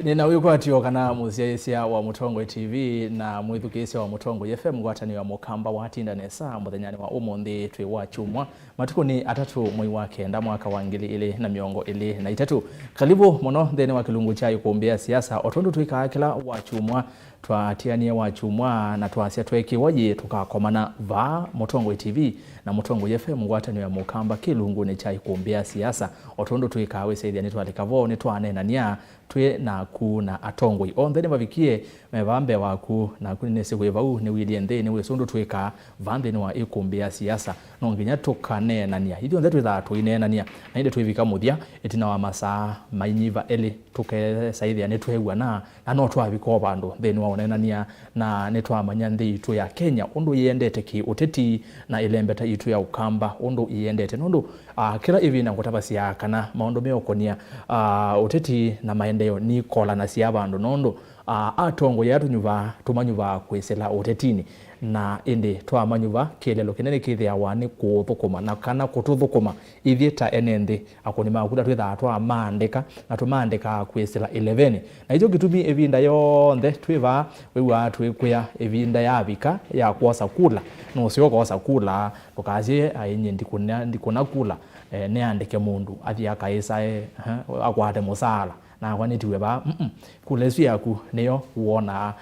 Nina wikwatio kana muziaisia wa Mutongo TV na mwithukisia wa Mutongo FM ngwatani wa mukamba watinda nesa muthenyani wa umuthi twi wa chumwa matuko ni atatu mwei wa kenda mwaka wa 2023 karibu muno theni wa kilungu cha Îkûmbî siasa otondu twikakila wa chumwa twatiania wa chumwa na twasia twekiwaje tukakomana va Mutongo TV na Mutongo FM ngwatani wa mukamba kilungu ni cha Îkûmbî siasa otondu twikawe seithia ni twalikavo ni Ûneenan'Ya twe na ku na atongoi onthe ni bavikie mevambe waku na kunine siku yevau ni wiliende ni wesundu tweka vande ni wa Îkûmbî siasa no nginya Ûneenan'Ya hithio onthe twitha Ûneenan'Ya na inde twivika muthia itina wa masaa mainyiva eli tuke saithia ni twewa na no twavika bandu theni wa Ûneenan'Ya na ni twamanya nthi itu ya Kenya undu iendete ki ûteti na ilembeta itu ya ukamba undu iendete nundu kila ivina ngutabasia kana maundu meokonia ûteti na maendeleo ni kola na sia bandu nondo atongo yatu nyuva tumanyuva kwesela ûtetini na indi twamanyuva kelelo kinene kithia wani kuthukuma na kana kututhukuma ithieta enende akoni makuda twitha twamandika na tumandika kwesela 11 na ijo gitumi evinda yonthe twiva wewa twikuya evinda ya vika ya kuosa kula no sio kuosa kula tukazie ainye ndikuna kula ne andike mundu athia kaisa akwate musala na wanitiwe ba kulesu yaku niyo uona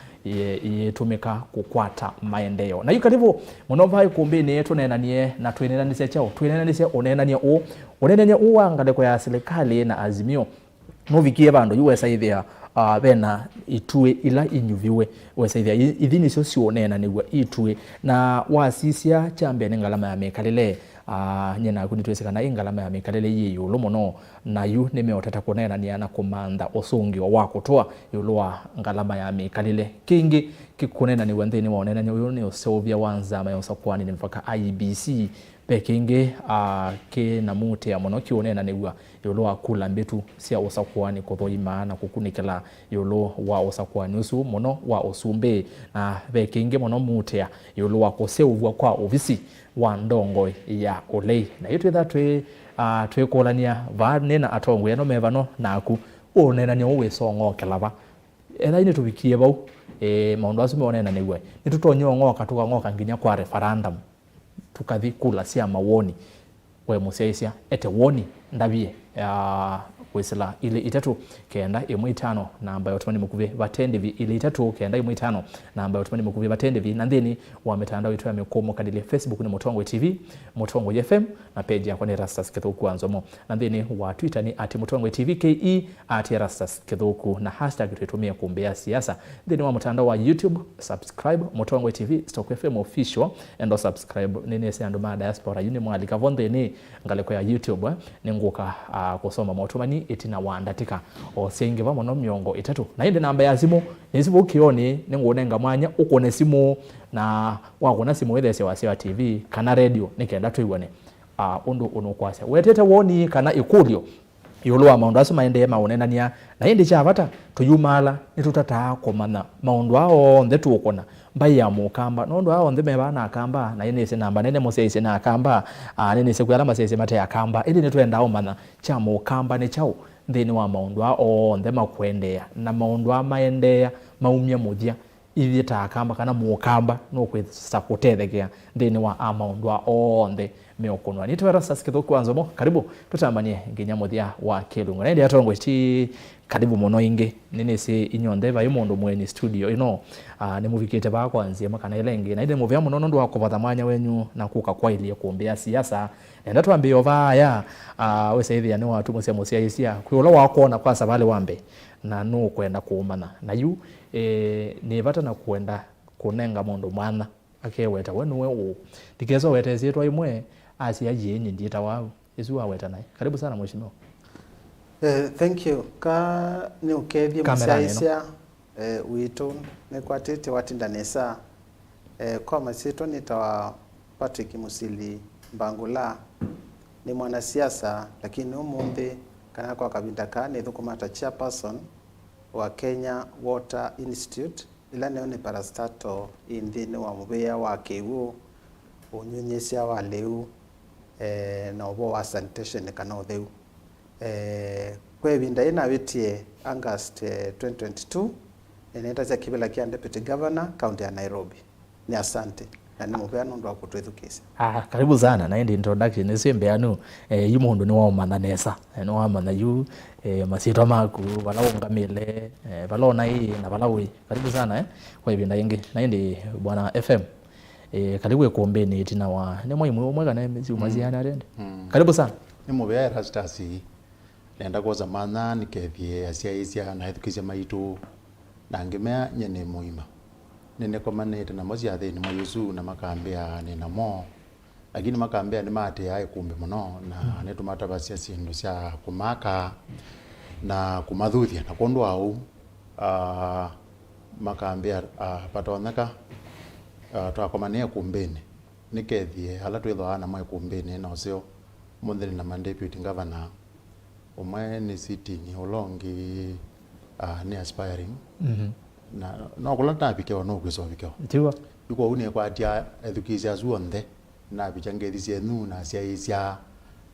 itumika kukwata maendeleo na yukaribu munova Îkûmbî ni Ûneenan'Ya na Ûneenan'Ya chao Ûneenan'Ya uangaleko ya serikali na azimio novikie bandu USA bena itue ila inyuviwe wesaithia ithini cio cionenanĩwa itue na wasisia chambe ngalama ya mekalele nyena kunitweseka ingalama ya mekalele yiyulu muno na yu nimeoteta Ûneenan'Ya na kumanda usungi wa kutoa yulu wa ngalama ya mekalele kingi kikunenanĩwa nthini wa Ûneenan'Ya uyu ni usovia wanzama yosakwani ni mpaka IBC pekinge ke na mute ya muno Ûneenan'Ya yulu wa kula mbetu sia usakwani kuthoima na kukunikela yulu wa usakwani usu muno wa usumbe na pekinge muno mute yulu wa kuseuvwa kwa ofisi wa ndongo ya olei na yitu thatwe twekolania va nena atongo no mevano naku Ûneenan'Ya Wîng'Okela ba ela ine tubikie bau maundu asu Ûneenan'Ya ni tutonyongoka tukangoka nginya kwa referendum tukathi kula sia mawoni we museisia ete woni ndabie kwesela ile itatu kenda imwitano na ambayo tumani mukuve batendevi ile itatu kenda imwitano na ambayo tumani mukuve batendevi na ndeni wa mitandao itu ya mikomo kadile Facebook ni Mutongo TV Mutongo FM na page yako ni Erastus Kithuku Nzomo na ndeni wa Twitter ni @Mutongo TV KE @Erastus Kithuku na hashtag tutumia Îkûmbî siasa ndeni wa mtandao wa YouTube subscribe Mutongo TV Stock FM official and subscribe nene se anduma diaspora yuni mwalika vonde ni ngaleko ya YouTube ni nguka kusoma motumani itina wandatika osenge va muno miongo itatu na inde namba ya simu nisibu kioni ningonenga mwanya ukone simu na wakona simu wethese wa TV kana radio nikenda tuiwane undu unokwasya wetete woni kana ikulio yulwa maundu asu maende Ûneenan'Ya na indi chavata tuyumala nitutata komana maundu ao ndetu ukona mbai ya mukamba nondo ao ndeme bana akamba na yene se namba nene museise na akamba nene se kuyala masese mate akamba ili netwenda omana cha mukamba ne chao ndeni wa maundu ao ndema kuendea na maundu amaendea maumya muthia ithita akamba kana mukamba no kwithakutethekea ndeni wa maundu ao ndhe meokonwa ni Erastus Kithuku Nzomo karibu tutambanie nginya muthia wa kilungu na ndi atongo ti karibu muno ingi nene se inyondeva yumundu mweni studio ino ni muvikete ba kwanzia makana elenge na inde muvya muno ndo wakovatha mwanya wenyu na kuka kwa ile Îkûmbî siasa enda twambio vaya wesaithia ni watu musia isia kwiula wakona kwa savale wambe na no kwenda kuumana na yu ni vata na kwenda kunenga mundu mwana akeweta wenu wewe dikezo wetezi twa imwe asia yeni ndieta wao isu waweta naye karibu sana mheshimiwa. Thank you ka ni ukethie musaisia witu ne kwatete watinda nesa kwa masito nitawa Patrick Musili Mbangula ni mwanasiasa lakini umuthi kana kwa kabinda kane thukumata chairperson wa Kenya Water Institute ila ne parastato indine wa mubea wa kiwu unyunyesia wa leu na obo wa sanitation kana otheu kwa ivinda ina witie August 2022 nenda za kibela kia Deputy Governor County ya Nairobi. Ni asante na ni mubeano ndo akutwithukisa. Karibu sana na ndi introduction nisi mbeanu yumundu ni wa mananesa no wa manayu masito maku balawongamile balona hii na balawi. Karibu sana kwa ivinda ingi na ndi bwana FM karibu ekumbeni tina wa ni mwimu mwega na mezi umaziana rende. Karibu sana. Ni mubea Erastus nenda kwa zamana nikethie asiaisia na ethukisia maitu na ngimea nyene muima nene komanete na mozi athini mayusu na makambia ni namo lakini makambia ni mate ya Îkûmbî muno na netumatabasia sindu cia kumaka na kumathuthia na kondu au makambia patoneka twakomania Îkûmbîni nikethie ala twithwa na mwa Îkûmbîni na ucio munthiri na Deputy Governor umwe ni sitting ulongi ni aspiring na no kulanta bikewa no kwisovikewa Tiwa yuko une kwatia edukisia zuonde na bichangethi nu na cia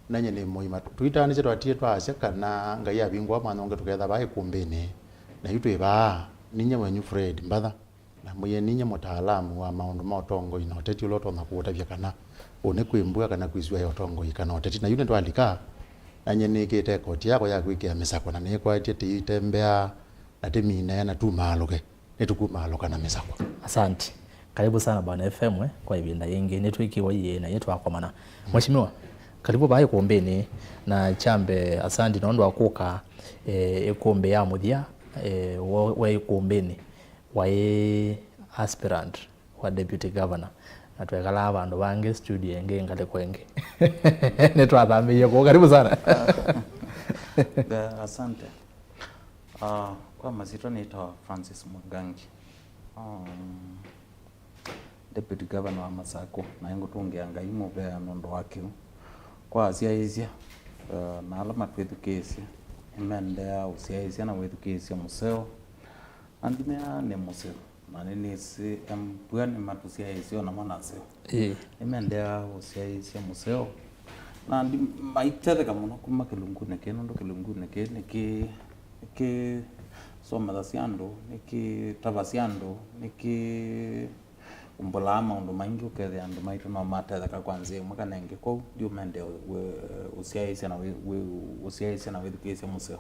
na nyene moima twita ni twatie twacia kana ngai abingwa manonge tuketha ba Îkûmbîni na yitwe ba ninye mwenyu Fred Mbatha na muye ninye Mûtaalamu wa maundu ma utongo ina ûteti uloto na kuutavia kana une kwimbua kana kwisua ya utongo ikana ûteti na yune twalika na nyene kete koti yako ya kwikia Masaku na ne kwatie titembea na temine na tumaluke netukumaluka na Masaku. Asante. Karibu sana bwana FM kwa ivinda yengi netwikiwa iye na yetu akomana. Mheshimiwa karibu ba Îkûmbîni na chambe asante nondo akuka Îkûmbî ya muthia wa Îkûmbîni wa aspirant wa Deputy Governor na twekala abandu bange studio yenge ngale kwenge netwathamia kwa karibu sana. Asante. Kwa mazito naitwa Francis Mwangangi, Deputy Governor wa Masaku na yangu tungeanga imubea nondo wake kwa asiaisia na alama twithukisia imendea usiaisia na withukisia museo andimea ni museo na nini si mbwani matusiaisia na manaseo imendea usiaisia museo na ndi maitetheka muno kuma kilungune ke nondo kilungune ke niki soma siandu niki tabasiandu niki Mbulamu ndo maingi ukethe andu maitu no matetheka kwanzia mwaka nenge kwa ndio mende usiaisia na usiaisia na withukisia museo.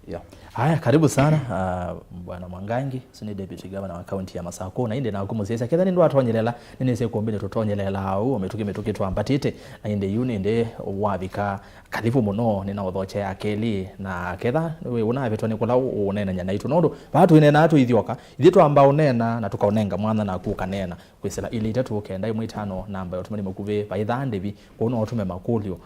Yeah. Haya karibu sana bwana Mwangangi sini Deputy Governor wa county ya Masaku na inde na kumusiaisia ketha ndo atonyelela nene se Îkûmbîni tutonyelela au metuki twambatite na inde yuni inde wabika karibu muno nina uthoche ya keli na ketha we una betwa ni kula Ûneenan'Ya na itu nondo batu inena atu ithioka ithitwa amba unena na tukaonenga mwana na kukanena kwisela ile itatu kenda 5 namba yotumani makuve baithande bi kuno otume makulio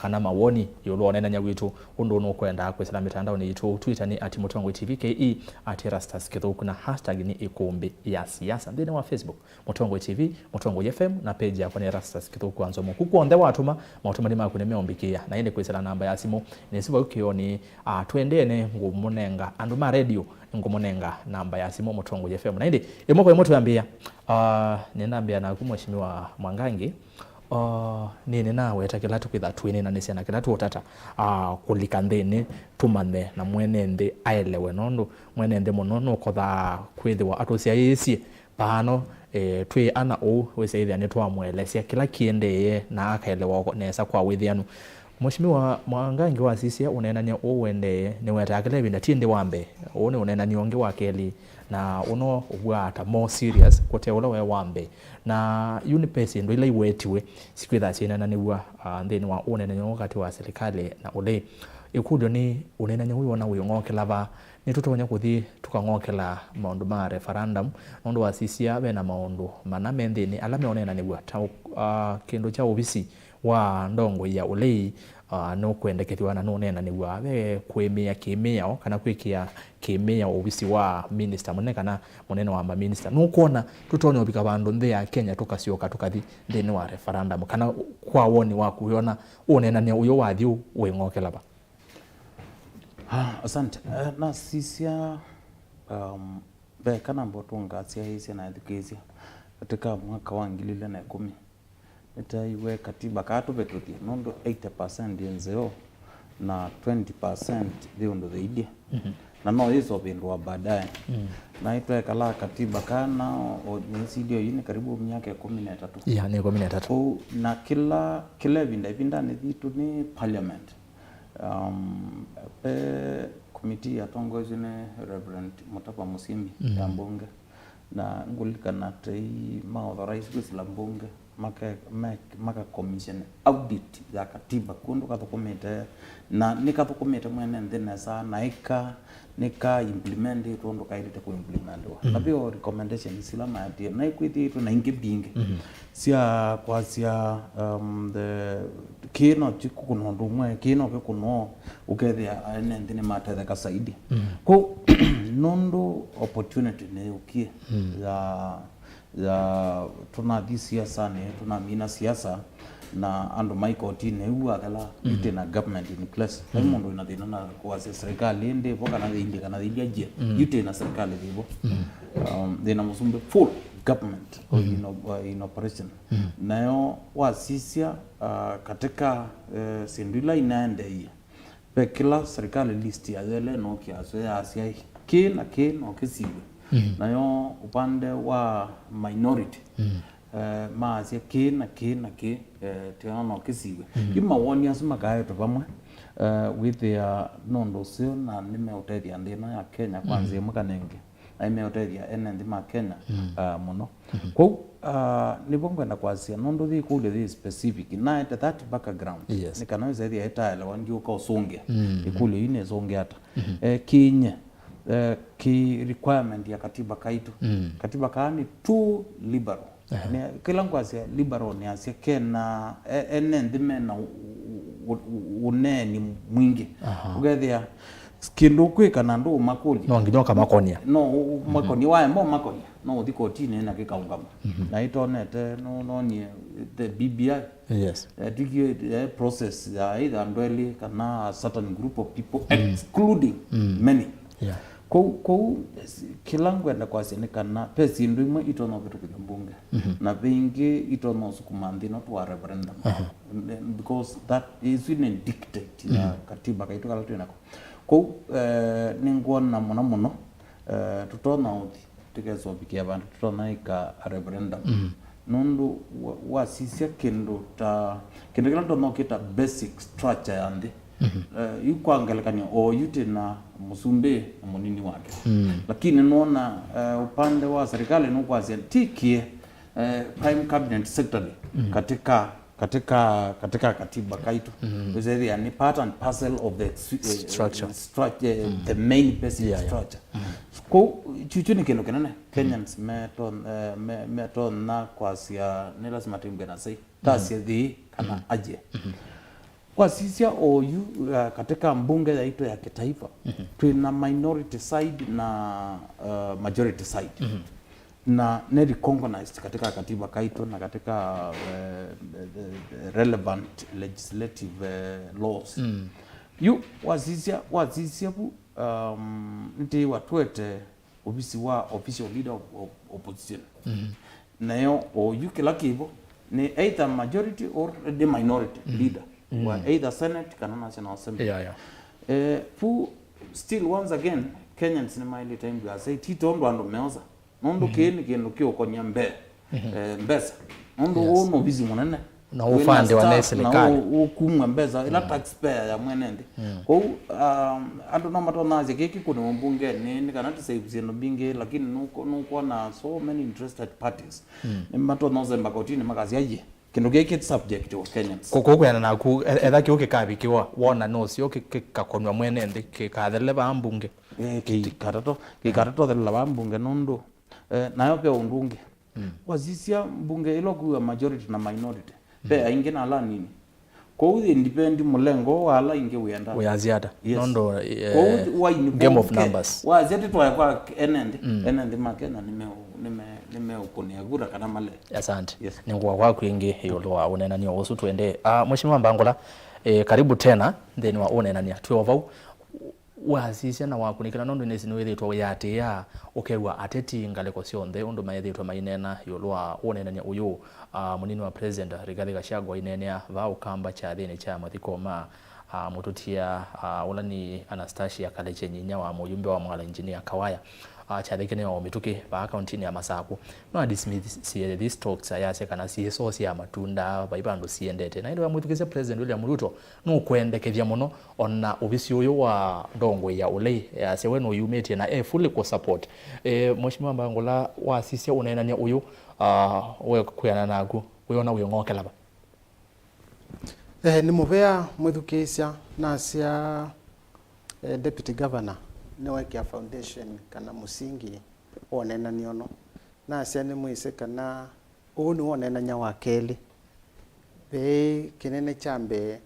kana mawoni yolo Ûneenan'Ya witu undu no kwenda kwisela mitandao ni itu Twitter ni @mutongwe_tv ke @Erastus Kithuku na hashtag ni Îkûmbî ya siasa ndine wa Facebook Mutongwe TV Mutongwe FM na page ya kwa Erastus Kithuku Nzomo kukuonde watuma matuma ni makune meombikia na inde kwisela namba ya simu ni sibo ukioni twendene ngumunenga andu ma radio ngumunenga namba ya simu Mutongwe FM na inde imoko yemoto yambia ninambia na kumheshimiwa Mwangangi nini nawe takila tukwitha twini na nisiana kila tuotata kulikanthini tumane na mwenende aelewe nondo mwenende muno kotha kwithiwa atusiaisie pano twi ana weseithia ni twamwelesia kila kiendeye na akaelewa nesa kwa withianu. Mheshimiwa Mwangangi wa sisia Ûneenan'Ya uwende ni wetakile binda tinde wambe une Ûneenan'Ya onge wakeli na uno ugwata more serious kote ula we wambe na unipesi ndo ile iwetiwe sikwitha sina niwa nthini wa Ûneenan'Ya wakati wa serikali na ule ikudio ni Ûneenan'Ya huyo na Wîng'Okela va ni tutonya kuthi tukang'okela maundu ma referendum nondo wa sisia be na maundu maname nthini ala me Ûneenan'Ya ta kindu cha ubisi wa ndongo ya ulei no kwendekethwa na Ûneenan'Ya we kwemea kimeo kana kwikia kimea ubisi wa minister munene kana munene wa ma minister no kuona tutonye obika bandu nthi ya Kenya tukasioka tukathi thini wa referendum kana kwa woni wa kuona Ûneenan'Ya uyo wathi Wîng'Okela ba. Asante. Na sisia be kana mbotunga siaisia na education katika mwaka wa 2010 nitaiwe katiba katu betuti nondo 80% yenzeo na 20% thiundu thiidie na no hizo vindwa baadaye na itwekala katiba kana nisidio yini karibu miaka 13 ya ni 13 na kila vinda ni vitu ni parliament committee ya tongozi ne Reverend Mutapa Musimbi ya mbunge na ngulikana tei maauthorize kwisila mbunge maka commission audit ya katiba kundu kathukumite na nikathukumite mwene nthina sa na nika implement it undu kairite ku implementwa na bio recommendation sila maati na ikwithitu na ingi bingi sia kwasia the kino chikuno ndumwe kino kuno ukethia ene nthini matetheka saidi ko nondo opportunity ne ukie ya tunathi siasa ne tunamina siasa na ando maikoti ne uagala ite na government in place mundu ina thina na kwa serikali ndi boka na indi kana indi ite na serikali thibo thina musumbe full government in operation nayo wasisia katika sindula inaende hii pekila serikali list ya zele no kiaso ya asia kina okisiwe nayo upande wa minority maasia kina tiano kisiwe kima woni asuma kayo to pamwe with their nondo sio na nimeutethia ndina ya Kenya kwanza mukanenge aimeutethia ene ma Kenya muno kwa nibongwenda kwasia nondo thi kule thi specific na at that background nikanaweza thia etala wandio ka usungia ikule ine zongiata kinye ki requirement ya katiba kaitu katiba kaani too liberal kila ngwasia liberal ni asia kena ene ndime na uneni mwingi ugethia kindu kwikana ndu makuli no nginyoka makonia no makoni wa mo makoni no dikotini na kikaungama na itonete no ni the BBI digi process ya either ndweli kana a certain group of people excluding many ko kilangwenda kwasinekana pesi ndimwe itono vitu kumbunge na vingi itono sukumandi not wa referendum because that is in dictate ya katiba kaito kala tunako ko ningona muno tutona uthi tikezo bikia bantu tutona ika referendum nundu wasisia kindu kila ndo nokita basic structure yandi yukwangelekanyo o yute na musumbe Mûnini wake lakini naona upande wa serikali no kwazia tikie prime cabinet secretary katika katiba kaitu wizara ni part and parcel of the structure the main basic structure ko chuchuni kino kenene Kenyans meton na kwasia ni lazima timgena sai tasia di kana aje kwa sisia oyu katika mbunge yaito ya kitaifa tuna minority side na majority side na ne recognized katika katiba kaito na katika relevant legislative laws yu wasisia bu ndi watwete official leader of opposition nayo oyu kila kibo ni either majority or the minority leader either Senate kana National Assembly. Fu still once again Kenyans ni maili time ya say titondo ando meoza. Nondo kenu kio konya mbesa. Nondo ono bizi munene. Na ufande wa serikali. Na ukumwa mbesa ila taxpayer ya mwenende. Kwa ando no mato nazi kiki kuna mbunge ni kana tisaibuzi no binge lakini nuko na so many interested parties. Mato noze mbakotini makazi aje. Kino geke subject to Kenyans koko yana naku etha kyo kikabikiwa wona no sio kikakonwa mwene ndi kikathele ba mbunge kikarato thele ba mbunge nondo nayo pe undunge wazisia mbunge ilo ku majority na minority pe ainge na ala nini ko independent mulengo wala inge uyanda uyaziada nondo game of numbers wazete to kwa enende makena nime ukonia gura kana male asante ningwa kwa kwingi yolwa Ûneenan'Ya usu tuende mheshimiwa Mbangula karibu tena then wa Ûneenan'Ya twovau wasisia na wakunikana nondo nesino wethitwa yatia ukerwa ateti ngaleko cionthe undu maethitwa mainena yolwa Ûneenan'Ya uyu munini wa president Rigathi Gachagua inenea va ukamba cha thini cha mathiko ma mututia ulani Anastasia Kaleche Nyinya wa mujumbe wa mwala engineer Kawaya chathikene wa mituki ba countini ya Masaku no dismiss these talks ayase kana source ya matunda baibando siendete na ndo mutukise President William Ruto no kwendekethia muno ona ubisi uyu wa ndongo ya ulei ase we no yumete na fully ko support Mheshimiwa Mbangula wa sisia Ûneenan'Ya uyu we kuyana nagu we na Wîng'Okela ni muvea mwithukisya na sia deputy governor niwekia foundation kana musingi Ûneenan'Ya ono na asia ni mwise kana uu ni Ûneenan'Ya wa keli be kinene chambe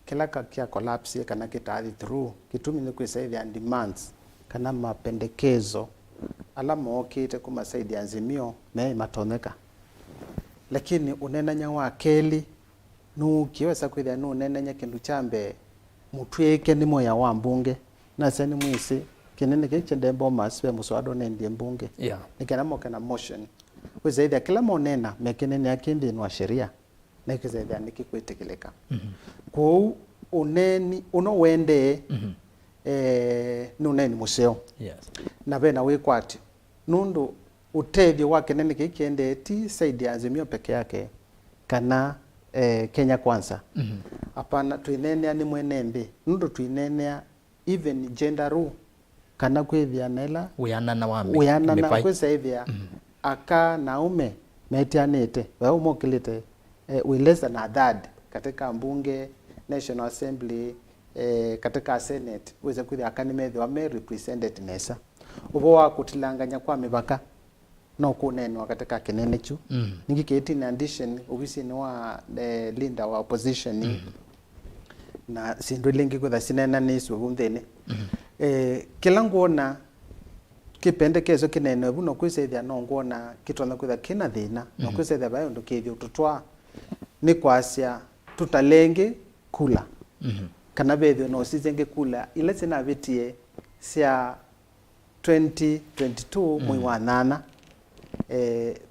kila kia collapse kana kitathi through kitumi ni kuisaidia demands kana mapendekezo ala mookite kumasaidia Azimio me matoneka lakini Ûneenan'Ya wa keli nukiweza kwithia Ûneenan'Ya kindu chambe mutwike ni moya wa mbunge na sani mwisi kinene kichende bomas we muswado nendie mbunge nikena mokana motion kuzaidha kila monena mekinene akindi nwa sheria na kizaidha nikikwetekeleka kwa uneni uno wende nuneni museo na bena wikwati nundu utethio wa kinene kikiende ti saidi ya Azimio peke yake kana Kenya Kwanza apana tuinenea ni mwenembe nundu tuinenea even gender rule kana kwithia nela uyanana wambi uyanana kwithia aka naume metianite wewe umokilite we less than a third katika mbunge National Assembly katika Senate weza kwithia akanimethi wa me represented nesa ubo wa kutilanganya kwa mibaka no kunenwa katika kinene chu ningi kiti in addition obviously ni wa leader wa opposition na sindu lingi kutha sinena nisu gumthene kila ngona kipendekezo kinene buno kwisethia no ngona kitona kutha kina thina no kwisethia bayo ndo kithio tutwa ni kwasia tutalenge kula kana bethio no sizenge kula ile sina vitie sia 2022 mwi wa nana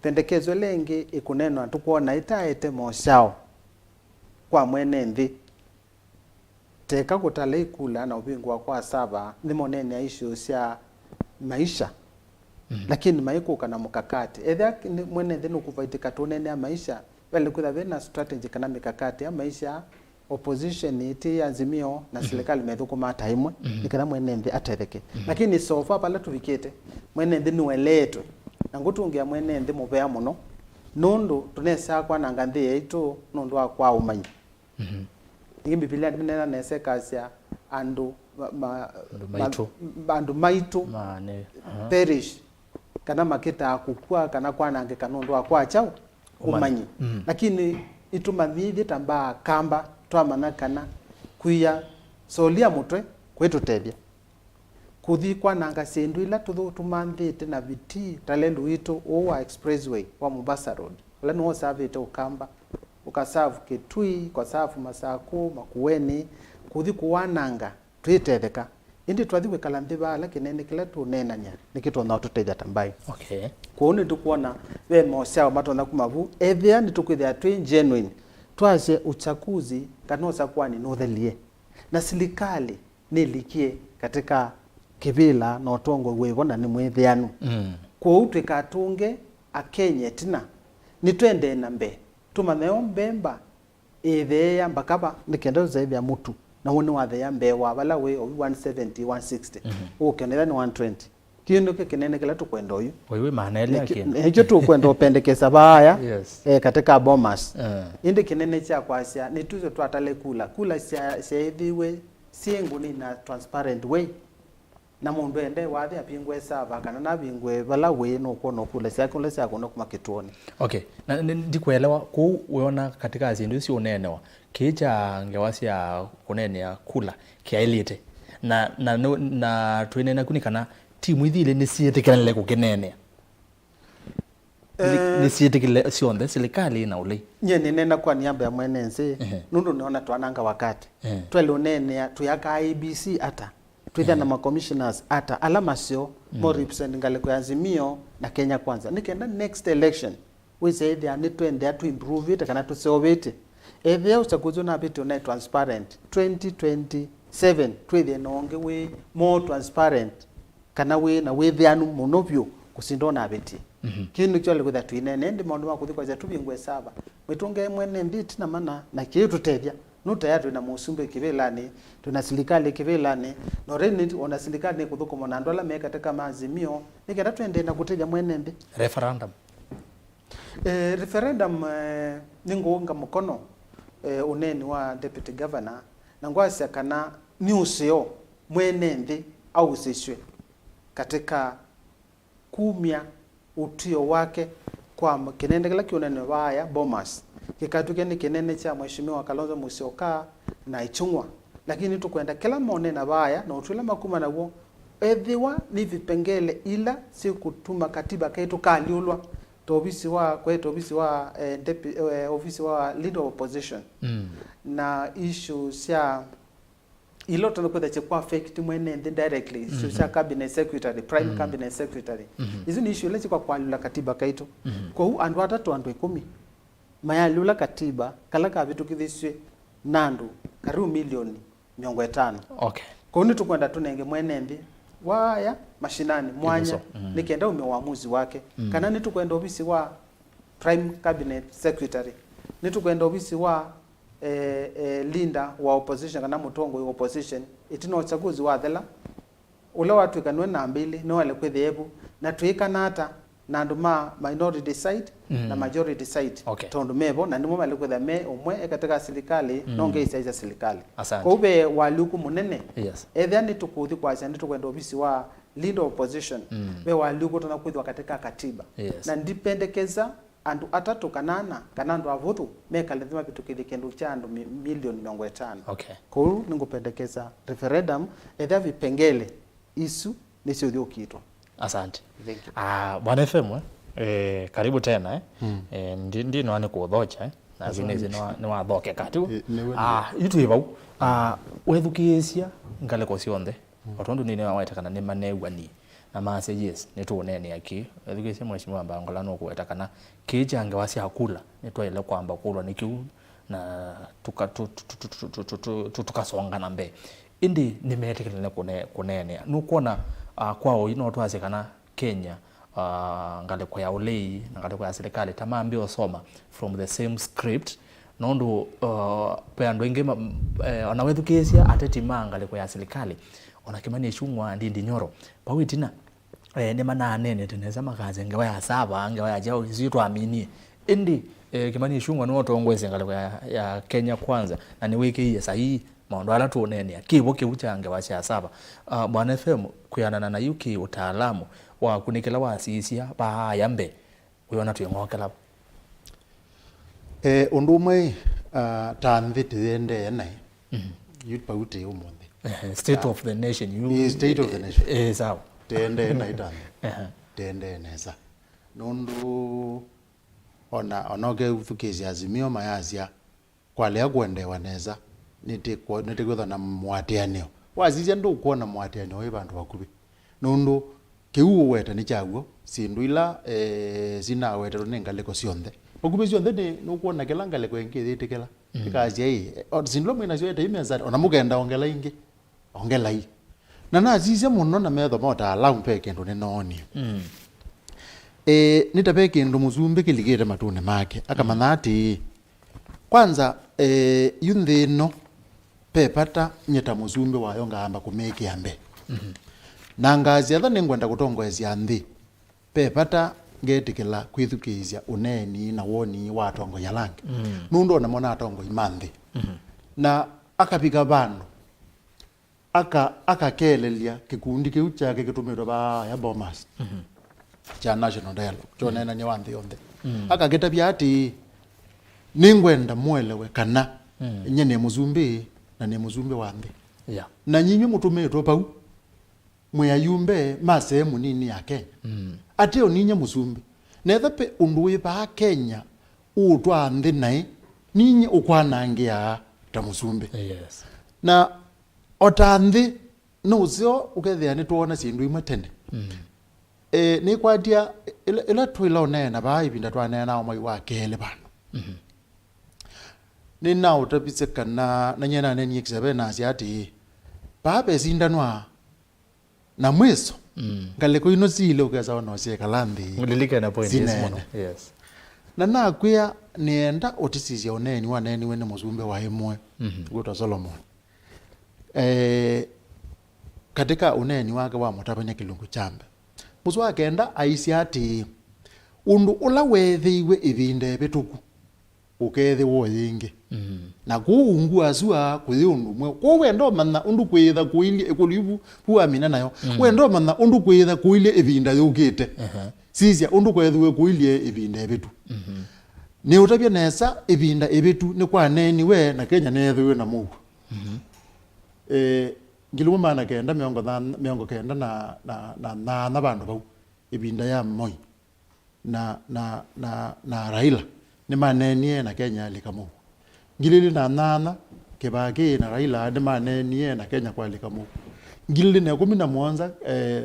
pendekezo lengi ikunenwa tukuona itaete moshao kwa mwene nthi teka kutale kula na ubingwa kwa saba nimonene ya issue sia maisha lakini maikuka na mukakati etha mwene nthi nukuvaitika tunene ya maisha wale kutha vena strategy kana mikakati ya maisha opposition iti Azimio na serikali methukuma taimwe nikana mwene nthi atetheke lakini sofa pala tuvikite mwene nthi nueletwe na ngutungia mwene nthi muvea muno nundu tunesa kwa na nganthi yetu nundu wa kwa umanyi Ingi Biblia nena nesekasia andu maitu perish kana makita kukua kana kwanange kanundu wa kwa chao umanyi lakini itumathithi tamba kamba twamana kana kuya solia mutwe kwetu tethia kuthi kwananga sindu ila tumanthite na viti talendu witu wa expressway wa Mombasa road ula no savite ukamba ukasavu Kitui kwa safu Masaku Makueni kuthi kuwananga twitetheka indi twathiwe kalandiba ala kinene kila Ûneenan'Ya nikitu na tutethia tambai kuone tukuona we mosao matona kumavu ethia nitukwithia twi genuine twase uchaguzi kanosa kwani nothelie na serikali nilikie katika kibila na utongo wevona ni mwithianu kwa utwikatunge akenye tina nitwende na mbe tumaneo mbemba ithea mbakaba nikenda zaidi mutu na wone wathe ya mbewa bala we 170 160 ukionera ni 120 kino kinene kila tukwenda uyu wewe maana ile yake hicho tukwenda upendekeza baya katika bomas indi kinene cha kwasia nituzo twatale kula siaithiwe sienguni na transparent way na mundu ende wathe apingwe sava kana na bingwe bala we no kono kula siakula siakona kuma kituoni na ndikuelewa ku uona katika zindu si Ûneenan'Ya kicha ngewasia Ûneenan'Ya kula kiailite na tuinena kunikana timu ithile nisietekelele kukinenea nisietekele sionde serikali na ule nye nena kwa niaba ya mwenenzi nundu naona twananga wakati twele Ûneenan'Ya tuyaka IBC ata twitha na ma commissioners ata alama sio more representing ngale kwa Azimio na Kenya Kwanza nikenda next election we say they are need to improve it kana to solve it ethia uchaguzi na bitu na transparent 2027 twithie nonge we more transparent kana we na withianu muno biu kusindo na biti kindu kyo lekutha twinene ndi maundu makuthi kwa zetu bingwe saba mwitunge mwene mbiti na mana na kitu tethia no tayari na musumbe kivilani tuna serikali kivilani no reni ona serikali kuthukuma na ndola meka katika maazimio nikenda twende na kuteja mwene mbi referendum ninguunga mkono uneni wa deputy governor na ngwasi kana niusio mwene mbi au sishwe katika kumia utio wake kwa kinende kila kionene waya Bomas kikatuke ni kinene cha mheshimiwa Kalonzo Musyoka na Ichung'wa lakini tukwenda kila mone na waya na utula makuma na wo ethiwa ni vipengele ila si kutuma katiba kaitu kaliulwa to ofisi wa kwetu ofisi wa leader of opposition na issue sia ilo tunakwenda chekwa affect mwene directly social cabinet secretary prime cabinet secretary hizo ni issue lezi kwa lula katiba kaito kwa hu andu atatu andu 10 maya lula katiba kala ka vitu kithiswe nandu karibu milioni 50 okay kwa hiyo tukwenda tunenge mwene waya mashinani mwanya nikienda umewamuzi wake kana ni tukwenda ofisi wa prime cabinet secretary ni tukwenda ofisi wa linda wa opposition kana mutongo wa opposition itino uchaguzi wa thela ule watu kanwe na mbili no wale kwethebu na tuikana hata na nduma minority side na majority side tondu mebo na ndimo wale kwethe me umwe katika serikali nonge isa serikali kwa ube waluku munene etha ni tukuthi kwa chandi tukwenda ofisi wa leader opposition we waluku tunakuithwa katika katiba na ndipendekeza andu atatu kanana kanandu avuthu meka lazima bitukile kendu cha andu milioni 50 kwa hiyo ningupendekeza referendum etha vipengele isu nisio dio kitu. Asante. Bwana FM karibu tena ndi no ani kuthocha na zinezi no wathoke katu itu ibau wethukisia ngale ko cionthe otondu ni waita kana ni manewani na messages ni tuonene yaki wethukisia mheshimiwa Mbangula no kueta kana kijanga wasi hakula ni twaile kwamba kulwa ni kiu na tukasonga na mbe indi nimetekele kunene nukuona kwao ino twase kana Kenya ngale kwa ya ulei ngale kwa serikali tamambi osoma from the same script nondo pe ando ingema onawethukesia ateti mangale kwa ya serikali ona kimani Ichung'wa ndi nyoro pawitina ne manane teneza makaze ngewa ya saba ngewa ya jao zitwa amini indi kimani Ichung'wa no tongwese ngale kwa ya Kenya kwanza na niweke hii sahihi maondo ala tuonene kibo kiuchange wa Siasa Bwana FM kuyanana na yuki utaalamu wa kunikela wa sisia ba yambe uyona Wîng'Okela undumwe tanthi tiende nai youth pauti umuthi state of the nation you state of the nation sawa tiende nai tanthi tiende nesa nundu onoge uthukezi azimio mayasia kwale kwendewa neza nitikwetha na mwatianio wazizia ndu kuona mwatianio we bantu bakubi nundu kiu weta ni chaguo sindu ila sina weta nengaleko cionthe bakubi cionthe ni nukuona kila ngaleko ingi thitikela ikazia hii sindu mwina cio eta imeza ona mugenda ongela ingi ongela hii na nazizia muno na metho Mûtaalamu peke ndo nenoni nitapeke ndo muzumbe kiligire matune make akamana ati kwanza yunthi no pepata nyeta muzumbe wayo ngamba kumeki yambe na ngazi atha ningwenda kutongoezia nthi pepata ngetikila kwithukizia uneni na woni wa tongo yalangi nundu na mona tongo imanthi na akapika bandu akakelelia kikundi kiu chake kitumirwa ba ya Bomas cha national dialogue chonena ni wanthi yonthe akagetabia ati ningwenda mwelewe kana nyene muzumbe na ne muzumbe wanthi na nyinyi mutumetwo pau mwayumbe mase Mûnini ya Kenya ati oninye muzumbe netha pe unduwe ba Kenya utwa nthi nai ninye ukwanangia ta muzumbe na otanthi no zio ukethia ni tuona sindu imwe tene ni kwadia ila twila onena ba ibinda twanena o mai wa kele bano ni na utapise kana na nyena neni kisabe na asiati pape sindanwa na mweso ngale ko ino sile ukaza no sie kalandi mulilika na point yes na kwia nienda otisizia oneni waneni wene muzumbe wa hemwe gutwa Solomon katika uneni wake wa mutapanya kilungu chambe musu akenda aisi ati undu ula wethiwe ivinde bituku ukethe wo yingi na kuungu azua kuthi undu mwe ko wendo manna undu kwitha kuilie ekulivu huamina nayo wendo manna undu kwitha kuilie ivinda yukite sisia undu kwethiwe kuilie ivinde bitu ni utabia nesa ivinda ebitu ni kwa neni we na Kenya nethiwe na mugu ngiluma mana kenda miongo kenda na bandu bau ibinda ya moi na Raila ni manenie na Kenya likamu ngilili na nana kebaki na Raila ni manenie na Kenya kwa likamu ngilili na 11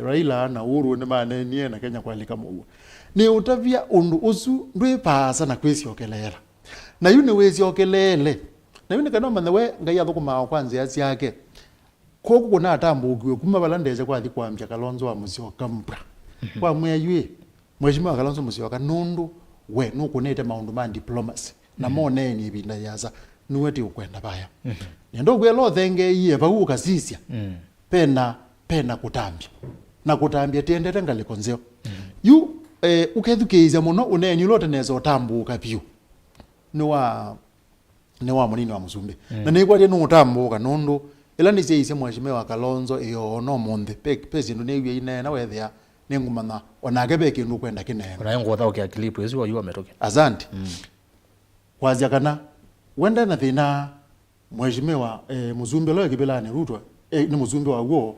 Raila na Uhuru ni manenie na Kenya kwa likamu ni utavia undu usu ndwe pasa na kwesi okelela na yuni wezi okelele na yuni kanoma nawe ngaya thukuma kwanza yasi yake koko kuna atambukiwe kuma balandeze kwa thikwambya Kalonzo wa musio kampra kwa mweywe mheshimiwa Kalonzo musio kanundu we nukunete maundu ma diplomacy na moneni ibinda yaza nuweti ukwenda baya nendo gwelo thenge iye bau kasisia pena kutambya na kutambya tiendete ngalikonzeo yu ukethukeiza muno uneni lote nezo tambuka pyu ni wa Mûnini wa musumbe na nikwatie nutambuka nundu ila niseise mheshimiwa Kalonzo iyo no monde pesi ndo newe ina wethia ningumana onake beke ndu kwenda kinene na ngo thao kia clip yesu wa yu ametoke azanti kwazia kana wenda na thina mheshimiwa muzumbe lo kibelani Ruto ni muzumbe wa go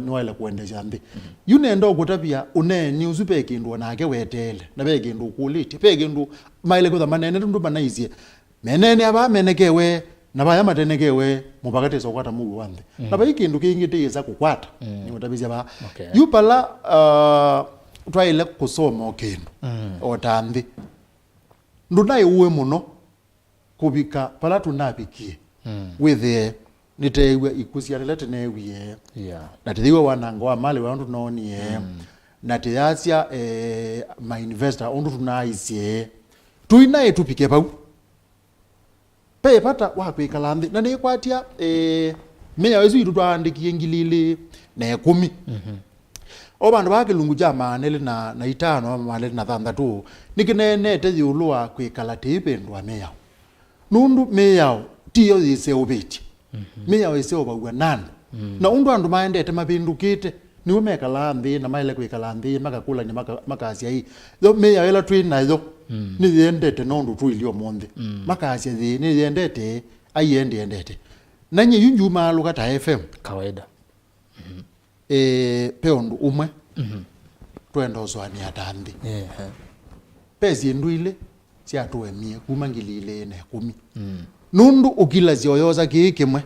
ni wala kuendesha ndi yune ndo kutapia uneni uzupe kindu onake wetele na beke ndu kuliti beke ndu maile kwa manene ndu banaizie menene aba menekewe na baya matenekewe mubakate sokwata mugu wande na bayiki ndu kingiteza kukwata ni mutabizia ba yupala twaile kusoma okendo otandi ndu naye uwe muno kubika pala tunabikie withe nitewe ikusianelete newie na tiwe wananga wa mali wa ndu nonie na tiasia ma investor ondu tunaisie tuinaye tupike pau pe pata wa kwikalandi na ni kwatia meya wezu itu twandikie ngilili na 10 obandu bakilungu jama nele na 5 male na 6 nikinenete yulwa kwikala tipendwa meya nundu meya tiyo yise obeti meya wese obagwa nando na undu andu maendete mapindukite ni umekala ndi na maile kwikala ndi makakula ni makazia hii yo meya ela twina yo ni yendete nondu twilio monde makazia thi ni yendete ayendete nanye yunju malu kata FM kawaida peondu umwe twenda oswani atandi pezi nduile sia tuemie kumangilile na 10 nundu ukila zioyoza kikimwe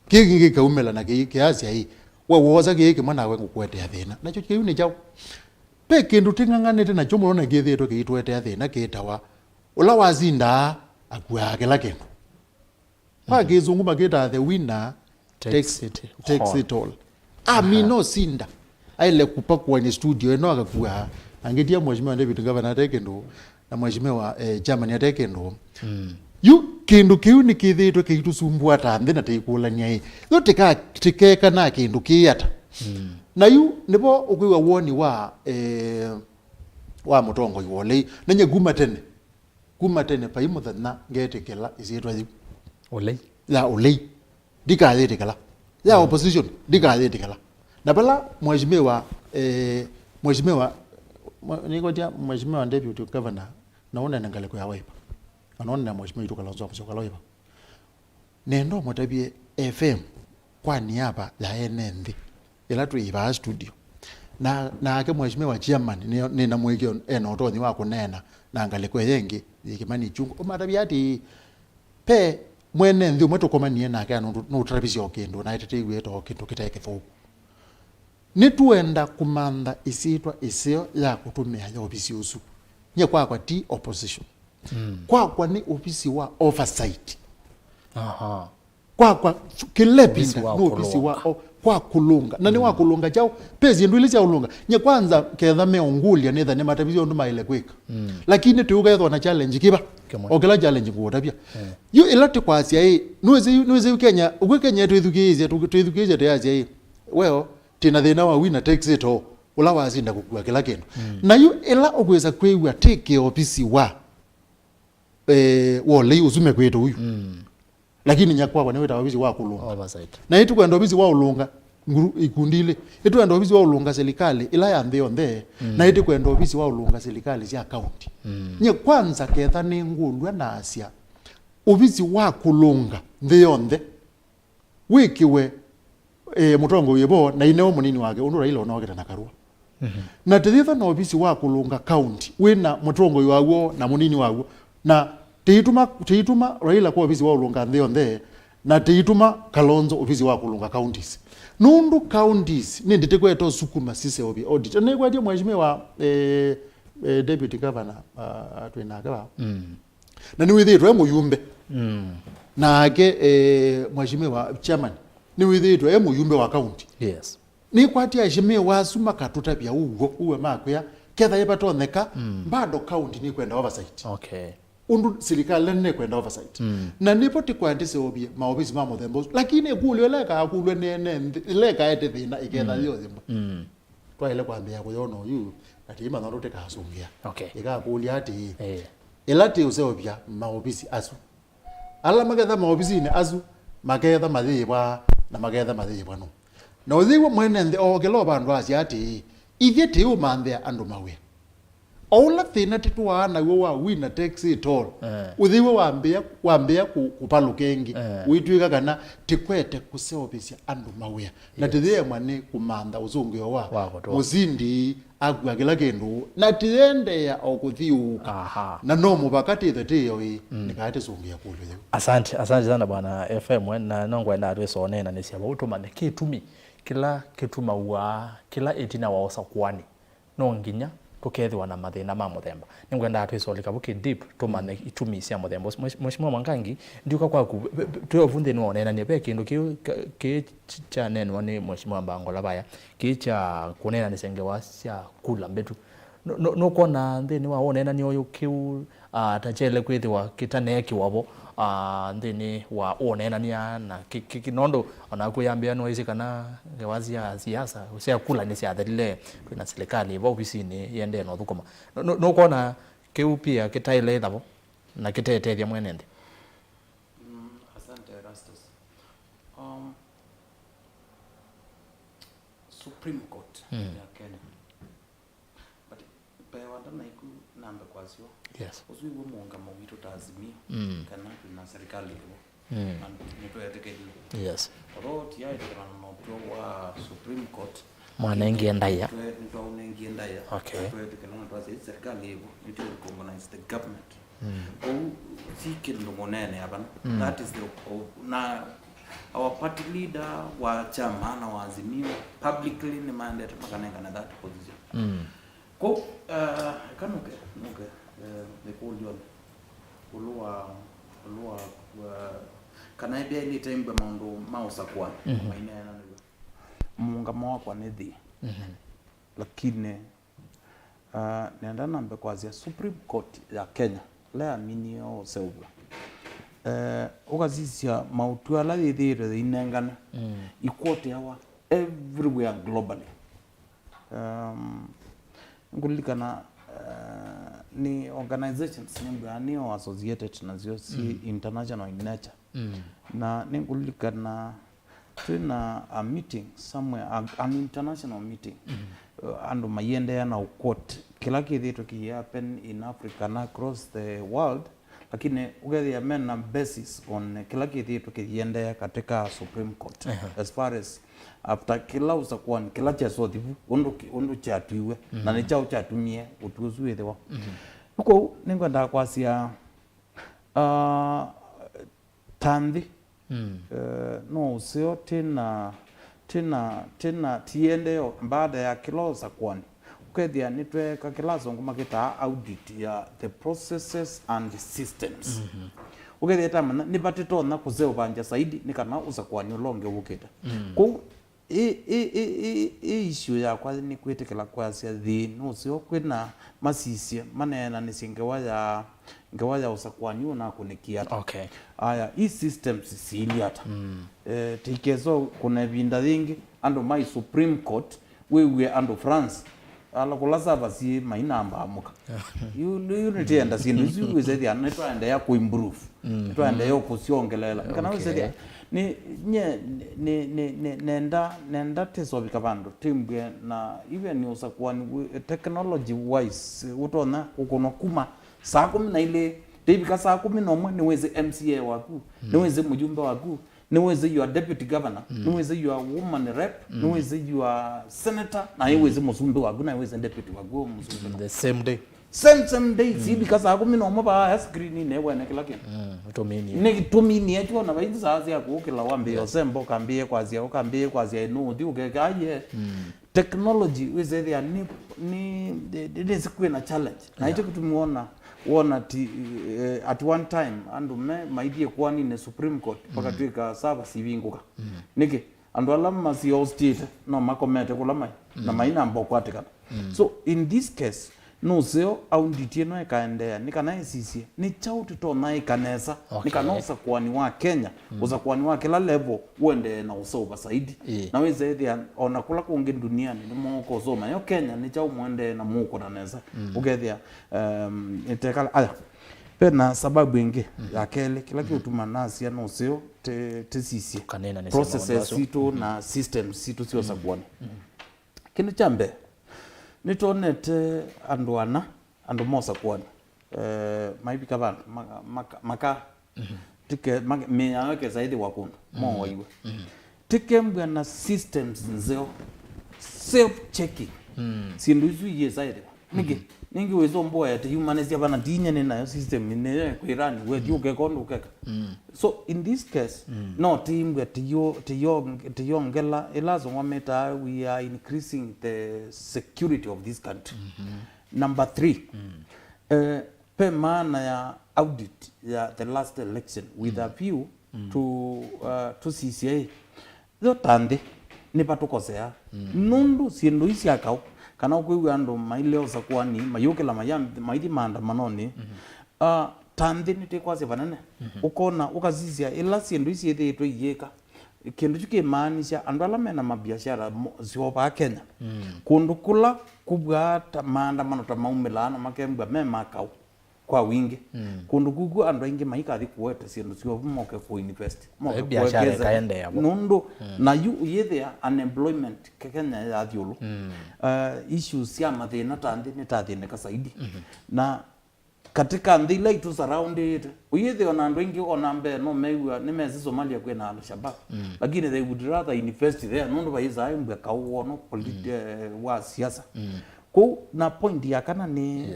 kiki kaumela na kiki asia hii woza kiki mwana we ngukwete athina nacho kiuni chao pe kindu tinganganete na chomo na githetwe kitwete athina kitawa ula wazinda akua kila kindu pa kizungu makita the winner takes it all amino sinda aile kupakwa ni studio eno akakua angetia mheshimiwa David Ngavana atekendu na mheshimiwa Germany atekendu yu kindu kiu ni kithitwe kitusumbua tande na tikulania hii yote tikeka na kindu kiata na yu nipo ukwiwa woni wa mutongo yole nanye guma tene pa imuthana ngetekela isitwa yu olei dikathetekela ya opposition dikathetekela na bala mheshimiwa nikotia mheshimiwa deputy governor naona nangale kwa waipa anaona mheshimiwa itu Kalonzo msokalo hiva nendo motabie FM kwa niaba ya NND ila tuiva studio na ake mheshimiwa chairman ni na mwekio otothi wa kunena na ngale kwa yengi ikimani chungu omatabia ati pe mwene ndio mweto komanie na ake no trapezio kendo na itete yeto kindu kiteke fo ni tuenda kumanda isitwa isio ya kutumia ya obisi usu nye kwa ti opposition kwa ni ofisi wa oversight kwa kilebinda no ofisi wa kwa kulunga na ni wa kulunga chao pezi ndu ile cha ulunga nye kwanza ketha meongulia netha ne matabizi ondu maile kwika lakini tuuga etho na challenge kiba okela challenge kuota pia yu ilati kwa asia nuweze Kenya Kenya twithukize tayari weo tina thina wa wina taxi to ula wazinda kukua kila kindu na yu ila ogweza kwewa take ofisi wa wole uzume kwetu huyu lakini nyakwa ni weta ofisi wa kulunga oversight na itu kwenda ofisi wa ulunga ikundile itu kwenda ofisi wa ulunga serikali ila ya ntheo nthe na itu kwenda ofisi wa ulunga serikali cia county nye kwanza ketha ni ngundwa na asia ofisi wa kulunga ntheo nthe wikiwe mutongo yebo na ineo munini wake undu Raila onogeta na karua na tithitha na ofisi wa kulunga county wina mutongo yawo na munini wawo na teituma Raila kwa ofisi wa ulunga ntheo nthe na teituma Kalonzo ofisi wa kulunga counties nundu counties ni nditekweto sukuma sise obi audit ne kwatie mheshimiwa deputy governor atwinaka na ni withitwe muyumbe nake mheshimiwa chairman ni withitwe muyumbe wa county yes ni kwatia mheshimiwa suma katuta bia uwe makwa ketha yepatoneka bado county ni kwenda oversight okay undu serikali ne kwenda oversight na nipo tikwandise obi maofisi ma muthembo lakini kulwe leka ete thina iketha yo thimba twaile kwambia kuyona yu ati ma ndote kasungia okay ikakulia ati elati usebya maofisi asu ala magetha maofisi ni asu magetha mathibwa na magetha mathibwa no na uthiwa mwene nthi ogelo bandu acia ati ithete umanthe andu mawe ola thina titwa na wa wina taxi toll uthiwe wambia kupalukengi uitwika kana tikwete kuseobisia andu mawia na tithie mwane kumanda uzungio wa muzindi agwa kila kindu na tiende ya okuthiuka na no mubakati thete yo nikate sungia kulwe asante sana bwana FM na nongwa na atwesone na nisia utuma kitumi kila kituma wa kila etina wa osakwani no nginya tukethwa na mathina ma muthemba ningwenda atwisolika buki deep tumane itumi cia muthemba mheshimiwa Mwangangi ndiuka kwaku tuovunde ni Ûneenan'Ya pe kindu ki cha neno ni mheshimiwa Mbangula baya ki cha kunena ni senge wa cia kula mbetu no kona nthini wa Ûneenan'Ya uyu kiu atachele kwithwa kitaneki wabo nthini wa Ûneenan'Ya na kinondo ona kuyambia no isi kana gewazia siasa cia kula ni cia thelile twina serikali ibo ofisi ni yende no thukuma no kona kiu pia kitaile thabo na kitetethia mwenende asante Erastus Supreme Court ya Kenya but pe wanda na iku namba kwasio yes uzwi wo muungamo witu taazimia kana na serikali ibo nito yateke yes roti ya no wa Supreme Court Mwangangi nito Mwangangi okay tuweteke no twase serikali ibo nito recognize the government sikilo monene abana that is the na our party leader wa chama na wazimio publicly ni mandate makanenga na that position ko kanuke the call ulua kana bia ile time maundu mausakwa maina yana muungamo wako ni thi lakini nenda nambe kwazia Supreme Court ya Kenya la minio seubwa ukazisia mautua la thithire inengana ikote hawa everywhere globally ngulikana ni organizations ni associated na zio si international in nature na ngulikana tuna a meeting somewhere an international meeting and mayende na court kila kitu ki happen in Africa and across the world lakini ugethia men na basis on kila kitu kiende katika Supreme Court as far as after kila usakuwa kila cha sothivu undu chatuiwe na ni chao chatumie utuzuethewa huko ningwenda kwasia tandhi no usio tena tiende baada ya kila usakuwa tukethia ni tweka kilazo ngoma kita audit ya the processes and the systems ukethia tamana ni batito na kuzeo banja saidi ni kana usakwani ulonge ukita ku issue ya kwa ni kwetekela kwa sia the no sio kwina masisia manena ni singewa usakwani na kunikia okay aya hii systems siliata tikezo kuna vinda vingi ando my Supreme Court wewe ando France ala kulaza basi mainamba amuka unity and sin isu zedi anaitwa enda ya kuimprove anaitwa ya kusiongelela kana zedi ni nenda teso bikabando timbwe na even ni usakwani technology wise utona ukono kuma saa 10 na ile tibika saa 10 nomwe niweze MCA waku niweze mjumbe waku niweze your deputy governor niweze your woman rep niweze your senator na niweze musumbe waku na niweze deputy waku musumbe the same day same day tibika saa 10 nomwe ba screen ne wena kila kitu utomini ni tumini yetu na baadhi saa ya kukila wambe yosembo kambie kwa zia no ndi ukekaje technology wizedi ya ni sikwe na challenge na hicho kutumuona at one time andu maidie kwani ne Supreme Court paka twika saba sivinguka niki andu alama si hostate no makomete kula mai na maina mbokwatika so in this case no seo audit no ekaendea nikana sisi ni chauti to na ikanesa nikana usakwani wa Kenya usakwani wa kila level uende na usoba saidi na weze ethia ona kula kungi duniani ni moko soma yo Kenya ni chau muende na muko na nesa ugethia itekala aya pena sababu ingi ya kele kila kitu manasi no seo te sisi processes situ na systems situ sio sakwani kinu chambe nitonete andu mosa kwani maibika bantu maka tike meyaweke zaidi wakundu mo waiwe tike mbwa na systems nzeo self checking sindu izu ye zaidi ningi wezo mboya te humanizia bana dinya ni nayo system ne kwirani we yuke kondo ukeka so in this case no team that yo ngela elazo ngometa we are increasing the security of this country number 3 pe maana ya audit ya the last election with a view to CCA zotande ni patukosea nundu sindu isi akao kana ukwiwe ando maileo sakwani mayokela mayambi maidi maandamanoni tande nite kwaze banane ukona ukazizia ila sindu isi yete to yeka kindu chuke maanisha andwala mena mabiashara zioba Kenya kundu kula kubwata maandamano ta maumelana makembwa memakau kwa wingi kundu gugu andwa ingi maika kuwete sindu sio moke ku invest moke biashara kaende yabo nundo na yu yethe unemployment Kenya ya thiulu issues ya mathina tandi ni tathine kasaidi na katika ndila itu surround it uyethe ona andwa ingi ona mbe no mewa ni mezi Somalia kwena al-Shabaab lakini they would rather invest there nundo baiza mbe kauono wa siasa ko na point ya kana ni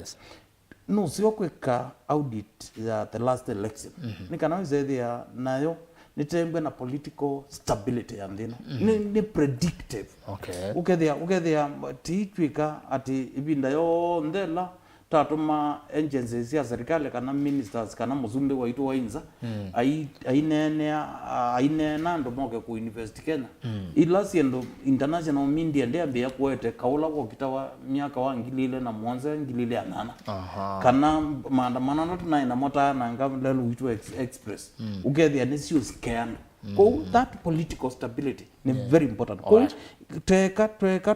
no sio kweka audit ya the last election nikana wizethia nayo nitembwe na political stability ya ndina ni predictive ukethia titwika ati ibinda yo ndela tatuma agencies ya serikali kana ministers kana muzumbe wa itu wainza ainena ndo moke ku invest Kenya ila siendo international media ndiambe ya kuete kaula kwa kitawa miaka wa ngilile na mwanza ngilile anana kana maandamano na tunaina mota na ngamlelo itu express ukethia ni sio scan that political stability ni very important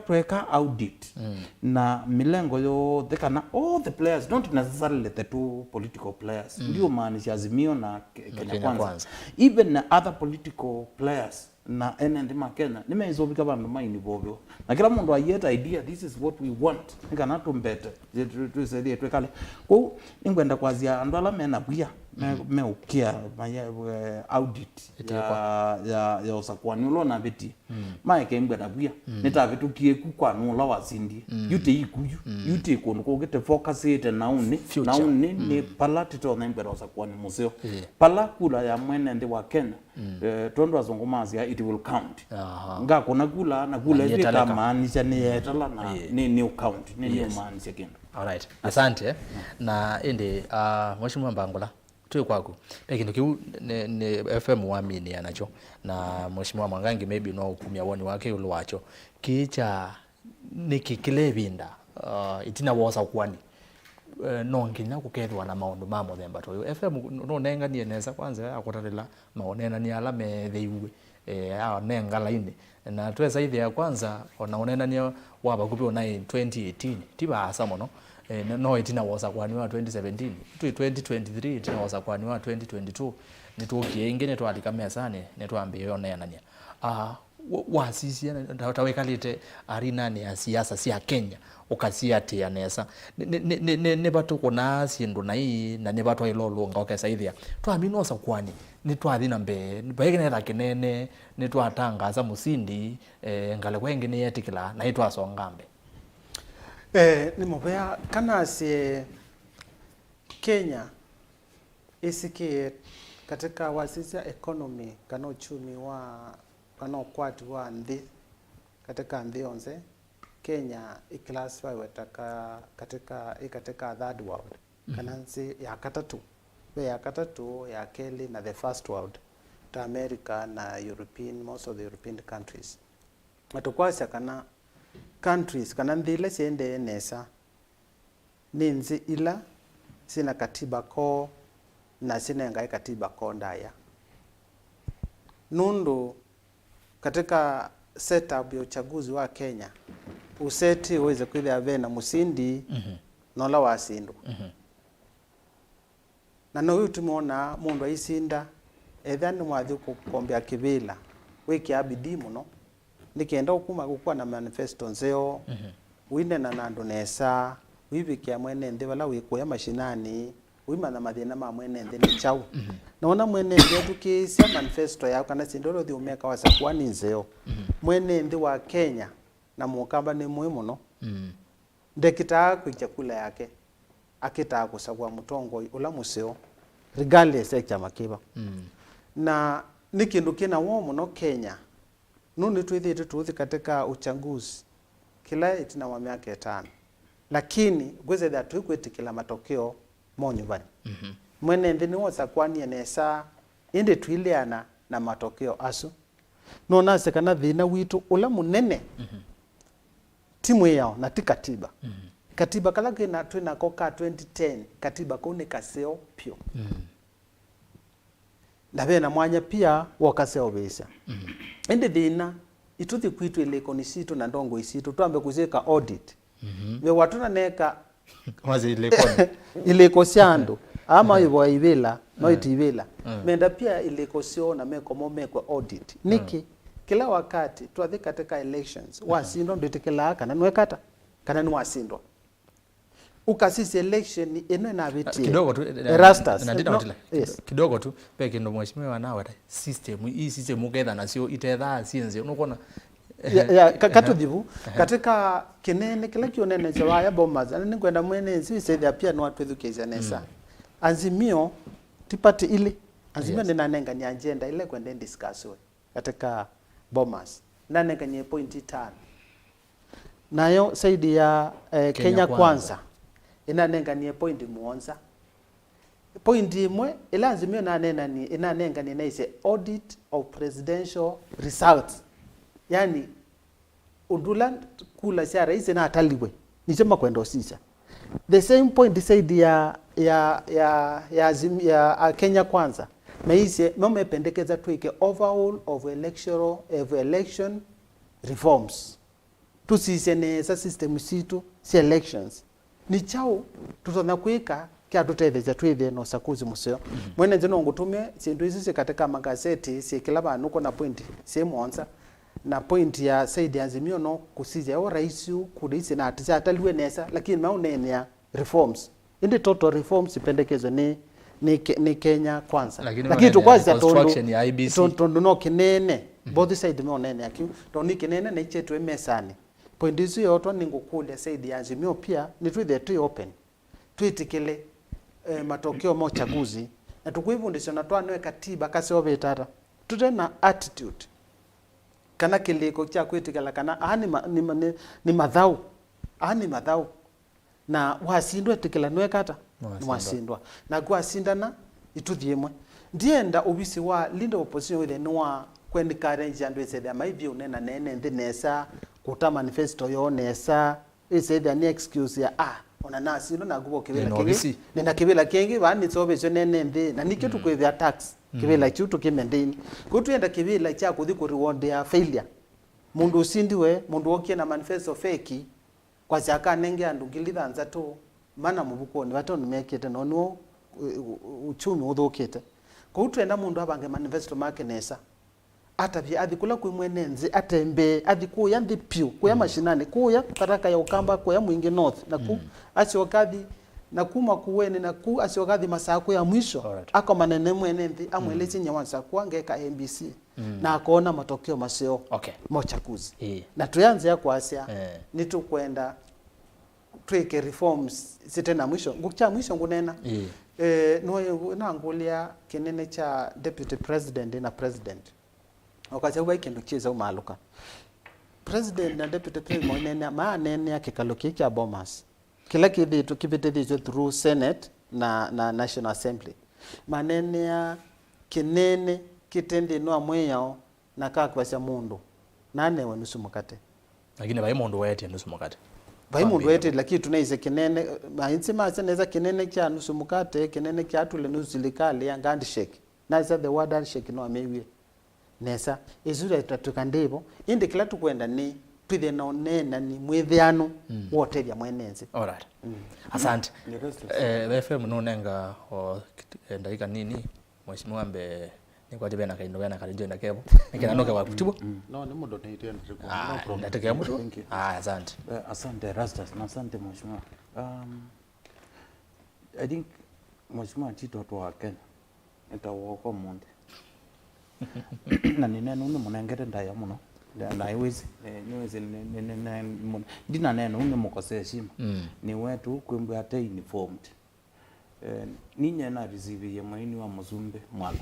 tweka audit na milengo yo dekana all the players, not necessarily the two political players ndio maanisha Azimio na Kenya Kwanza even other political players na NNDM Kenya nimezobika bandu maini bobyo na kila mundu ayeta idea this is what we want nikana tumbete tusaidie twekale ko ingwenda kwazia andala mena buya me ukia audit ya usakwani ulo na biti mai kembe da buya nitavitukie ku kwa nula wasindi yute ikuyu yute kono ko gete focus ite nauni ni pala tito na mbera usakwani museo pala kula ya mwene ndi wa Kenya tondo azongomazia it will count nga kona kula na kula hivi kama ni yetala na ni new count ni new man second. Alright, asante na indi Mheshimiwa Mbangula tuwe kwako pekino kiu ni FM waamini anacho na Mheshimiwa Mwangangi maybe no kumya woni wake ulwacho kicha nikikilebinda itina wosa kwani nonginya kukethwa na maundu ma muthemba toyo FM no nenga ni eneza kwanza akotarela Ûneenan'Ya ala metheiwe nenga laini na twesa ithi ya kwanza ona Ûneenan'Ya wabakupi ona 2018 tiba samono no itina wosa kwani wa 2017 tu 2023 itina wosa kwani wa 2022 nitukie ingine twalika mesane netwambie Ûneenan'Ya wasisia tawekalite arinani ya siasa sia Kenya ukasiate anesa ne batu kona sindu na hii na ne batu ilolo ngokesa ithia twaminosa kwani ni twathina mbe bagene la kinene ni twatangaza musindi ngale kwenge ni yetikila na itwasonga mbe ni mobea kana si Kenya isikie katika wasisia economy kana uchumi wa kana kwatu wa ndi katika ndi onze Kenya iklasify wetaka katika third world kanansi ya katatu ya keli na the first world ta America na European most of the European countries atokwasa kana countries kana ndile siende nesa ninzi ila sina katiba ko na sina ngai katiba ko ndaya nundu katika setup ya uchaguzi wa Kenya useti uweze kwile avena musindi nola wasindu na no uyu tumeona mundu aisinda ethani mwathi kukombea kivila wiki abidi muno nikienda ukuma gukwa na manifesto nzeo winena na andu nesa wibikia mwene ndi wala wikuya mashinani wima na mathina ma mwene ndi ni chau naona mwene ndi tukisia manifesto yao kana sindoro thi umeka wasakwani nzeo mwene ndi wa Kenya na mukamba ni muhimu no ndekita kuichakula yake akita kusagwa mutongo ula museo regardless ya chama kiba na nikindu kina wo muno Kenya nuni twithite tuthi katika uchanguzi kila itina wa miaka 5 lakini gweze that tukwetikila matokeo monyubani mwene ndi ni wosa kwani enesa inde twiliana na matokeo asu nona sekana thina witu ula munene timu yao na tikatiba katiba kala kina twina koka 2010 katiba kone kaseo pio na bena mwanya pia wakaseo besa ende thina ituthi kwitu ileko ni situ na ndongo isitu tuambe kuzeka audit we watuna neka wazi ilekoni ileko siando ama ibo ibela no itibela menda pia ileko sio na meko momeko audit niki kila wakati tuathi katika elections wasindo nditikela kana nwekata kana ni wasindo ukasisi election eno na viti kidogo tu Erastus yes kidogo tu peke ndo mheshimiwa nawe system hii system ugetha nacio itetha cienze unokona katuthivu katika kinene kila kionene cha ya bombas ani kwenda mwene sisi pia no atwethukiza nesa azimio tipati ile azimio ninanenga ni agenda ile kwenda discusswe katika bombas nanenga ni point 5 nayo saidi ya Kenya kwanza inanenga ni point 1 point imwe ila azimio nanena ni inanenga ni naise audit of presidential results yani undulan kula sia rais na ataliwe nisema kwenda osisa the same point said ya Kenya kwanza meise mama pendekeza tuike overall of election reforms tusisene sa system situ si elections ni chao tutona kuika kia tutetheza twithe no sakuzi museo mwene nzino ngutume sindu hizi katika magazeti si kila bantu ko na point same onsa na point ya saidi azimio no kusija o raisu kudisi na atisa ataliwe nesa lakini maunene ya reforms indi total reforms pendekezo ni ni Kenya kwanza lakini tukwaza construction ya IBC tondu no kinene both side me onene akiu toni kinene na ichetu emesani point icio yotwa ningukule side ya Azimio pia ni tu open twitikile matokeo ma uchaguzi na tukwivundisha na twanwe katiba kasio betara tute na attitude kana kiliko cha kwitikala kana ni madhau na wasindwe tikila nwe kata wasindwa na kwasindana ituthiemwe ndienda ubisi wa linda opposition ile nwa kwendi current and we said maybe unena nene ndi nesa kuta manifesto yo nesa is the excuse ya ona nasi na gubo kibela kingi nenda kibela kingi bani sobe so nene ndi na nikyo tukwethia tax kibela chutu kimendini kutuyenda kibela cha kuthi ku reward ya failure mundu usindiwe mundu okie na manifesto fake kwa chaka nenge andu ngilithanza tu mana mubukoni bato nimekete no uchumi uthukite kutwenda mundu abange manifesto make nesa atabi athikula kwi mwenenzi atembe athikuya ndi piu kuya mashinani kuya karaka ya ukamba kuya mwingi north na ku asiokathi na kuma kuwene na ku asiokathi Masaku ya mwisho ako manene mwenenzi amwelezi nyawanza kuangeka MBC na akaona matokeo masio mochakuzi na tuyanze ya kwasia nitukwenda tweke reforms sitena mwisho ngucha mwisho ngunena no nangulia kinene cha deputy president na president okachawa ikindu chiza umaluka president na deputy president monene maanene ya kikaluki cha bomas kila kitu kibitithio through senate na national assembly manene ya kinene kitendi no amweyao na kakwasya mundu nane we nusu mukate lakini bai mundu wete nusu mukate bai mundu wete lakini tunaize kinene mainzi maseneza kinene cha nusu mukate kinene cha tule nusu silikali ya handshake na is the word handshake no amewie nesa izure tatukandevo indi kila tukwenda ni twithe na onena ni mwithiano wote ya mwenenzi alright asante FM no nenga o ndaika nini mheshimiwa mbe nikwati bena kaindo bena kalijo na kebo nikina noke wa kutibo no ni mudo ni no problem nataka mtu asante asante Erastus na asante mheshimiwa I think mheshimiwa chito to Kenya nitawoko monde na nene nune munengere ndaya muno na iwezi niwezi ndina nene une mukose heshima ni wetu kwembe ate informed ninye na receive ye mwaini wa muzumbe mwala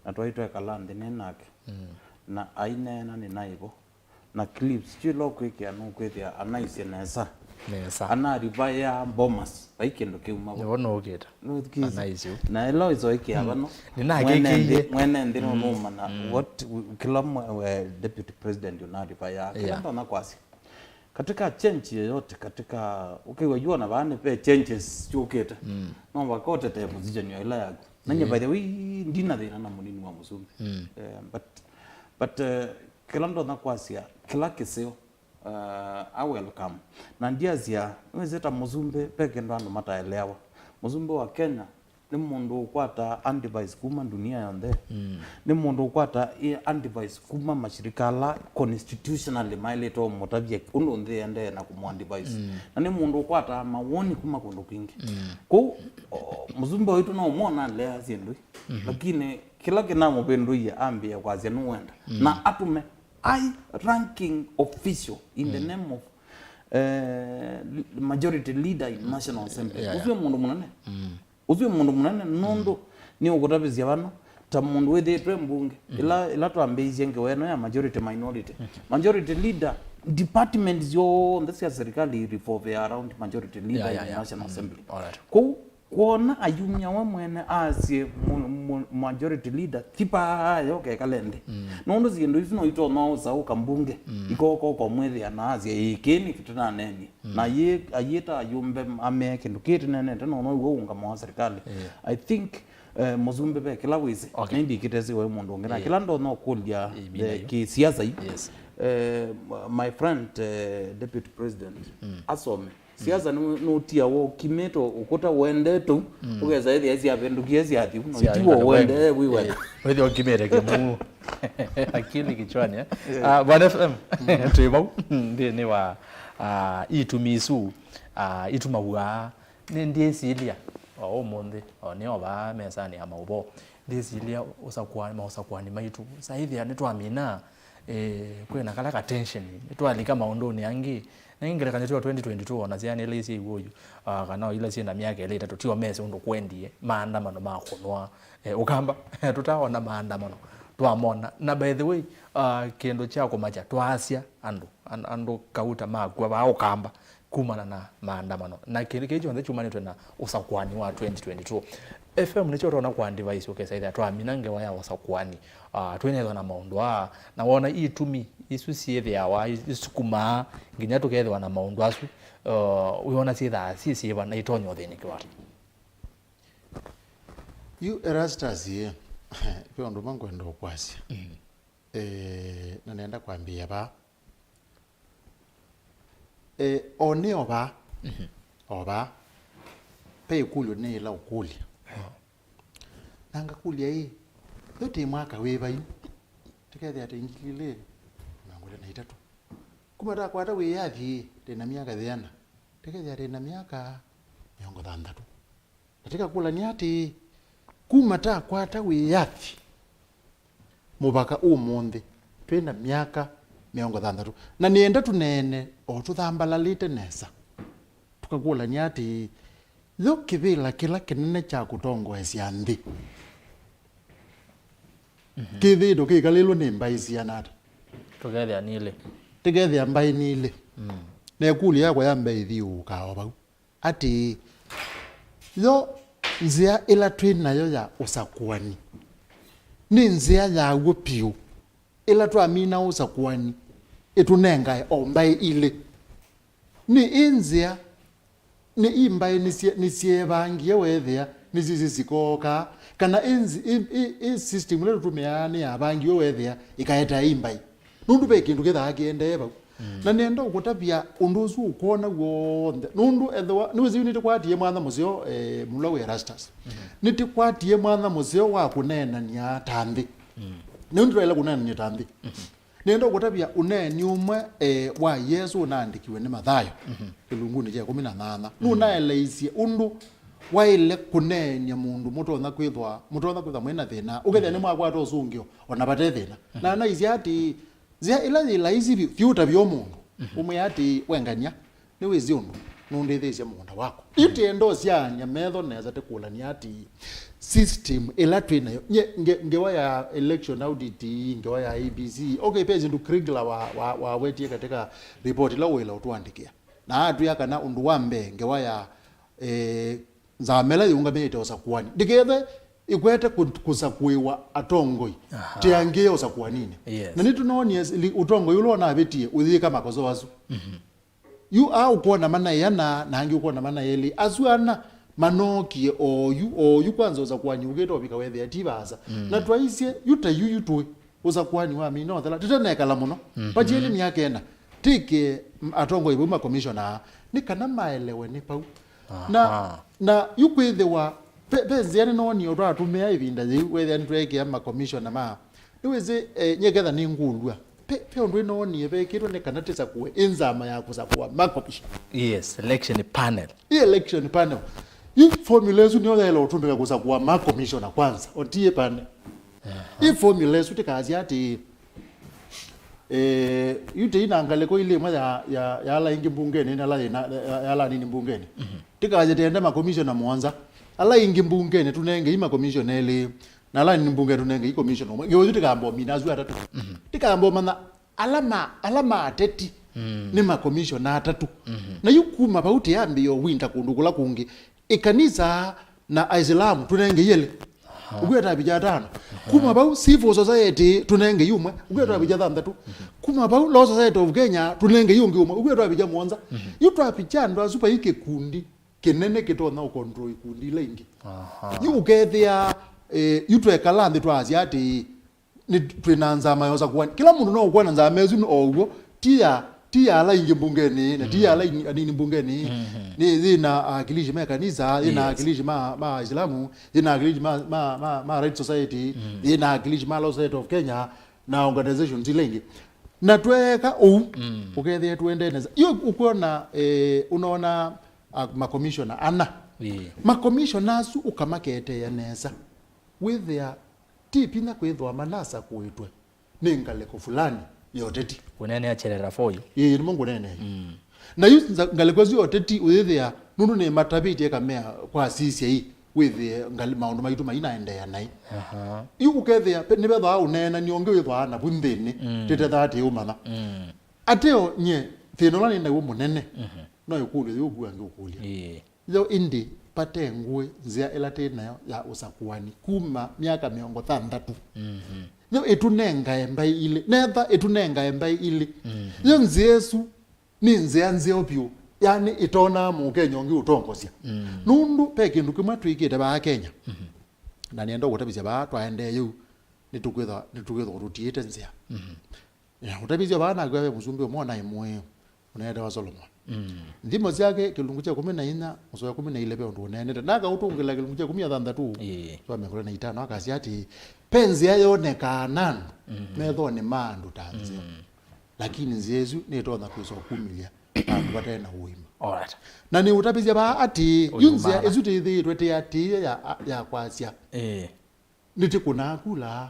na twaitwa kalande nenake na aina ni naibo na clips chilo kweke anu kwethia anaise nesa ana rivaya bomas baikendo kiuma bo no ogeta anaise na elo izo iki abano mwene ndi no numa na what kilomo deputy president na rivaya kila na kwasi katika change yoyote katika ukiwajua na bane pe changes chuketa no bakote te position yo ila yako nanye by the way ndina thina na munini wa musumbi but kila ndo na kwasia kila kisio I welcome na ndiazia wezeta muzumbe peke ndo ando mataelewa muzumbe wa Kenya ni mundu ukwata antivice kuma dunia yonde ni mundu ukwata antivice kuma mashirika la constitutionally maileto motabye undo ndende na kumwandivice na ni mundu ukwata mawoni kuma kundu kingi ko muzumbe wetu na umona le aziendo lakini kila kinamo pendo ya ambia kwazia nuenda na atume I ranking official in the name of majority leader in National Assembly uzwe mundu munene nondo ni ukutabizia bano ta mundu wethetwe mbunge ila twambeizia ngeweno ya majority leader departments yo ndisia serikali revolve around majority leader in National Assembly kuona ayumya wa mwene asie majority leader tipa yoke kalende nondo ziendo ifino ito no za ukambunge ikoko kwa mwezi anazie ikeni fitana neni na ye ayeta ayumbe ameke ndukete nene tano no wo unga mwa serikali I think muzumbe be kila wizi nendi kitezi we mundu ngena kila ndo no kulia ki siasa my friend deputy president asome siasa nutia wo kimeto ukota wende tu ugeza hizi hizi apendukia hizi ati unatiwa wende wewe wewe kimere kimu akili kichwani bwana FM tuibau ndi wa itumisu itumawa nendie silia umundi nio ba mesani ya maubo ndisilia usakwani maitu saithi anitwamina kwena kala ka tension twalika maondoni yangi ningire kanyetua 2022 ona ziani ile isi iguyu kana ile si na miaka ile itatu tio mese ndo kwendie maandamano makonwa ukamba tutaona maandamano twamona na by the way kendo chako macha twasia ando kauta magwa ba ukamba kumana na maandamano na kejo ndo chumani tena usakwani wa 2022 FM nicho rona kwa device okay saida twaminange waya usakwani tweneza na maundwa na wona itumi isusiethe yawa isukuma nginya tukethwa na maundu asu uiona sitha sisi bana itonyo thini kwati you Erastus ye kwa ndo mango ndo kwasi na nenda kwambia ba one oba pe kulyo ne la ukulia nanga kulia hii yote mwaka weba hii tikethe atingilile ngangole na itatu kumara kwata we yathi tena miaka thiana tikethe tena miaka 60 katika kula ni ati kumata kwata we yathi mubaka umundi twena miaka 60 na nienda tunene o tuthambalalite nesa tukakula ni ati yo kivila kila kinene cha kutongoesya nthi kithindo kikalilwo ni mbai cianata tukethia nile tikethia mbai nile na kuli yakwa ya mbai thiuka bau ati yo nzia ila twina yo ya usakwani ni nzia ya gupiu ila twamina usakwani itunenga o mbai ile ni inzia ni imbai ni siebangie wethia ni zizikoka kana i system le tumeane abangi wethia ikaeta imbai nundu be kindu ketha kiende ba na nenda ukutapia unduzu ukona wonde nundu ethwa ni wizi unite kwatie mwana musio mula we Erastus niti kwatie mwana musio wa kunenania tambi nundu ela kunenania tambi nenda ukutapia uneni umwe wa Yesu unaandikiwe ni Mathayo kilunguni je 18 nuna elaisie undu waile kunenya mundu mutona kwithwa mwena thina ukethia ni mwakwa tocungio ona bate thina na na izi ati zia ila izi vyuta vyo mundu umwe ati wengania ni wizi undu nundithisia munda wako itendo cianya metho neza tekula ni ati system ila twina ngewa ya election audit ngewa ya ABC okay page ndu Krigla wa wetie katika report la wela utuandikia na atu yakana undu wambe ngewa ya nzamela yunga bete osakwani digethe ikwete kusakuiwa atongoi tiangie osakwanine na nitu noni utongoi ulo na betie uthika makozo wasu you are ukona mana yana na hangi ukona mana yeli azuana manokie oyu kwanza osakwani ugeto bika wethe atibaza na twaisie yutu osakwani wa mino thala tutenekala muno pajeli ni yakena tike atongoi buma commissioner ni kana maelewe ni pau na yukwithiwa penziani noni ora tumia ivinda wethe ntweke ama commissioner ma niweze nyegetha ni ngulwa pe ondu noni ebekirwo ne kana tesa kuwe inzama ya kusakwa makopisha election panel you formulas unyo lelo tumbeka kusakwa ma commissioner kwanza otie panel formulas utikazi ati yute inangale ko ile ma ya la ingi mbungeni na ya la nini mbungeni tikaje tenda ma commissioner mwanza ala ingi mbungeni tunenge ima commissioner ele na la nini mbungeni tunenge i commissioner ngewe tikambo minazu atatu tikambo mana alama ateti ni ma commissioner atatu na yukuma bauti yambi yo winter kundukula kungi ikanisa na Islam tunenge yele ugweta bijatano kuma bau civil society tunenge yumwe ugweta bijatano kuma bau law society of Kenya tunenge yungi umwe ugweta bijamwanza yutwa pichando super yike kundi kenene kitona control kundi lengi ukethia yutwe kalandi twazi ati ni twinanza mayoza kwa kila mundu no kwa nanza mezu owo tia ala ingi mbungeni na tia ala nini mbungeni ni zina akilishi kanisa zina akilishi ma Islamu zina akilishi ma Right Society zina akilishi ma Law Society of Kenya na organization zilengi na tweka ukethia tuendeneza hiyo ukiona unaona ma commissioner ana commissioners ukamakete ya neza with their tipi na kwithwa manasa kuitwe ningaleko fulani yoteti kunene acherera foyo ni mungu nene na yu ngaleko yoteti withia nunu ne matabiti ekamea kwa sisi hii with ngali maundu maitu maina ya nai yu ukethia ni betha unena ni onge withwa na bundini tete thati umana ateo nye thino ni na munene no yukule yubu ange ukulia yo indi pate ngwe nzia elate nayo ya usakuani kuma miaka 60 yo etunenga embai ile netha etunenga embai ile yo nziesu ni nzia opio yani itona mu Kenya ngi utongosia nundu pe kindu kimwe twikite ba Kenya na niendo gutabizia ba twaende yu nitukwitha rutiite nzia ya utabizia ba na gwe musumbi omona imwe unaenda wa Solomon ndimo ziake kilungu cha 14 musoya 12 pe ndo nene naga utungila kilungu cha 16 so amekora na 5 akasi ati penzi yayonekana netho ni mandu tanze lakini nzezu netona kwiso kumilia bandu batena uima alright na ni utabizia ba ati yunzia ezute ithi twete ati ya kwasia niti kuna kula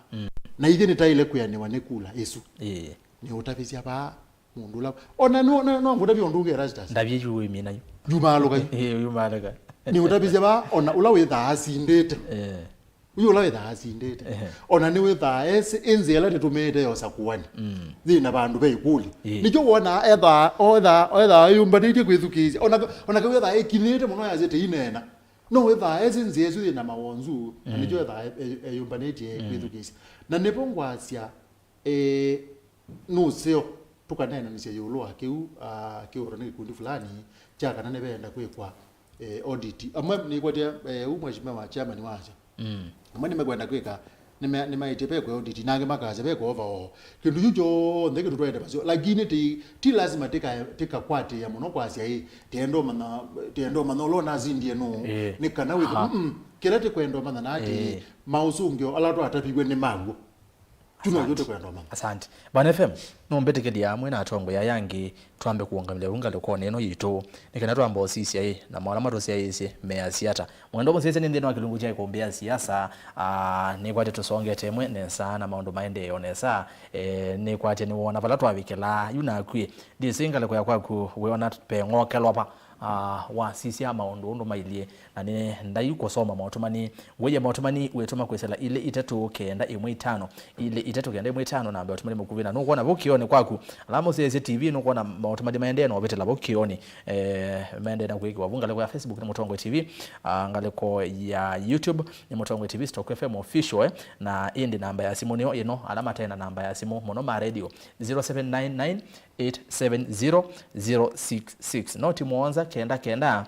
na ithi nitaile kuyaniwa nekula Yesu ni utabizia ba mundula ona no ngutabi ondunge Erastus ndabye juwe mina yu jumalo kai yumalo kai ni utabizia ba ona ula witha asindete uyo ula witha asindete ona ni witha ese enzela tetumete yosakuwani thina bandu beikuli nijo wona etha yumbanite kwithukizia ona kwitha ekinete muno yazete inena no witha ese nzezu thina mawonzu nijo etha yumbanite kwithukizia na nepongwasia no seo tukanena nise yolo akiu rani kundi fulani chaka nane benda kwekwa audit amwe ni kwatia umweshima wa chairman wacha amwe nimekwenda kweka nimaitepe kwa audit nange makaze be ko over kindu yujo ndeke tutwende basio lakini ti lazima tika kwate ya muno kwasia hii tiendo mana lona zindie no nikana with kirate kwendo mana nati mausungyo alatu atapigwe ni magu tuno yote kwenda mama asante bana FM no mbetekedi amwe na atongo ya yangi twambe kuongamile unga leko neno yito nikana twamba osisi na mwana mato siasa meya siata mwendo mo siasa nende no kilungu cha ikombea siasa ni kwate tusonge temwe nesa na maondo maende yonesa ni kwate ni wona vala twabikela yuna kwi disinga leko yakwaku weona pe Wîng'Okela pa wa sisi ama ondo mailie na ne ndayuko soma mautumani weye mautumani wetuma kwesela ile itatu kenda imwe 5 ile itatu kenda imwe 5 na mautumani mukuvina no kuona bokione kwaku alamo CC TV no kuona mautumani maende no betela bokione maende na kuiki wavunga leko ya Facebook ni Mutongwe TV ngaleko ya YouTube ni Mutongwe TV Stock FM official na indi namba ya simu niyo ino alama tena namba ya simu monoma radio 0799 870-066 noti muonza kenda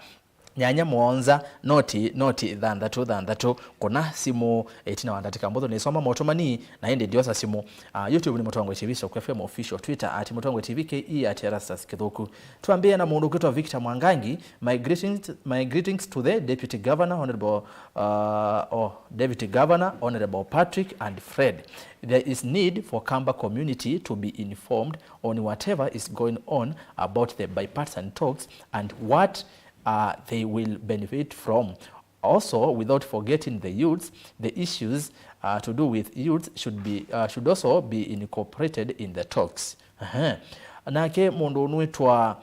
nyanya muonza noti thandatu kuna simu etina wandatika mbozo ni soma motomani na hindi ndiosa simu YouTube ni Mutongwe TV Stock FM official Twitter @Mutongwe TV KE @Erastus Kithuku tuambie na mundu kwetu Victor Mwangangi my greetings to the Deputy Governor Honorable Patrick and Fred. There is need for Kamba community to be informed on whatever is going on about the bipartisan talks and what they will benefit from. Also, without forgetting the youths, the issues to do with youths should also be incorporated in the talks. Nake mundu nuitwa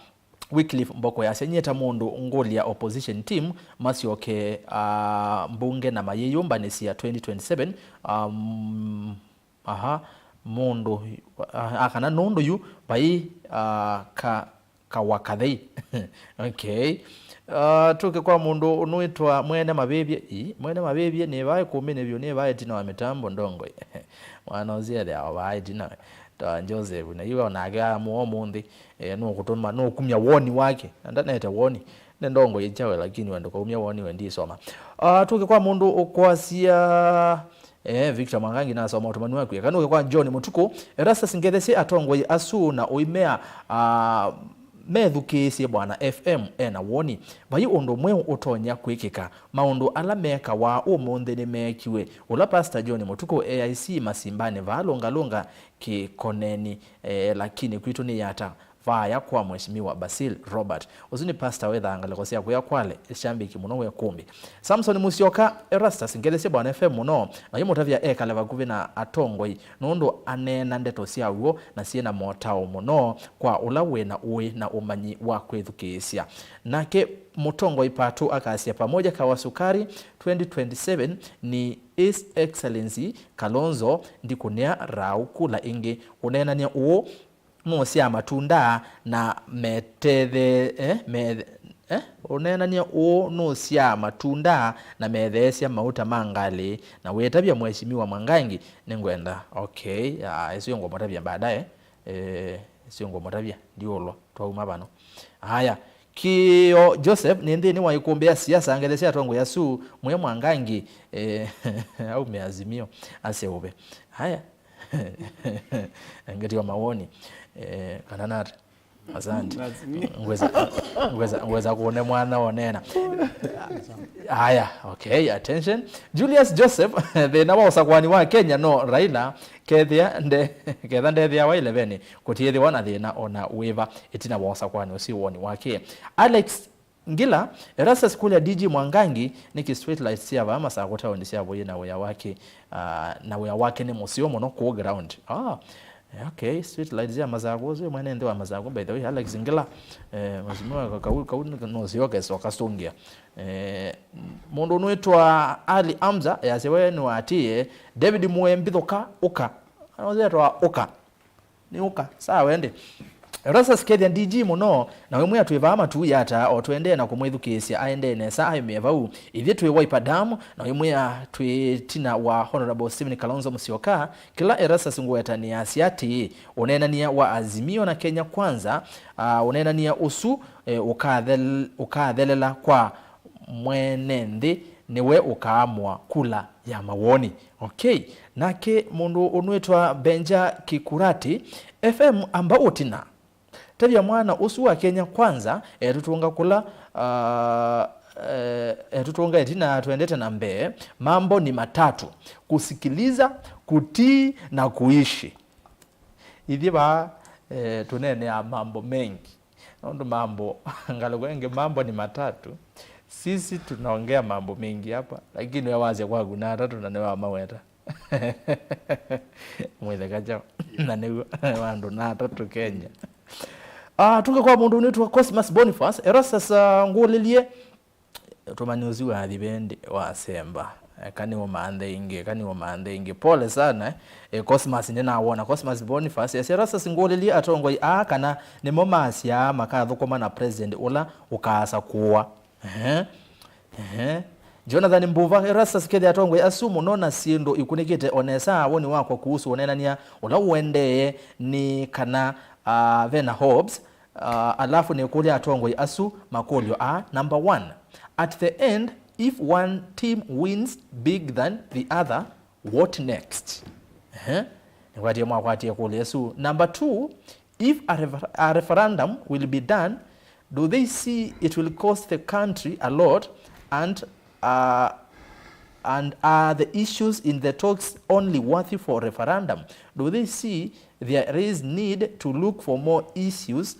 Wycliffe Mboko ya senyeta mundu ngoli ya opposition team masioke mbunge na mayeyumba nesia 2027 mundu akana nundu yu bai kawakathei okay tuke kwa mundu unuitwa mwene mabebye ne bae kumene byo ne bae tina wa mitambo ndongo mwana oziele awo bae tina ta Joseph na iwa naga muomundi no kutoma no kumya woni wake ndaneta woni ndongo yichawe lakini wendo kumya woni wendi soma tuke kwa mundu okwasia Victor Mwangangi na soma utumani wake kanuke kwa John Mutuku Erastus ngethese atongwe asu na oimea methukisi bwana FM na woni bayi ondo mwe utonya kwikika maundu alameka wa umunthe ni mekiwe ula Pastor John Mutuku AIC masimbane valonga ki koneni lakini kwitu ni yata vaya kwa mheshimiwa Basil Robert uzuni pastor wethanga lekosia kuya kwale ishambiki muno we kumbi Samson Musyoka Erastus ngelese bwana FM muno na yimutavya ekale bakubi na atongoi nondo anena ndeto cia uo na ciena motao muno kwa ula wena uwe na umanyi wa kwithukisia nake mutongo ipatu akasia pamoja kawasukari 2027 ni His Excellency Kalonzo ndikunia rau kula ingi unenania uo mosia matunda na methethe unenania uo no sia matunda na methesia mauta mangali na wetabia mheshimiwa Mwangangi ningwenda okay isio ngomotabia baadaye isio ngomotabia ndiolo twauma bano haya Kio Joseph nindini wa Îkûmbî siasa angelesia tongo ya su mwe Mwangangi au meazimio aseube haya ngeti wa maoni kananata asante ngweza kuone mwana onena haya okay attention Julius Joseph the nawa usakwani wa Kenya no Raila ketha ndethia wa 11 kutithi wana thina ona weva itina wa usakwani usi woni wake Alex Ngila Erastus kule DG Mwangangi niki street light siava Masaku town siava yena waya wake na waya wake ni musio mono ku ground okay street light ya Masaku zo mwana ndo wa Masaku by the way Alex Ngila mheshimiwa kauni no sioke so kasongia mundu nwetwa Ali Amza yasewe no atie David Muembithoka uka anozetwa uka ni uka sawa wende Erastus Kedia DG muno na wemwe atweva amatu yata otwende na kumwithukisia aende nesa aimevau ithie twe wipe damu na wemwe atwetina wa Honorable Stephen Kalonzo Musyoka kila Erastus ngwetania siati unenania wa Azimio na Kenya Kwanza unenania usu ukathelela kwa mwenendi niwe ukaamua kula ya mawoni okay nake mundu unwetwa Benja Kikurati FM amba utina tabia mwana usu wa Kenya Kwanza tutunga kula tutunga etina tuendete na mbe mambo ni matatu kusikiliza kutii na kuishi idhiba tunene mambo mengi ndo mambo ngalogenge mambo ni matatu sisi tunaongea mambo mengi hapa lakini wawaze kwa kuna tatu na newa maweta mwele kaja na newa wando na tatu Kenya tuke kwa mundu unitwa Cosmas Boniface Erastus ngulilie tumanyuziwa adibende wa Semba kani wa maande inge pole sana Cosmas nina wona Cosmas Boniface Erastus ngulilie atongo kana ni momasi ya makathukoma na president ula ukaasa kuwa Jonathan Mbuva Erastus Kedia atongo asumu nona sindo ikunikite onesa woni wako kuhusu onenania ula uende ni kana Vena Hobbs alafu ni kule atongo asu makolio number 1 at the end if one team wins big than the other what next ngwati mwakwati kule asu number 2 if a referendum will be done do they see it will cost the country a lot and are the issues in the talks only worthy for referendum? Do they see there is need to look for more issues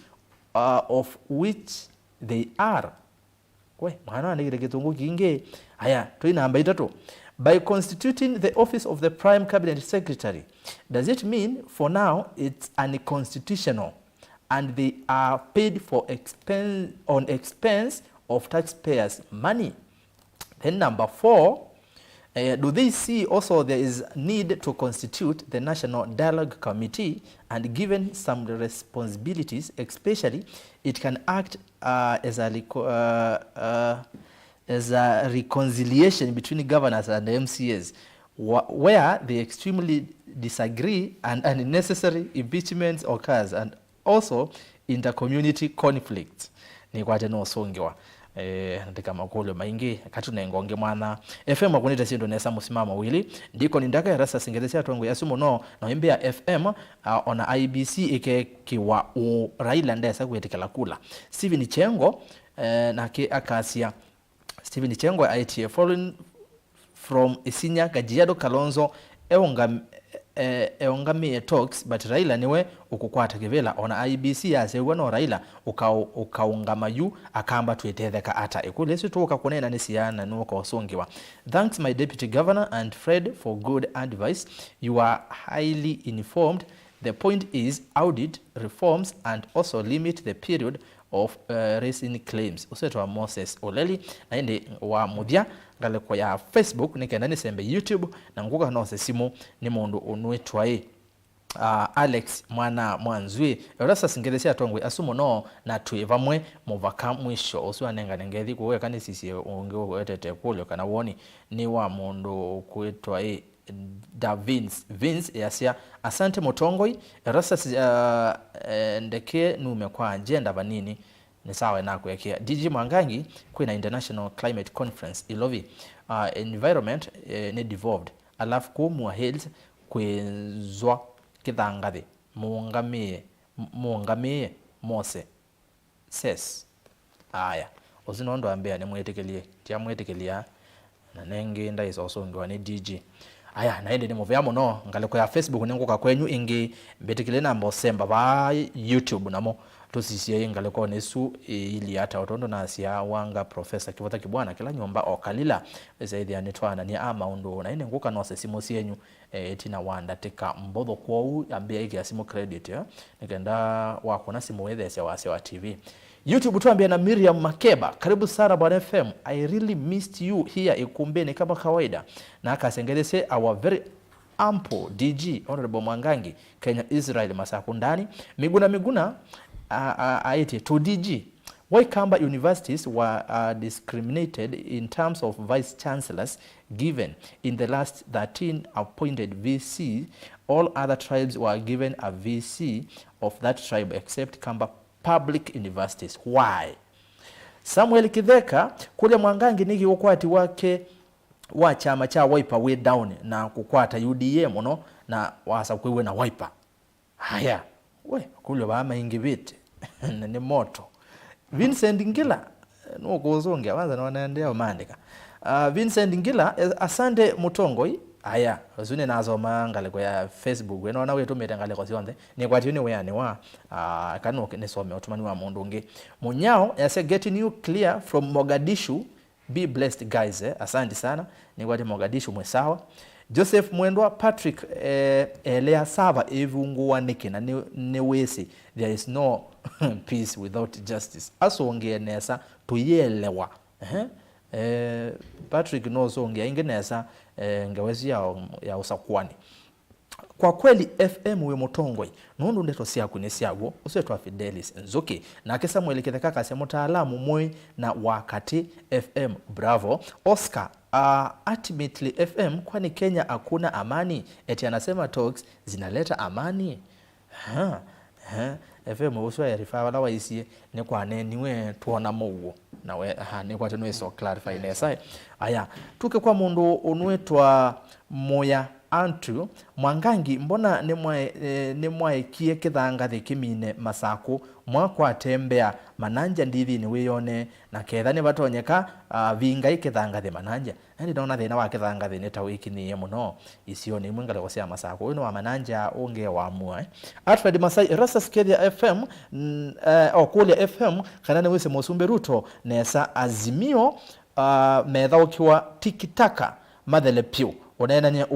of which they are? Mwana nigire kitungu kinge. Haya, tuina namba 3. By constituting the office of the Prime Cabinet Secretary, does it mean for now it's unconstitutional and they are paid for expense of taxpayers' money? Then number 4, do they see also there is need to constitute the National Dialogue Committee and given some responsibilities, especially it can act as a reconciliation between governors and MCAs where they extremely disagree and unnecessary impeachments occurs and also intercommunity conflicts. Ni kwa teno songewa. Ndika makolo maingi katunengonge mwana FM akunita sindo nesa musimama wili ndiko nindaka Erastus singelezea tongo yasumo no na imbea FM ona IBC ike kiwa Raila ndesa kuetekela kula Steven Chengo na ke akasia Steven Chengo ITA following from Isinya Kajiado Kalonzo eongamie talks but Raila niwe ukukwata kivela ona IBC yasewa no Raila ukaungama yu akamba twetetheka ata ekulesi tuka kunena ni siana nuko osongiwa. Thanks my deputy governor and Fred for good advice. You are highly informed. The point is audit reforms and also limit the period of raising claims. Usetwa Moses Oleli na indi wa muthia ngale kwa ya Facebook nikenda nisembe YouTube na nguka nose simu ni mundu unwetwa Alex mwana mwanzwi yorasa singeresia tongwe asumo no na twivamwe muvaka mwisho usiwa nenga nengethi kuwe kanisisi unge wetete kulyo kana woni ni wa mundu kwetwa da Vince yasia asante Mutongoi rasa ndeke nume kwa agenda banini ni sawa na kuwekea DJ Mwangangi kwina International Climate Conference Ilovi environment ni devolved alafu kumwa hills kwenzwa kithangathi muungamie mose ses aya usinondo ambia ni mwetikelie tia mwetikelia na nengi ndaiso osongiwa ni DJ aya na ende ni movia muno ngaleko ya Facebook nenguka kwenyu ingi mbetikile nambo semba ba YouTube namo tusisiye ngaleko nesu ili hata otondo na asia wanga Professor Kivota Kibwana kila nyomba okalila zaidi ya netwana ni undo na ine nguka nose simu siyenyu tina wanda teka mbodho kwau ambia iki ya simu credit ya nikenda wakona simu wethesya wa TV. YouTube tuambia na Miriam Makeba karibu sana Bwana FM. I really missed you here Ûkûmbî kama kawaida na akasengelese our very ample DG Honorable Mwangangi Kenya Israel Masaku ndani miguna aite to DG why Kamba universities were discriminated in terms of vice chancellors given in the last 13 appointed VC. All other tribes were given a VC of that tribe except Kamba public universities. Why? Samuel Kitheka kule Mwangangi niki ukwati wake wa chama cha Wiper way down na kukwata UDM no na wasa kwewe na Wiper. Haya we kule bama ingibite ni moto. Vincent Ngila no kuzongia kwanza na wanaendea mandika. Vincent Ngila asante Mutongoi. Aya uzune nazo mangale kwa Facebook wena wana wetu metangale kwa sionde ni kwati ni weyani wa kanu nisome otumani wa mundu nge munyao yase getting you clear from Mogadishu. Be blessed guys asante sana ni kwati Mogadishu mwesawa. Joseph Mwendwa Patrick elea sava evungu wanike na ne wesi there is no peace without justice asonge nesa tuyelewa Patrick no songe ingenesa ngawezi ya usakwani kwa kweli FM we Mutongoi nundu ndeto siaku ni siago usetwa Fidelis Nzoki na kesa mwelekeza kaka Mûtaalamu mwe na wakati FM bravo Oscar ultimately FM kwani Kenya hakuna amani eti anasema talks zinaleta amani FM uswa yarifa wala waisi ni kwa niwe tuona mugo na we ni kwa tunwe so clarify nesa aya tuke kwa mundu unwetwa moya antu Mwangangi mbona ni mwae kie kithangathi kimine Masaku mwakwa tembea mananja ndithi ni wiyone na ketha ni batonyeka vingai kithangathi mananja ndi ndona thina wa kithangathi ni ta wiki ni muno isio ni mwingale kwa cia Masaku uno wa mananja unge wa mua Alfred Masai Erastus Kedia FM okulia FM kana ni wese Musumbe Ruto nesa azimio metha ukiwa tikitaka mathele piu Ûneenan'Ya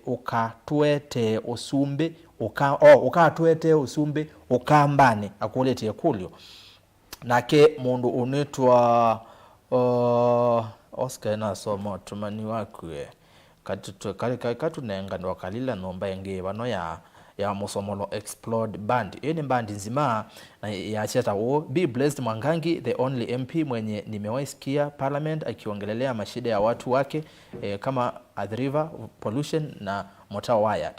ukatwete usumbe ukatwete usumbe ukambane akulete kulyo nake mundu unetwa Oscar na somo tumani wakwe katunenga ndo kalila nomba enge bano ya musomolo explode band eni band nzima na ya cheta be blessed Mwangangi the only MP mwenye nimewaisikia parliament akiongelelea mashida ya watu wake kama Athi River pollution na Mûtaalamu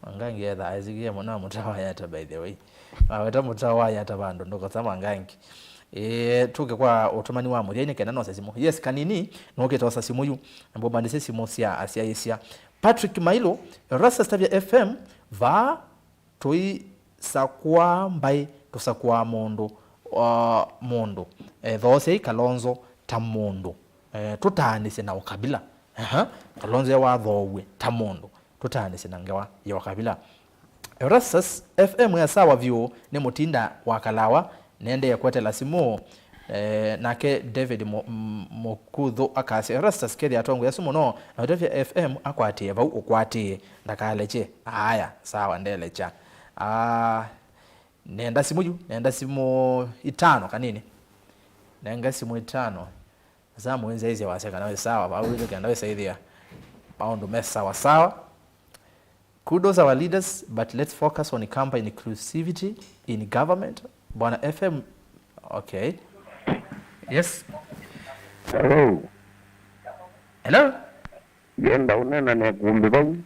Mwangangi ya azigia mwana Mûtaalamu by the way wata Mûtaalamu bando ndoko za Mwangangi tuke kwa otomani wa mutheni kena no sasimu yes kanini no ketosa simu yu mbo bandise simu sia asia Patrick Mailo Rasa Stavia FM va toi sakwa mbai tosakwa mondo mondo those Kalonzo tamondo tutanise na ukabila Kalonzo ya wathowe tamondo tutani sinangewa ya wakabila Erastus FM ya sawa view ni mutinda wakalawa nende ya kwete la simu nake David Mokudho akasi Erastus kedi atongo ya sumu no na David FM akwati eva ukwati ndakaleche haya sawa ndelecha nenda simu itano kanini nenga simu itano za mwenza hizi waseka nawe sawa ba ule kanda we saidhia paundo mesa sawa. Kudos our leaders, but let's focus on campaign inclusivity in government. Bwana FM, okay. Yes. Hello. Hello. Yenda Ûneenan'Ya Îkûmbî bau.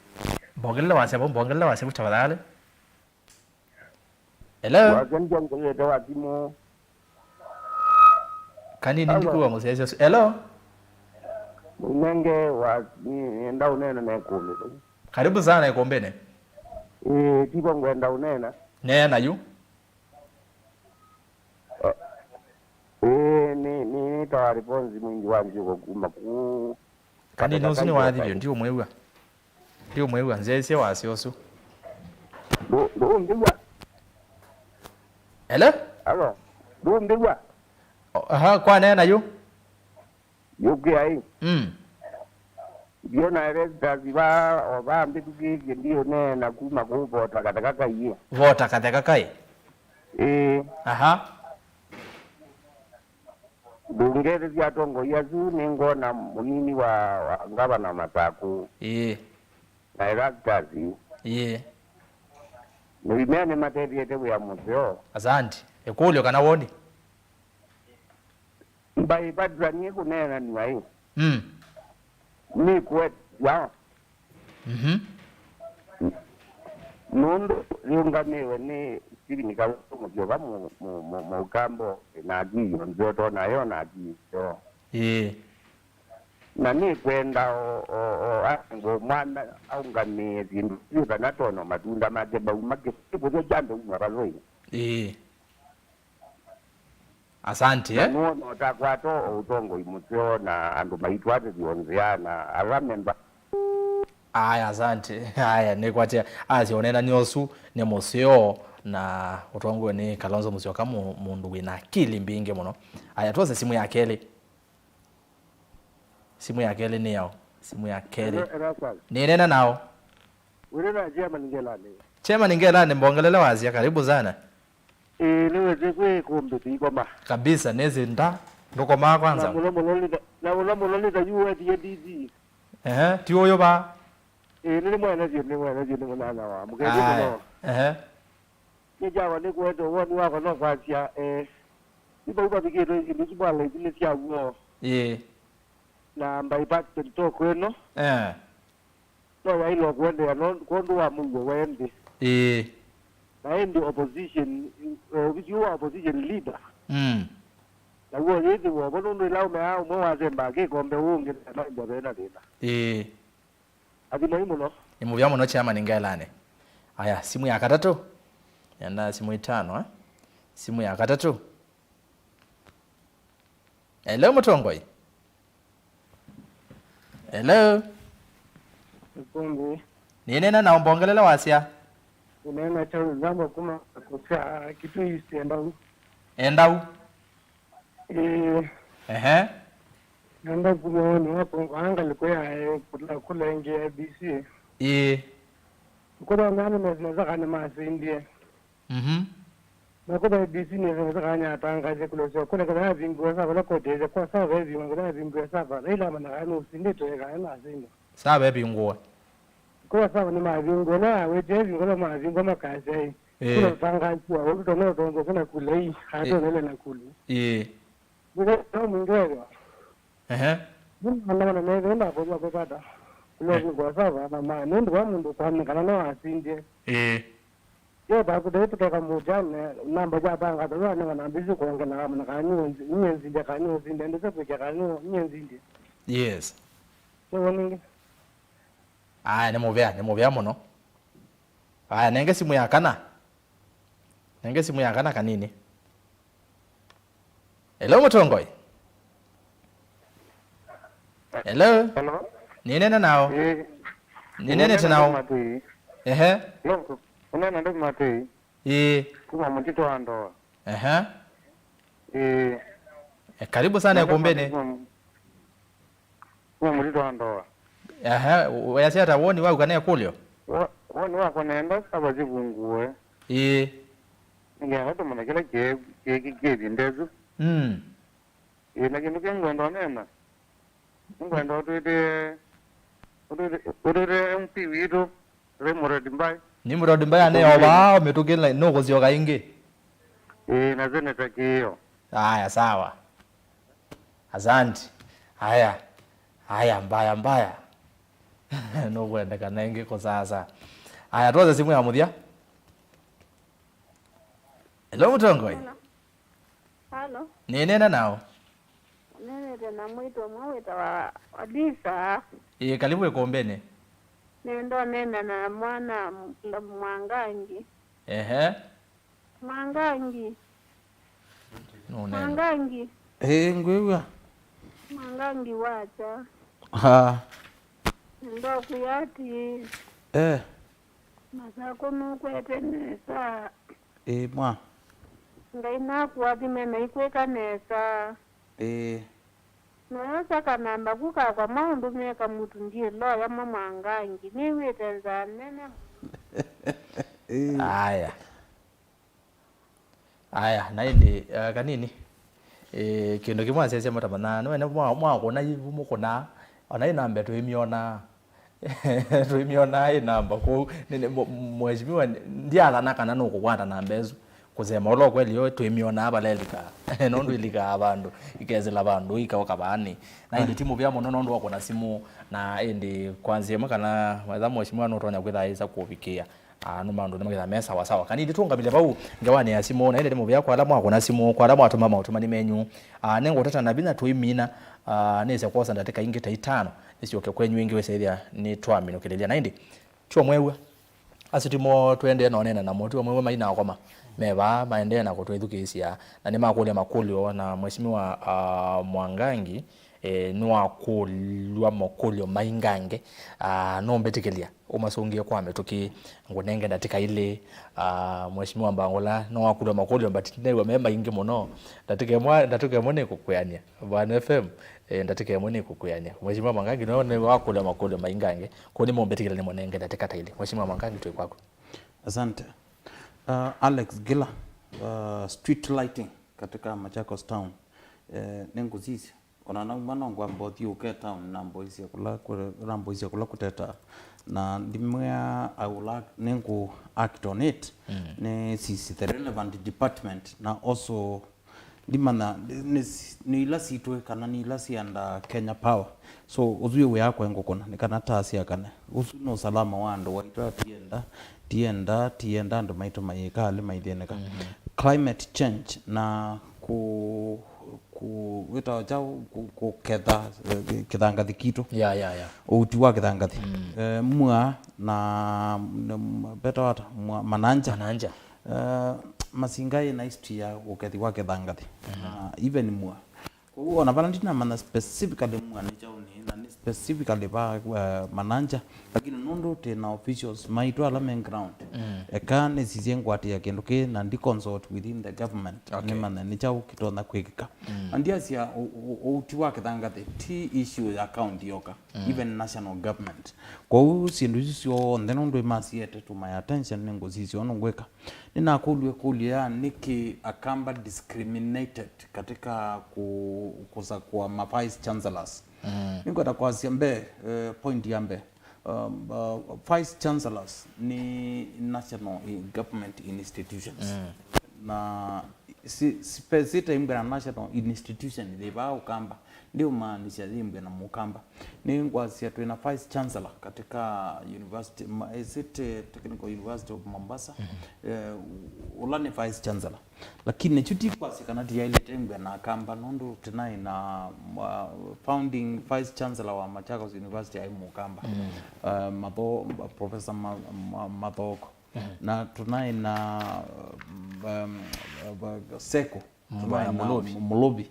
Mbangula wase tafadhali. Hello. Wakenja Ûyîetewa timo. Kanini ndikuwa musese. Hello. Unenge wa yenda Ûneenan'Ya Îkûmbî bau. Karibu sana Ikombene. Tipo ngwenda unena. Nena yu. Ni tawari ponzi mwingi wanji kuguma ku. Kanini usini wadhivyo ndiyo mwewa. Ndiyo mwewa nzese wasi osu. Do mbigwa. Hello? Hello. Do mbigwa. Aha, kwa nena yu? Yuki ai. Diona Erastus ba oba mbituki ndio nena kuma kuvota katika kai. Vota katika kai. Aha. Bungere ya tongo yazu ningona Mûnini wa Ngavana Masaku. Na Erastus. Nilimene materia ya museo. Asante. Ekulyo kana woni. Mbai badra ni kunena ni wai. Ni kwet ya. Nondo yunganiwe ni siri kama mjoba mu kambo na giyo nzoto na yo na giyo. Na ni kwenda ngo mwana au ngani zindu yuda natono matunda majeba umake sipo jambo unaraloi. Asante no takwato utongo imuseo na andu maitwate zionzeana aramemba. Aya asante. Aya nekwatia azionena nyosu ne museo na utongo ni Kalonzo museo kama mundu wina akili mbinge muno. Aya tuoze simu ya Kele. Simu ya Kele ni yao. Simu ya Kele. Ni nena nao. Urena jema ningelane. Chema ningelane mbongelele wazia karibu sana. Niwe zekwe kumbi koma. Kabisa nezi nda ndoko maa kwanza. Na mulolita yuwe DD. Tiyo yo ba. Nili mwana jini mwana wa. Mukezi kuno. Nijawa ni kweto wani wako no kwasia. Iba uba bigero ilisubala ibile siya uo. Na mbaipati to kweno. No ya ilo kwende ya kondo wa mungu wende. Na ndi opposition you are opposition leader. Na uo yedi wo bono ndo ila umea umewa zemba ke kombe unge na ndo bena dena. Adimo imuno. Imuvya muno chama ningailane. Aya simu ya katatu. Yanda simu itano Simu ya katatu. Hello mutongoi. Hello. Îkûmbî. Ni nena na mbongelela wasia. Unena cha Nzomo kuma kusia kitu isi endau. Endau. Nanda kuma ni wapo angali kwa kula nje ABC. Kuna ngani meza kana masindie. Na kuna ABC ni meza kana tanga je kulo kuna kana vingu sa kwa kote kwa sa hivi ngana vingu sa kwa ila mana kana usinde to kana asinde. Sabe bingu. Kwa sababu ni mavingo na wewe vingo mavingo makazi. Kuna tanga kwa watu ndio ndio kuna kulei hata nile na kulu. Ndio mwingine. Ndio na mimi ndio kwa kupata. Ndio kwa sababu na ndio wa mundu kwa kana na asinde. Yo ba ku deto ka mujane namba ja banga ndo na na bizu ko ngana na kanyo nyenzi ndia kanyo zinde ndo se kwa kanyo nyenzi ndia. Yes. Ndio Aya nemuvya muno. Aya nenge simu ya kana. Nenge simu ya kana kanini. Hello mutongoi. Hello. Hello. Ni nena nao. Nene tena. Ehe. Ûneenan'Ya matei. Kuma mtito wa ndoa. Ehe. Karibu sana Ûkûmbîni. Kuma mtito wa ndoa. Ehe, wayasi hata woni wao kana kulio. Woni wako naenda saba zivungue. Ngia hata mwana kila ke bindezu. Lakini ngwendo nena. Ngwendo Udere MP wido remorodimbay. Ni murodimbay ane oba umetugela no kuzio kaingi. Na zene takio. Haya sawa. Asante. Haya mbaya. No kwenda kana ingi kwa sasa. Haya tuanze simu ya muthia. Hello Mutongoi. Hello. Nene nao. Nene tena mwito mwita wa Adisa. Karibu Ûkûmbîni. Nendo nenda na mwana Mwangangi. Ehe. Mwangangi. No nene. Mwangangi. Ngwewa. Mwangangi wacha. Ndo kuyati. Masaku nukwete nesa. Mwa. Ngaina kuwathime na ikweka nesa. Naweza kanamba kuka kwa maundu meka mutu ndiye lo ya Mwangangi. Ni witenza nene. Aya naindi kanini kindu kimwe asese matamana no ene mwakona mukona ona inamba twimiona inamba ko mheshimiwa ndiathana kana no kukwata namba ezo kuzema ulo kweli yo twimiona abalelika nondu ilika abandu ikezela abandu ikaoka bani na indi timu bya muno nondu wakona simu na indi kwanza makana mwaza mheshimiwa no tonya kwithaisa kubikia no mandu nemagetha mesa sawa kandi nditungamile bau ngawani ya simu na ende demo byako ala mwako na simu kwa ala mwatuma mautuma ni menyu nengo tata na bina tuimina nese kosa ndateka ingi ta 5 isioke kwenyu ingi wesaidia ni twami nokilelia na indi chuo mwewe asitimo twende nonena na motu mwewe maina akoma meba maendea na kutwithukisia na nimakulia makulio na mheshimiwa Mwangangi nwa kulwa mokulio maingange no mbetikelia umasungie kwa metuki ngunenge ndatika ile mheshimiwa Mbangula no akulwa mokulio mbatine memba ingi muno ndatike mone kukuyania bwana FM ndatike mone kukuyania mheshimiwa Mwangangi no ne akulwa mokulio maingange ko ni mombetikela ni monenge ndatika taile mheshimiwa Mwangangi tu kwako. Asante. Alex Gila, street lighting katika Machakos town nenguzizi onana manongwa mbothi uke town na mboisi kula kuteta na ndimya aula nengu act on it ne sisi the relevant department na also ndimana ni lasi itwe kana ni lasi anda Kenya Power so uzuye we yakwa ngokona nikana tasi yakane usuno salama wando waitwa tienda ndo maito mayekale maitheneka climate change na ku wita chao ku kithangathi kitu uti wa kithangathi mwa na beta wata mananja masingai na history ya ukethi wa kithangathi even mwa ona valentina mana specifically mwa ni chao ni na specifically ba mananja lakini nondo tena officials maitwa ala main ground ekane sizengwati ya kenduke na ndi consult within the government nimana ni chao kitona kwekika andiasia uti wa kithangathi ti issue ya county yoka even national government kwa hiyo sindu sio ndenondo imasiete to my attention nengo sisi onongweka ninakulwe kulia niki akamba discriminated katika kwa ma vice chancellors niko atakwazia mbe point ya mbe vice chancellors ni national government institutions na specific imbera national institution leba ukamba ndio maanisha imbera na mukamba ni ngwazia tu na vice chancellor katika university technical university of Mombasa ulane vice chancellor lakini chuti kwasi kana dia ile tembe na kamba nondo tena ina founding vice chancellor wa Machakos University ya Mukamba professor Mathoko na tunaye na Seko Mulobi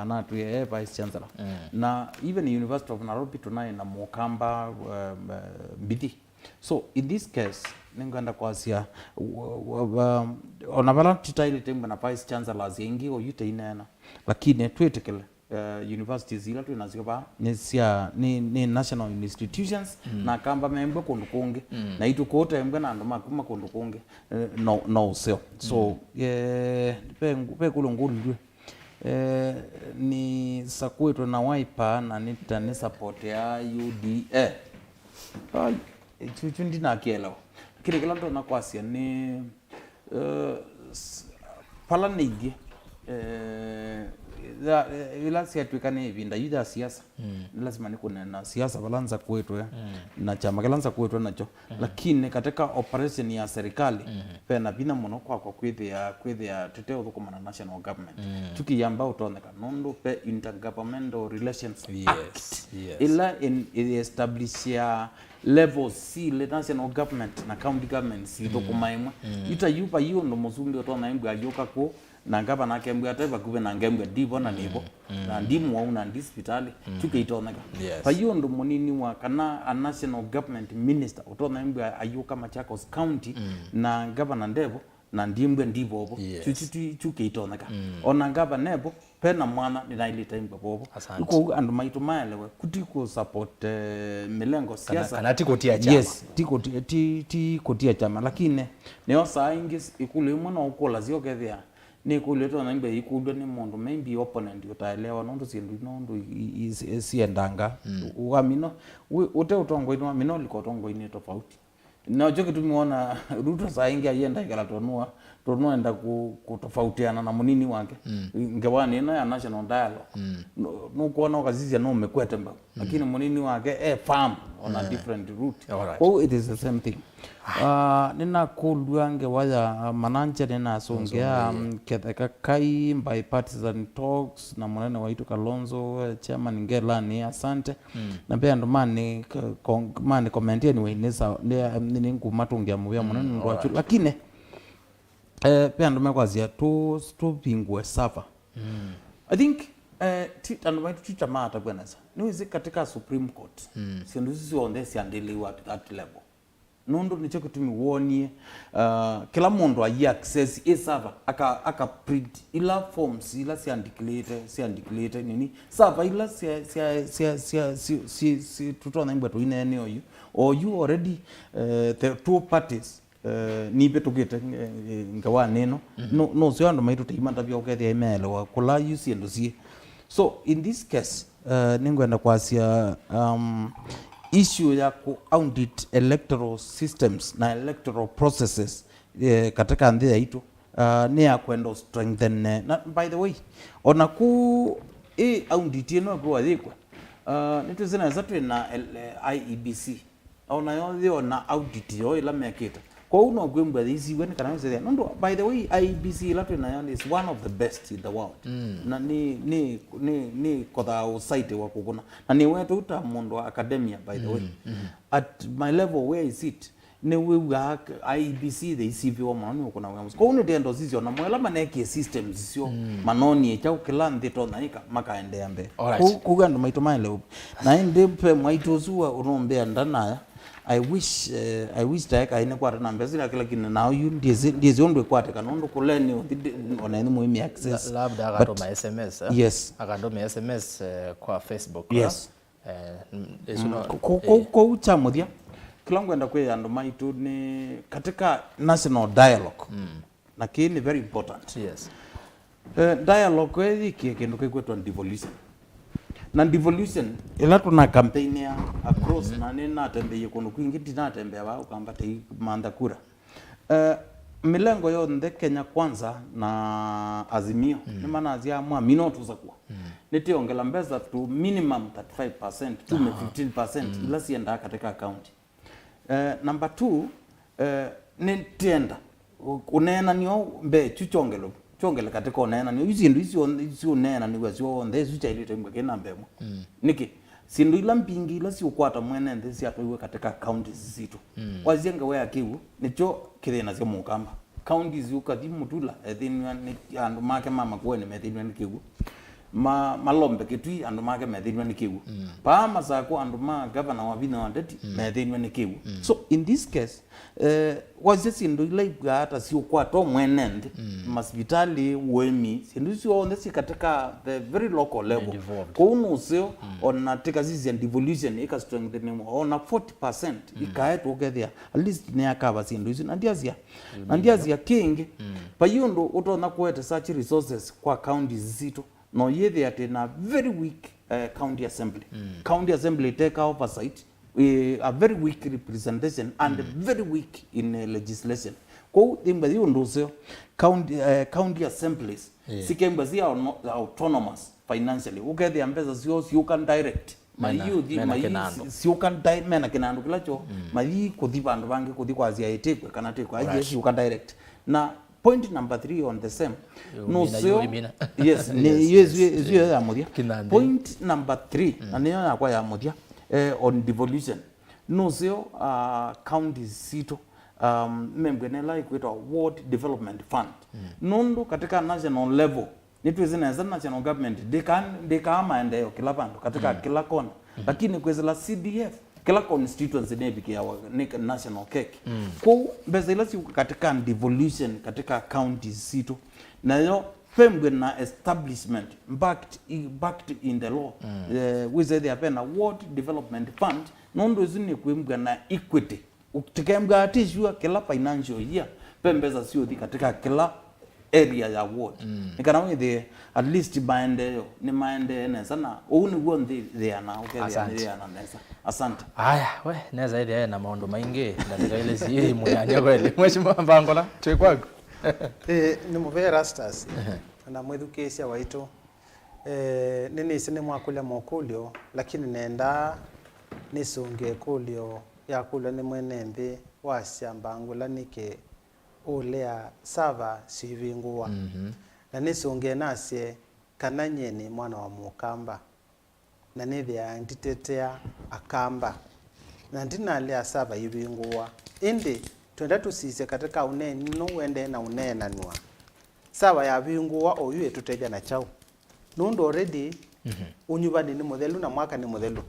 anatuye vice chancellor na even University of Nairobi tunaye na Mukamba Mbidi. So in this case ningenda kwasia onavala titaile temba na vice chancellor zingi o yute inena lakini twetekele universities zila tunaziba ni national institutions na kamba membe kondukonge na itukota embe na ndoma kuma kondukonge no sio so pe kulongulwe ni sakweto na wiper na nita support ya UDA chuchundi na kielewa kile kila ndo na kwasia ni pala nigi ila siatwikane vinda yuda siasa lazima niko na siasa balanza kwetu na chama balanza kwetu nacho lakini katika operation ya serikali pena bina muno kwa kwithia teteo thukuma na national government tukiyamba utoneka nondo pe intergovernmental relations act ila in establish ya level C le national government na county government si thukuma imwe ita yupa hiyo ndo muzumbi utona imbu ajoka ko na ngaba na kembwa teva kuve na ngembwa divo na nivo na ndimu au na hospitali tukeitoneka pa hiyo ndo Mûnini wa kana a national government minister utona mbwa ayuka Machakos county na ngaba na ndevo na ndimbwe ndivo obo tukeitoneka ona ngaba nebo pena mwana ninailita mbwa bobo uko and maitu maelewe kutiko support milengo siasa kana tikotia chama tikotia chama lakini neo saa ingi ikule mwana ukola zio kethia ni kuleto na mbe ikudwa ni mondo maybe opponent utaelewa nondo sindu nondo siendanga uamino ute utongo ino amino liko tongo ine tofauti na joke tumeona Ruto saa ingi ayenda ikala tonua enda kutofautiana na Mûnini wake Ngavana ina ya national dialogue no kuona kazizi no mekwete mba lakini Mûnini wake farm on a different route so it is the same thing nina kuldwa ngewaya mananja nina songea ketheka kai bipartisan talks na mwanene waitu Kalonzo chairman Ngelani asante na pia ndo mani commentia ni wenesa ni ngumatungia mubya mwanene ndo wachu lakini pia ndo mekwazia to bingwe safa I think and why to chamata bwanasa niweze katika Supreme Court sindu sisi ondesi andeliwa at that level nondo nicho kutumi wonie kila mundu ayi access server aka print ila forms ila si nini server ila si tutona imba to inene oyu or you already the two parties nipe tugete ngawa neno no sio ndo maitu teimanda bya okethia email wa kula yusi ndo si so in this case ningwenda kwasia issue ya ku audit electoral systems na electoral processes katika ndhi ya itu ni ya kwenda strengthen na by the way ona ku audit ino kwa thikwa nitu zina zatu na IEBC ona yo na audit yo ila mekita kwa uno gwemba hizi when kana say no by the way IEBC latu na is one of the best in the world na ni kwa site wa kuguna na ni wetu uta mondo academia by the way at my level where is it ne we work IEBC the CV wa mwana kuna wamso kwa uno dendo zizo na mwela maneke systems sio manoni echa ukila ndito naika makaendea mbe kugando maito maile na ende pe maito zuwa urombea ndana I wish taeka ine kwa na mbezi la kila kina now you ndizi ondwe kwa teka nondo kuleni ona ni muhimu access labda akatoma SMS yes akatoma SMS kwa Facebook yes kwa uchamudia kila ngwenda kwa ando maitu ni katika national dialogue lakini very important yes dialogue kwa hiki kindu kwetu devolution na devolution ila tuna campaign ya across na nina tembeye kono kwingi tina tembea ba ukamba te manda kura milengo yo nde Kenya kwanza na azimio ni maana azia mwa minoto za kwa nitiongela mbeza to minimum 35% to 15% ila sienda katika account number 2 nitienda Ûneenan'Ya mbe chuchongelo chongela katika onena ni izindu isi onena ni wasio onde zucha ile tembe kena mbemo niki sindu ila mpingi ila si ukwata mwene ndesi atwe katika counties zitu wazienga we akiwu nicho kithina cia mukamba counties ukathi Mutula ethinwa ni andu make mama kwene methinwa ni kigu malombe kitui andu make methinwa ni kigu pa Masaku andu ma governor wa bina wandeti methinwa ni kigu so in this case was sindu ilaiga hata sio kwa to mwenende masvitali wemi sindu sio on this katika the very local level kuno sio on take zizi and devolution ika strengthening on 40% ikaeto gethia at least ne akaba sindu izo nandiazia king payundo utona kwete such resources kwa counties zito no yethe atena very weak county assembly take oversight a very weak representation and very weak in legislation ko thimba yundo sio county assemblies sikembazi autonomous financially ukethe ambeza sio you can direct you can direct mena kinandu kilacho mayi kuthi bandu bange kuthi kwa Ûyîetewa kana te kwa yes you can direct na point number 3 on the same no sio yes yes ya modia point number 3 aniyo yakwa ya modia on devolution no sio county sito membenela ikwetwa ward development fund nondo katika national level nitwezina national government they kama endeleo kila bandu katika kila kona lakini kwezela CDF kila constituency nebikia national cake kwa bezela si katika devolution katika counties sito na yo femgwe na establishment backed in the law with the apena ward development fund nondo zini kwemgwa na equity utikemgwa atishwa kila financial year pembeza sio katika kila area ya ward nikana the at least maende sana uni gondi there na nesa asante haya we neza ile na maondo maingi ndazika ile si munyanya kweli mheshimiwa Mbangula twe kwako ni muve Erastus na mwethukesia waitu nini sine mwakulia mokulio lakini nenda nisunge kulio ya kula ni mwenembe wasya Mbangula nike ulea sava sivingua na nisunge nasye kana nyeni mwana wa mukamba na nithia nditetea akamba na ndinalea sava ivingua indi twenda tusise katika uneni no wende na Ûneenan'Ya sava ya vingua oyu etuteja na chao nundo already unyubani ni muthelu na mwaka ni muthelu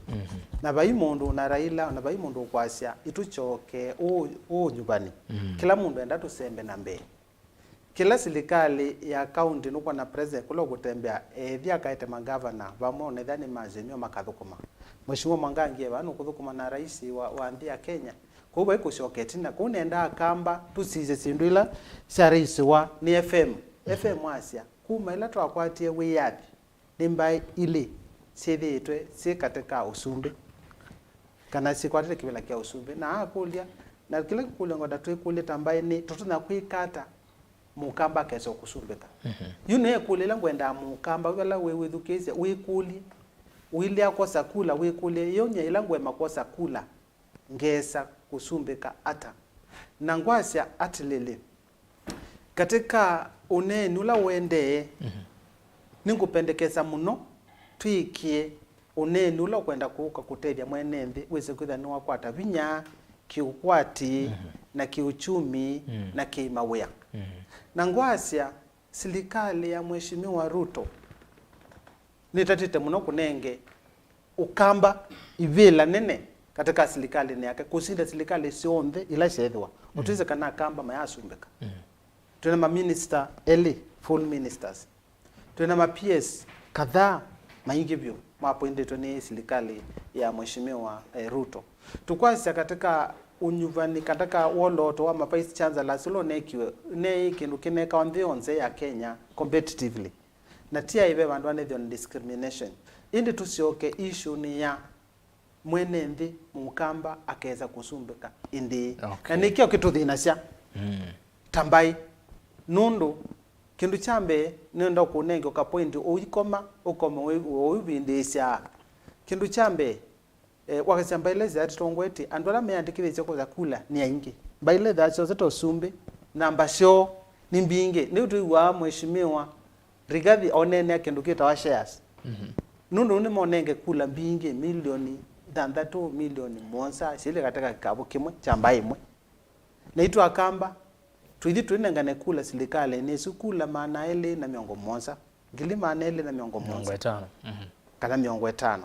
na bai mundu na Raila na bai mundu kwasya ituchoke nyubani kila mundu enda tusembe na mbe kila serikali ya county nuko na president kulo gutembea thia kaite magavana bamone thani mazemio makathukuma mheshimiwa Mwangangi banu kuthukuma na rais wa ndia Kenya kwa hivyo iko shoketina kunenda akamba tusize sindwila cia rais wa ni FM asya kuma ila twakwatie wiyathi nimbai ile sithitwe si katika usumbi kana si kwatire kibela kia usumbi na akulia na kila kulia ngoda twikulia tambai ni tutuna kwikata mukamba keso kusumbika yune kulela ngwenda mukamba wala wewe thukeze wikuli wili akosa kula wikuli yonye ila ngwe makosa kula ngesa kusumbika ata na ngwasya atilele katika uneni ula wende ningupendekeza muno twikie uneni ula kwenda kuuka kutethia mwenembe wese kwitha ni wakwata vinya kiukwati na kiuchumi na kiimawea na ngwasya serikali ya mheshimiwa Ruto nitatite muno kunenge ukamba ivila nene katika serikali ni yake kusinda serikali sionthe ila shethwa utize kana kamba mayasumbeka tuna ma minister full ministers tuna ma PS kadhaa maingivyo mapoindeto ni serikali ya mheshimiwa Ruto tukwasya katika unyuvani katika woloto wa vice chancellor silo ne kindu kineka on onze ya Kenya competitively na tia ive bandu ane on discrimination indi tusioke issue ni ya mwenembe mukamba akeza kusumbika indi na nikio kitu thinasya tambai nundu kindu chambe nenda kunenge ka point uikoma uibindisha kindu chambe wakasya mbaileza atongweti andola meandikire choko za kula ni aingi mbaileza acho zeto sumbe namba sho ni mbinge ni utu wa mheshimiwa Rigathi onene kindu kita wa shares nundu ni monenge kula mbinge milioni 3 milioni monsa sile katika kikabu kimwe chamba imwe na itu akamba tuithi tuinengane kula serikali ni sukula maana ele na miongo moja ngili maana ele na miongo moja kana miongo 5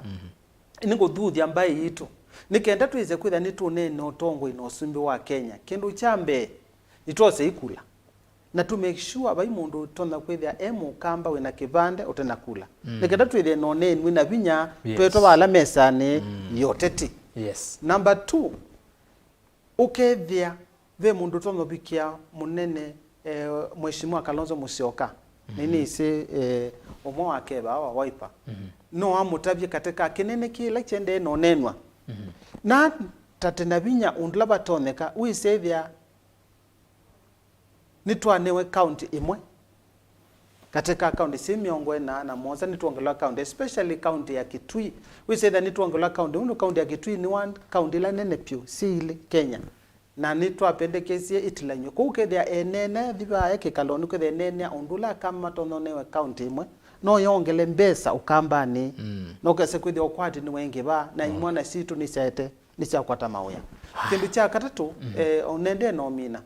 ini nguthuthi ambaye itu nikenda tuize kwitha ni tunene utongo ino sumbi wa Kenya kindu chambe itose ikula na to make sure bai mundu tona kwithia mukamba wina kibande utena kula nikenda tuithe no nene wina vinya tweto bala mesani yoteti. Yes. Number 2, ukethia ve mundu tono bikia munene mheshimiwa Kalonzo Musyoka nini ise omwe wake ba wa Wiper no amutabye katika kinene kila chende no nenwa na tatena binya undla batoneka wisevya nitwanewe county imwe katika county simiongo na moza nitwongela county especially county ya Kitui we say that nitwongela county ya Kitui ni one county la nene pio sile Kenya na nitwapendekesie itilanyo kukethia enene thiba yake kalonu kethe enene undula kama tononewe county imwe no yongele mbesa ukambani no kese kwithia okwati ni wengi ba na imwana situ ni sete ni cha kwata mauya kindu cha katatu onende no mina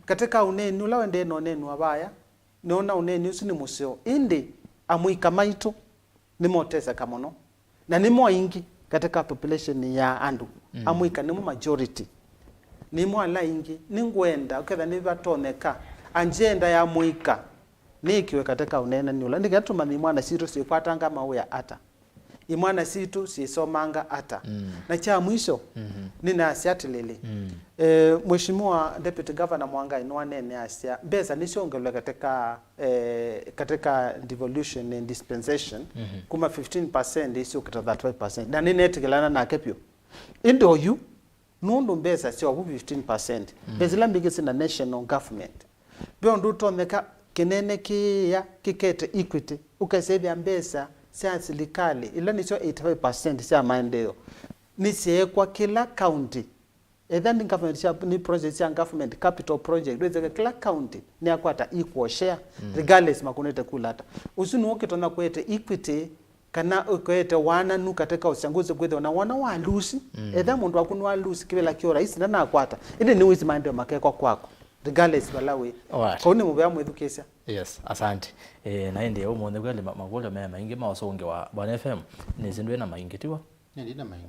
katika uneni ula wende no nenu abaya nona uneni usi ni museo indi amuika maitu ni motesa kamono na ni moingi katika population ya andu amuika ni majority ni mwala ingi ni ngwenda uketha ni batoneka agenda ya muika nikiwe katika unene ni ula ndigatuma ni mwana situ sikwatanga mauya ata imwana situ sisomanga ata na cha mwisho nina asiatilele mheshimiwa deputy governor Mwangangi nwanene asia besa nishongelwa katika devolution and dispensation kuma 15% isi ukita 35% na ninetikilana na kepyo indo yu nundu besa sio 15% bezila mbigisi na national government biondu toneka kinene kia kikete equity ukasevya besa sia serikali ila ni sio 85% sia maendeleo ni kwa kila county either ni government ni project ya government capital project weze kila county ni akwata equal share regardless makunete kulata usinu ukitona kwete equity kana kwete wana nu katika usanguzi kwete na wana wa lusi either mundu akunwa lusi kibela kio rais na akwata inde ni wizi maendeleo makeko kwako regardless balawe kauni mubaya mwedukesha. Yes, asante. Na ndiye umonde kweli magolo mema ingi mawasonge wa Bwana FM ni zindwe na maingitiwa. Ndina maingi.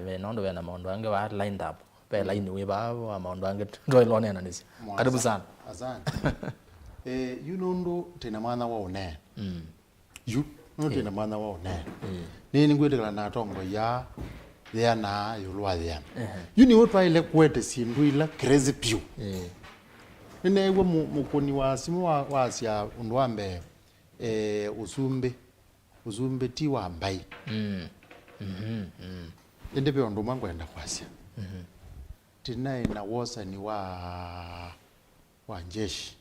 We nondo we na maondo wange wa lined up. Pe line we ba wa maondo wange ndo ilone na nisi. Karibu sana. Asante. You nondo tena maana wa one. You nondo tena maana wa one. Ni ngwedekala na tongo ya na yulwa ya. You ni wotwa ile kwete sindu ila crazy pew. Nene ewe mukoni wa simu wa asia unduambe uzumbe tiwa mbai Endepe ondu mangwenda kwasia tinae na wosa ni wa njeshi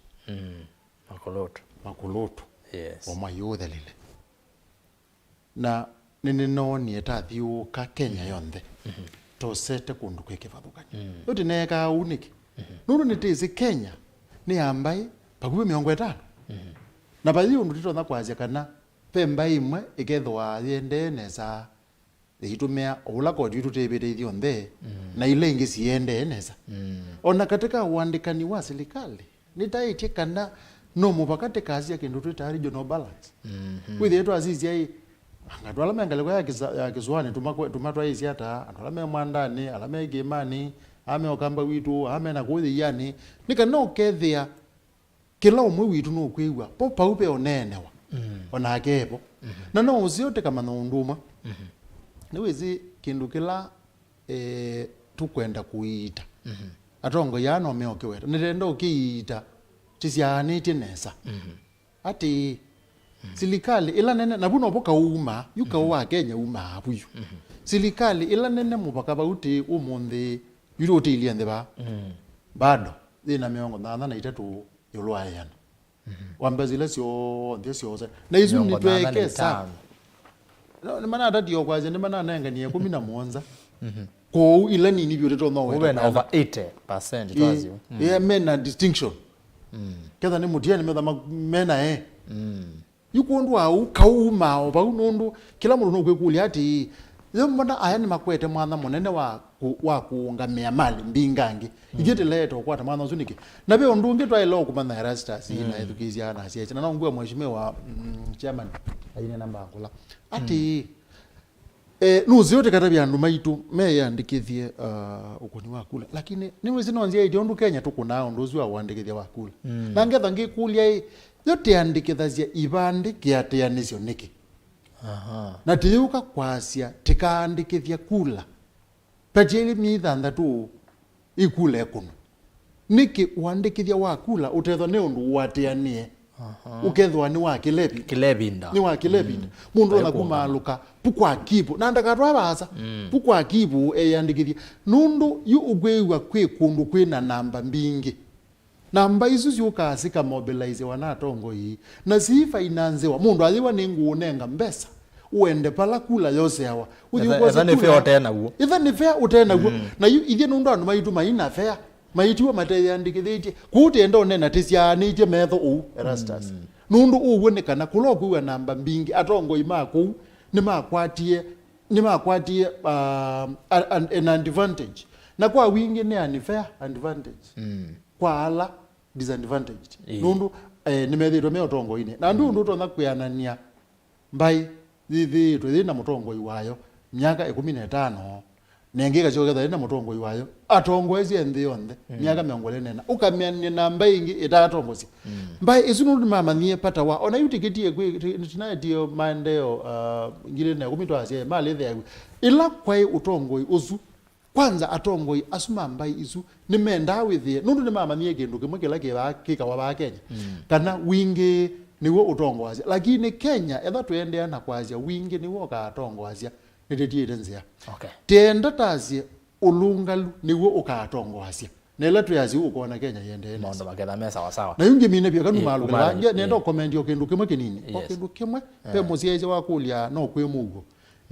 makoloto yes wa mayudha lile na nene noni etathiuka Kenya yonthe tosete kundu kwekivadhukani yote neka uniki nuru nitezi Kenya ni ambai pakuwe 50 na baadhi undu titona kwazia kana pemba imwe ikethwa yende nesa itumia ula kodi tutebete ithio nthe na ile ingi siende nesa ona katika uandikani wa serikali nitaitie kana no mupakate kazi ya kindu twita regional balance with yetu azizi ai ngatwala mengale kwa ya kizwani tumatwa hizi hata atwala mwandani alame gemani ame okamba witu ame na kuthi yani nikano kethia kila umwe witu no kwiwa po paupe onenewa ona akepo na no uziote kama no nduma niwezi kindu kila tukwenda kuita atongo yano meokeweta nitendo ukiita tisiani tinesa ati serikali ila nene nabuno boka uma yuka wa Kenya uma abuyu serikali ila nene mupaka bauti umundi yuro tilia ndeba bado ina miongo na 3 yolwa yana wambazile sio ndesio na izu ni twekesa no mana radio kwaje ni mana nenga ni 11 ko ila nini byo to no we na over 80% twazi mena distinction kadha ni mutiani mena yuko ndu au kauma oba unundu kila muntu no kwekuli ati yo mbona aya ni makwete mwana munene wa kuungamia mali mbingangi igete leto kwata mwana uzuniki na be ondunge twa ilo kumana Erastus ina edukizia na siya na ngwe mheshimiwa chairman Aeni na Mbangula ati nuzi yote katabia ndu maitu me yandikithie ukuni wa kula lakini niwe zinonzia idi ondu Kenya tukunao ndozi wa wandikithia wa kula na ngetha ngikulia yote yandikithazia ibandi kiateanisyo niki na tiyuka kwasia tikaandikithia kula pateli mithandha tu ikule kuno niki wandikithia wa kula utethwa ni undu wateanie ukethwa ni wa kilebinda ni wa kilebinda mundu ona kumaluka pukwa kibu na ndakatwa baza pukwa kibu yandikithia nundu yu ugwewa kwe kundu kwina namba mbingi namba izu ziukasika mobilize wanatongo hii na sifa inanzewa mundu aliwa ningu unenga mbesa uende pala kula yose hawa etha ni fair utena guo etha ni fair utena guo na ithie nundu andu maitu maina fair maitiwa mateyandikithitie kutenda onena tisianite metho u Erastus nundu uwonekana kulokuwa namba mbingi atongo imako ni makwatie an advantage na kwa wingi ni unfair advantage kwa ala disadvantaged nundu nimethitwe me otongo ine na ndu tona kwianania mbai thithi twina mutongo iwayo miaka 15 nengeka choketha ina mutongo iwayo atongo ezi enthi yonthe miaka 40 ukamiania na mbai ingi itatongosi mbai isu nundu mamanie pata wa ona yutikitie kwi tinadio maendeo ngire na kumitwa asie mali the ila kwai utongo uzu kwanza atongo asuma mbai isu nimenda withie nundu nimamanie kindu kimwe kila kika wa Kenya kana wingi niwo utongo asia lakini Kenya etha tuendea na kwazia wingi niwo ka atongo asia nitetiete nzia tenda tazie ulungalu niwo ukatongo asia nela tuyazi ukona Kenya yende mondo maketha mesa sawa na yungi mine pia kanu malu wangia nenda comment yo kindu kimwe kinini kindu kimwe pe musieze wakulia no kwe mugo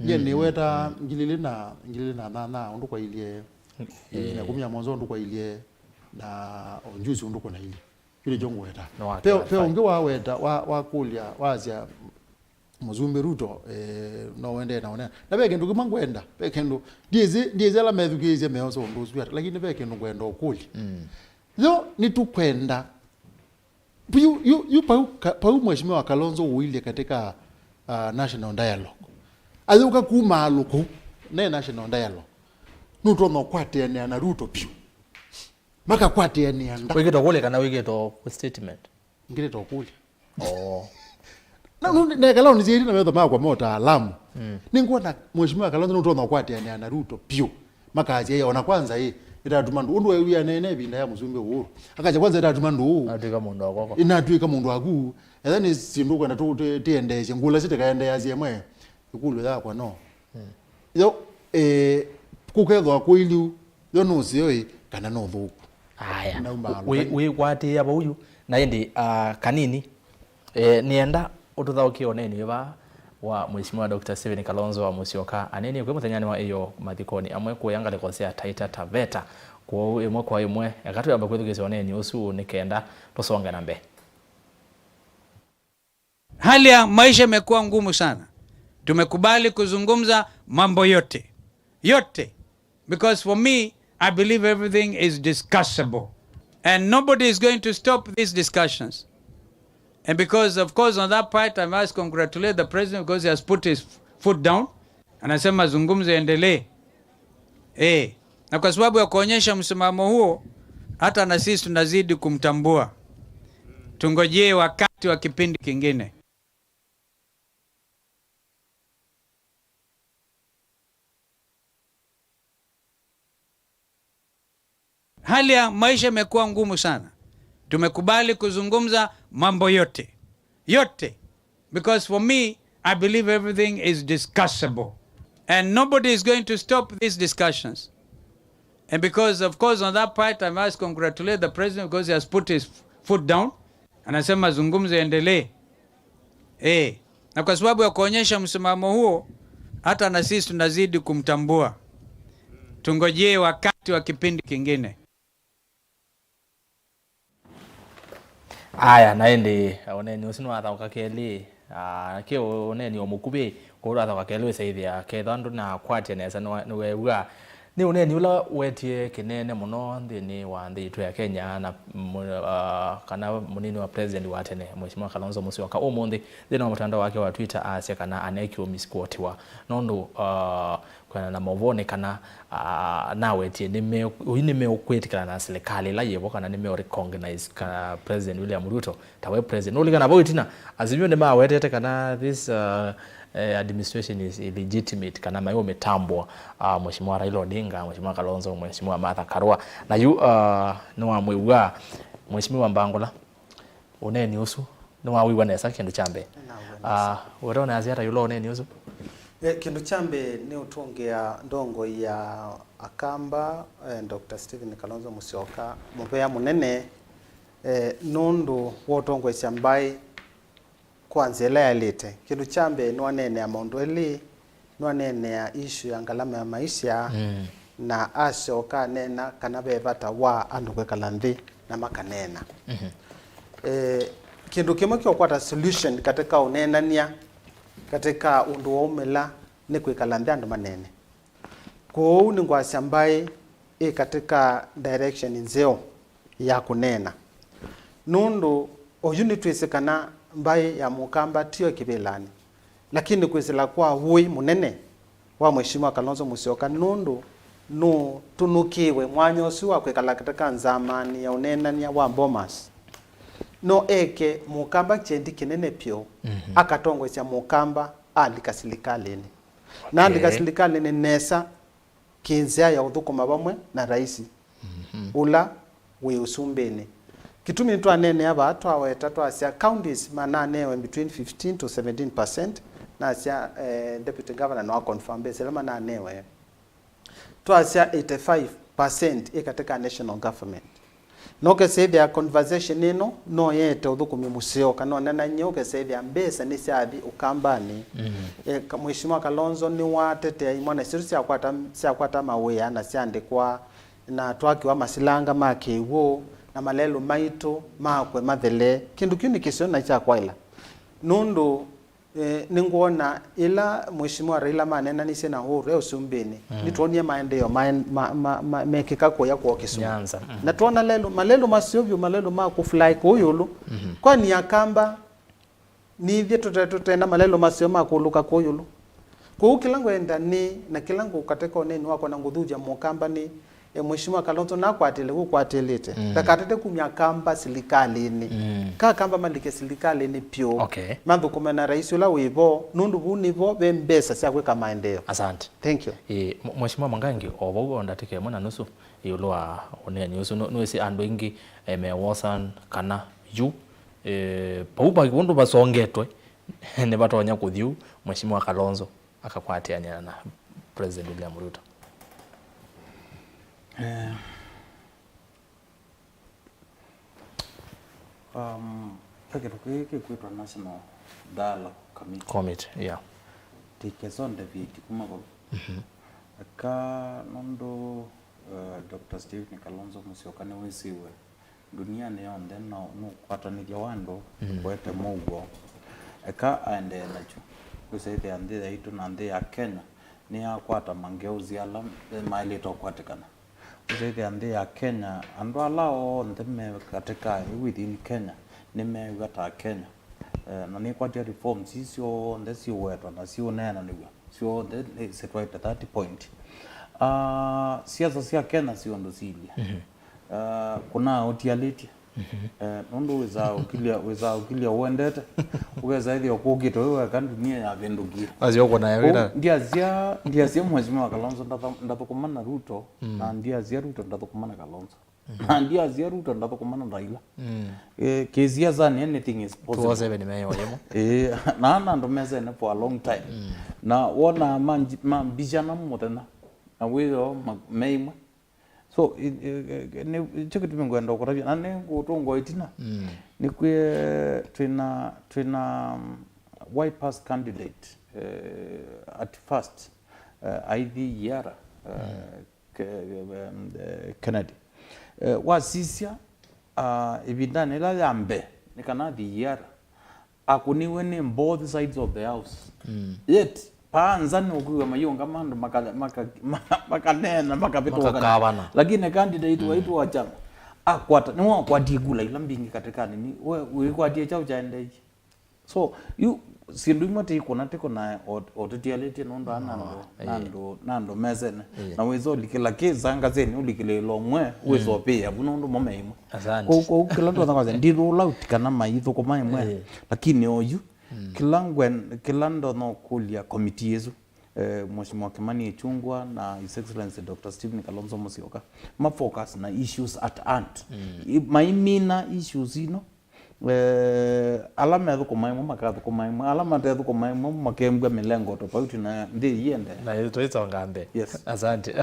ye niweta ngilile na undu kwa ilie na kumya mwanzo undu kwa ilie na onjuzi undu kwa na ilie yule jongo weta pe unge waweta wakulia wazia muzumbe Ruto no wende naona na be kindu kimangwenda be kindu ndize la methukize meoso ndozu yata lakini be kindu kwenda okuli yo nitukwenda yu pa mheshimiwa Kalonzo uile katika national dialogue azuka kumaluko ne national dialogue nuto no kwate na Ruto pio maka kwate ni anda wigito kule kana wigito statement ngire to kule na kala unizidi na metho makwa Mûtaalamu ningona mheshimiwa Kalonzo nuto no kwate na Ruto pio maka aje ona kwanza itatuma ndu undu wewe nene binda ya muzumbe uhuru akaja kwanza itatuma ndu atwika mundu akoko inatwika mundu aku ethani sindu kwenda tu tiendeje ngula sitikaende yazie mwe ikulu ya kwa no yo kukethwa kuiliu yo nucio kana no thuku aya we kwati aba uyu na indi kanini nienda ututhauki oneni ba wa mheshimiwa Dr. Stephen Kalonzo wa Musyoka Aeni kwe muthenyani wa iyo mathikoni amwe kuyangale kosea Taita Taveta kwa imwe kwa imwe yakatu yamba kwithukise oneni usu nikenda tusonga na mbe. Hali ya maisha imekuwa ngumu sana. Tumekubali kuzungumza mambo yote because for me I believe everything is discussable and nobody is going to stop these discussions. And because of course on that part I must congratulate the president because he has put his foot down. Anasema zungumzo endelee. Na kwa sababu ya kuonyesha msimamo huo hata na sisi tunazidi kumtambua. Tungojee wakati wa kipindi kingine. Hali ya maisha imekuwa ngumu sana. Tumekubali kuzungumza mambo yote because for me I believe everything is discussable and nobody is going to stop these discussions. And because of course on that part I must congratulate the president because he has put his foot down. Anasema zungumzo endelee. Na kwa sababu ya kuonyesha msimamo huo hata na sisi tunazidi kumtambua. Tungojee wakati wa kipindi kingine. Aya naende oneni usino athauka keli ke Ûneenan'Ya omukubi kuratha wakelwe saithia kethandu na kwatia nesa niwe uga ni Ûneenan'Ya ula wetie kinene muno nthini wa nthi itu ya Kenya na kana munini wa president wa tene Mheshimiwa Kalonzo Musyoka umuthi thina wa mutandao wake wa Twitter asia kana anekio misquotiwa nondu kana na movone kana nawetie nime ukwetikana na serikali la yebo kana nime recognize kana president William Ruto tawe president uligana boitina azimio ne mawetete kana this administration is illegitimate kana mayo metambwa Mheshimiwa Raila Odinga, Mheshimiwa Kalonzo, Mheshimiwa Mbatha Karua na yu no amwiwa Mheshimiwa Mbangula Ûneenan'Ya usu no awiwa nesa kindu chambe urona aziara yulo Ûneenan'Ya usu kindu chambe ni utongea ndongo ya akamba Dr. Stephen Kalonzo Musyoka mupea munene nundu wotongo chambai kwanza ela yalete kindu chambe nwanene ya maundu eli nwanene ya issue ya ngalama ya maisha na asyoka nena kana bevata wa andu kwekala nthi na makanena kindu kimwe kyokwata solution katika Ûneenan'Ya katika undu wa umela ni kwikala nthi andu manene kou ni ngwasya mbai katika direction nzeo ya kunena nundu oyu nitwisikana mbai ya mukamba tio kibilani lakini kwisila kwa wui munene wa Mheshimiwa Kalonzo Musyoka nundu no tunukiwe mwanya usu wa kwikala katika nzamani ya Ûneenan'Ya wa Bomas no eke mukamba chendi kinene pyo akatongwesya mukamba alika silikalini na alika silikalini nesa kinzia ya uthukuma bamwe na raisi ula wi usumbeni kitumi twanene aba twaweta twasya counties mananewe between 15 to 17% na sya deputy governor no confirm besela mananewe twasya 85% katika national government no kesethia conversation ino no yete uthukumi museo kana Ûneenan'Ya ukesethia mbesa ni syathi ukambani Mheshimiwa Kalonzo ni watetea imwana siru syakwata mawia na syandikwa na twakiwa masilanga makiwo na malelo maito makwe mathele kindu kiu nikisiona cha kwaila nundu ninguona ila Mheshimiwa Raila manena ni sena huru usumbeni nitwonie maendeleo mekika kwa yako Kisumu na tuona malelo masiovyo malelo makufly kuyulu kwani akamba ni vye tutenda malelo masio makuluka kuyulu kwa kilango enda ni na kilango katika oneni wako na ngudhuja mukamba ni Mheshimiwa Kalonzo na kwatile kwatelete takatete kumya kamba silikalini kamba malike silikalini pyo mambo kuma na rais ula wivo nundu bunivo bembesa sya kweka maendeleo. Asante, thank you. Mheshimiwa Mwangangi obo ndatike mwana nusu yulwa Ûneenan'Ya usu nwesi andu ingi mewosan kana yu paupa kundu basongetwe ne batonya kuthiu Mheshimiwa Kalonzo akakwatiania na President William Ruto. Keke kwitwa National Dialogue Committee yeah tikesonde viti kumako aka nondo Dr. Stephen Kalonzo Musyoka ni wisiwe duniani yonde no kwatanithia wandu kwete mugo aka aende nacho kusaithia nthi itu na nthi ya Kenya ni akwata mangeuzi ala maili tokwatikana kusaithia nthi ya Kenya andu alao nthime katika within Kenya nimegata Kenya na ni kwatia reforms isio ndesi wetwa na sio nena niwa sio the setwaita 30 point siasa sia Kenya sio ndo silia kuna utiality nondo weza ukilia uendete uweza hiyo kugito wewe kan dunia ya vendugia azio kona yawira ndia Mheshimiwa Kalonzo ndathukumana Ruto na ndia Ruto ndathukumana Kalonzo na ndia Ruto ndathukumana Raila kezia zani anything is possible tuwase beni meyo yemo na ndo meze ne for a long time na wona bijana mutena na wiyo meimwe so ni cheketi ngwenda kuravya na ngutongo itina ni kwe twina white pass candidate at first ID yara Kennedy wasisia ibindane la yambe nikana di yara akuniwe ni both sides of the house yet panza ni ukuwa mayonga mando makanena makapito lakini candidate waitu wa chama akwata ni wakwati gula ila mbingi katika nini we kwatie chao chaende so you sindu imate ikona teko na otetialete nondo nando mezene na wezo likila kizanga zeni ulikile lomwe wezo pia bunondo momeimo ko kila ndo ngwaze ndiru lautikana maitho ko maimwe lakini oyu kila ndo no kulia committee yezu Mheshimiwa Kimani Ichung'wah na His Excellency Dr. Stephen Kalonzo Musyoka ma focus na issues at hand maimina issues ino alama yako maimo makatho ko maimo alama yako ko maimo makembwa milengo tofauti na ndi yende na hizo hizo ngambe. Yes, asante.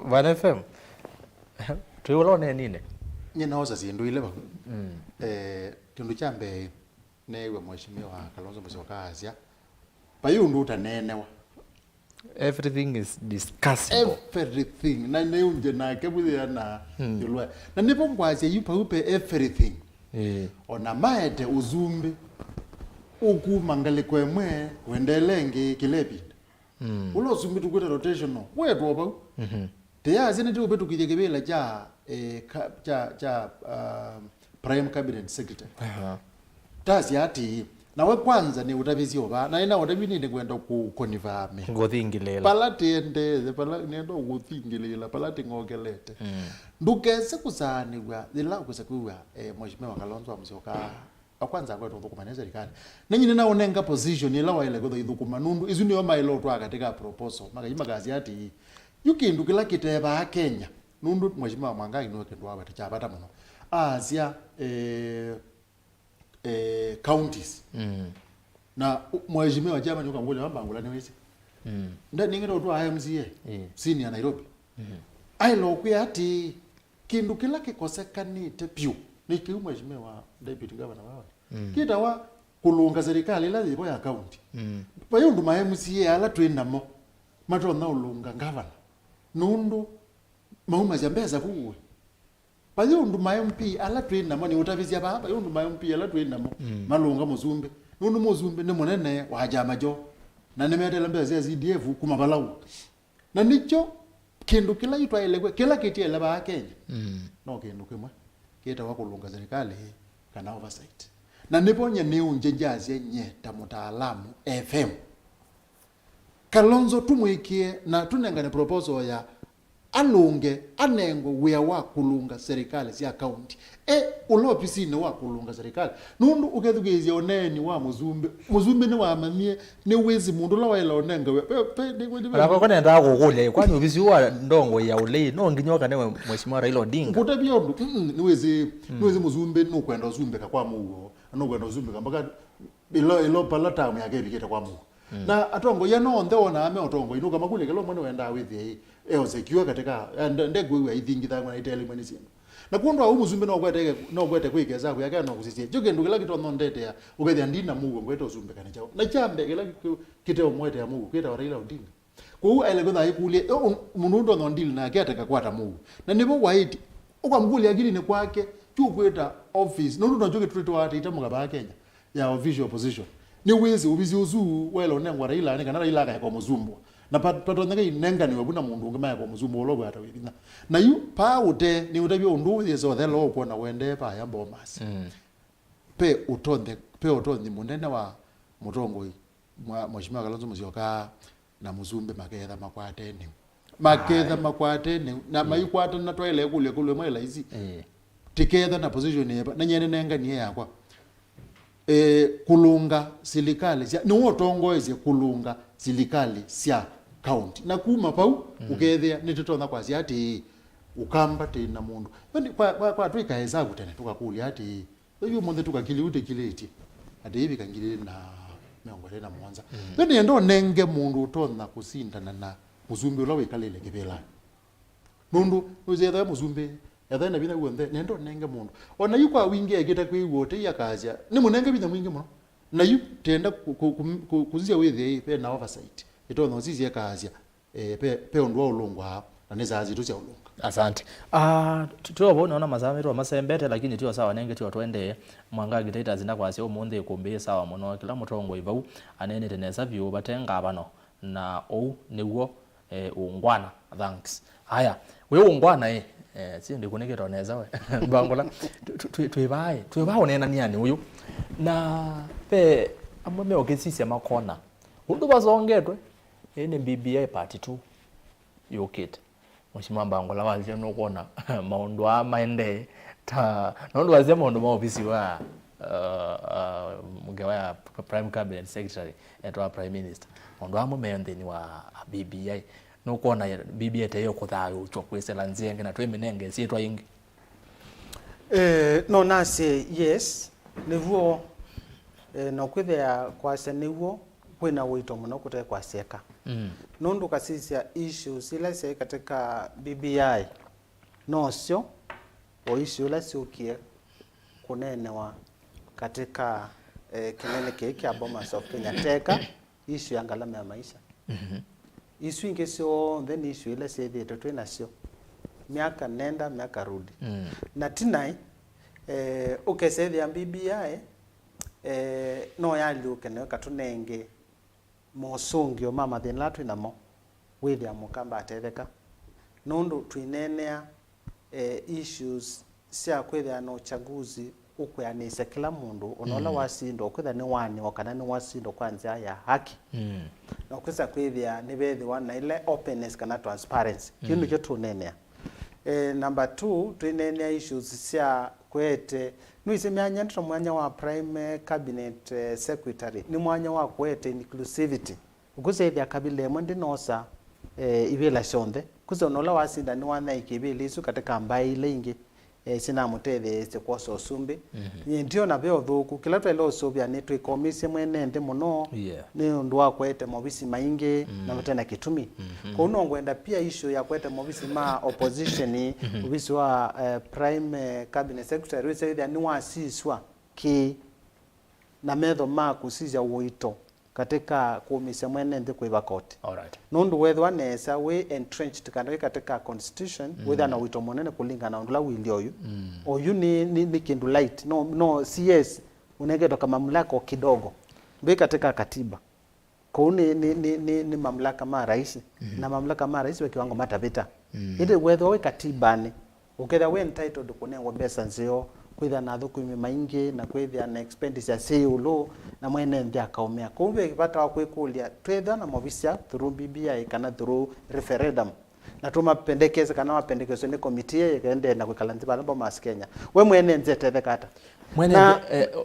Bwana FM tuulone nini nyinaoza zindu ile ba tundu chambe newe Mheshimiwa Kalonzo Musyoka azia bayundu utanenewa everything is discussable everything na neunje na kebuya na yulwa na nipo ngwaze yupa upe everything ona maete uzumbe ukumangale kwemwe wendelengi kilepi ulo zumbi tukweta rotational wetu oba teyazi ne tubetu kijekebela cha prime cabinet secretary tazi ati nawe kwanza ni utavizi oba na ina utabini ni kwenda ku konivame ngothingilela palatende nendo ukuthingilela palati ngokelete ndukese kuzani kwa ila kusakuwa Mheshimiwa Kalonzo Musyoka akwanza kwetu ukumaneza serikali nanyine naonenga position ila waile kwetho ithukuma nundu izu niyo mailo twa katika proposal magazi ati yukindu kila kiteba Kenya nundu Mheshimiwa Mwangangi no kindu wabata chabata muno azia counties na Mheshimiwa chama nyuka ngole Mbangula niwezi ndani ngiro tu IMCA senior Nairobi ailo kuyati kindu kila kikosekanite pyu niki Mheshimiwa deputy governor wao kitawa kulunga serikali la zipo ya county bayundu ma MCA ala twendamo matona ulunga Ngavana nundu mauma zambeza kuwe bayundu ma MP ala twendamo ni utavizia baba yundu ma MP ala twendamo malunga muzumbe nundu muzumbe ne monene wajama jo na nemedela mbeza ya ZDF kumabalau na nicho kindu kila itwa elekwe kila kiti ele ba Kenya no kindu kimwe kita wakulunga serikali kana oversight na niponye niunje njazi nyeta Mûtaalamu FM Kalonzo tumwikie na tunengane proposal ya alunge anengo wea wa kulunga serikali sia county ulopisi ne wa kulunga serikali nundu ukethugizia oneni wa muzumbe ni wa mamie ni wezi mundu la waila onenga we kwa nenda kukulia kwani ubisi wa ndongo ya ulei no nginyoka newe Mheshimiwa Raila Odinga kutabiondu ni wezi muzumbe no kwenda uzumbe kwa mugo no kwenda uzumbe kambaka ilo palatamu yake biketa kwa mugo na atongo ya no ndona ame otongo inuka makule kelo mwana wenda withi secure katika ndegwe ithingi thangwa na itele mwene sino na kundu au muzumbe no gwete kwikeza ku yake no kusisie joge ndugela kitono ndete ya ugethia ndina mugo ngwete uzumbe kana chao na chambe kila kiteo mwete ya mugo kweta Raila Odinga ku ele gotha ikulie mundu ndo ndili na yake kwata mugo na nibo waiti ukamguli agili ni kwake chukweta office no ndo joge treat wa ita mugaba Kenya ya official position ni wezi ubizi uzu welo nengwa Raila ni kana Raila ka kwa muzumbo na pato nanga inenga ni wabuna mundu ngema kwa muzumbo logo atawirina na yu pa ute ni utabio undu yeso the law kwa na wende pa ya bomas pe utonde munene wa mutongoi Mheshimiwa Kalonzo Musyoka na muzumbe maketha makwatene na maikwata na toile kule mwela hizi tiketha na position yepa na nyene nenga ni yakwa kulunga serikali ni wotongoeze kulunga serikali sia county na kuma pau ukethia nitutona kwa ati ukamba tena mundu kwa twika hesabu tena tukakuli ati hiyo monde tukakili ute kileti ati hivi kangili na meongole na mwanza ndio ndo nenge mundu utona kusindana na muzumbe ulawe kalele kibela mundu uzeza muzumbe yathana bina guonde nendo nenge mundu ona yukwa wingi egeta kwiwote yakazia ni munenge bina mwingi muno na yu tenda kuzia withi pe na oversight ito no sisi yakazia pe ondwa ulungwa na nezazi tu cia ulunga Asante. Tuo bona mazamiro masembete lakini tuo sawa nenge tuo twende Mwangangi taita zinda kwase omunde Îkûmbî sawa muno kila mutongo ivau anene tenesa vyu batenga abano na ou niwo ungwana thanks. Haya we ungwana si ndi kunekera oneza we Mbangula tuibae Ûneenan'Ya ni uyu na pe amwe meokesisi makona undu bazongetwe ni BBI part 2 yokete Mheshimiwa Mbangula waje no kuona maundu amaende ta nondo waje maundu maofisi wa mgewa prime cabinet secretary etwa prime minister maundu amwe meende ni wa BBI no kuona BBI tayo kuthayo chokwesela nzenge na twemenenge sietwa ingi no nase yes nivuo no kwithea kwase nivuo kwina wito muno kute kwaseka nundu kasisia issues ila se katika BBI nosio o issue la siokie kunenewa katika kinene kiki Bomas of Kenya teka issue ya ngalama ya maisha issue ingesio then issue ila se de twena sio miaka nenda miaka rudi na tinai ukesedi ya BBI no yali ukene katunenge mosungio mama thinlatwi namo withia mukamba atetheka nundu twinenea issues cia kwithia no uchaguzi ukweanise kila mundu onola wasindo kwithia ni wani wakana ni wasindo kwa njia ya haki na kwisa kwithia ni bethi wana ile openness kana transparency kindu kyo tunenea number 2 twinenea issues cia kwete nuise myanya ndo mwanya wa prime cabinet secretary ni mwanya wa kwete inclusivity ukuzethia kabile mwende nosa ibela shonde kuzonola wasinda ni wana ikibili isu katika mbai ile ingi sina muteve se kwaso sumbi ndio na beo thuku kila twele osubya ni twikomisie mwenende muno ni ndo wa kwete mobisi maingi na mutena kitumi kwa uno ngwenda pia issue ya kwete mobisi ma opposition ubisi wa prime cabinet secretary wese ni wasiswa ki na medho ma kusija wito katika kumisia mwenende kuiva koti. Alright. Nundu wethu anesa we entrenched katika constitution wethu na wito monene kulingana na ndula wili oyu. Oyu ni kindu light. No CS unegeto kama mamlaka kidogo. Mbe katika katiba. Kwa ni mamlaka ma rais na mamlaka ma rais wekiwango matavita. Inde wethu we katibani. Uketha we entitled kunengwa besa nzio kwitha na thukumi maingi na kwithia na expenditure seulo na mwene ndia kaumia kumbe kipata wa kwikulia twetha na mobisia through BBI kana through referendum na tumapendekeza kana mapendekezo ni committee yende na kwikala nziba nabo mas Kenya we mwene nze tethekata mwene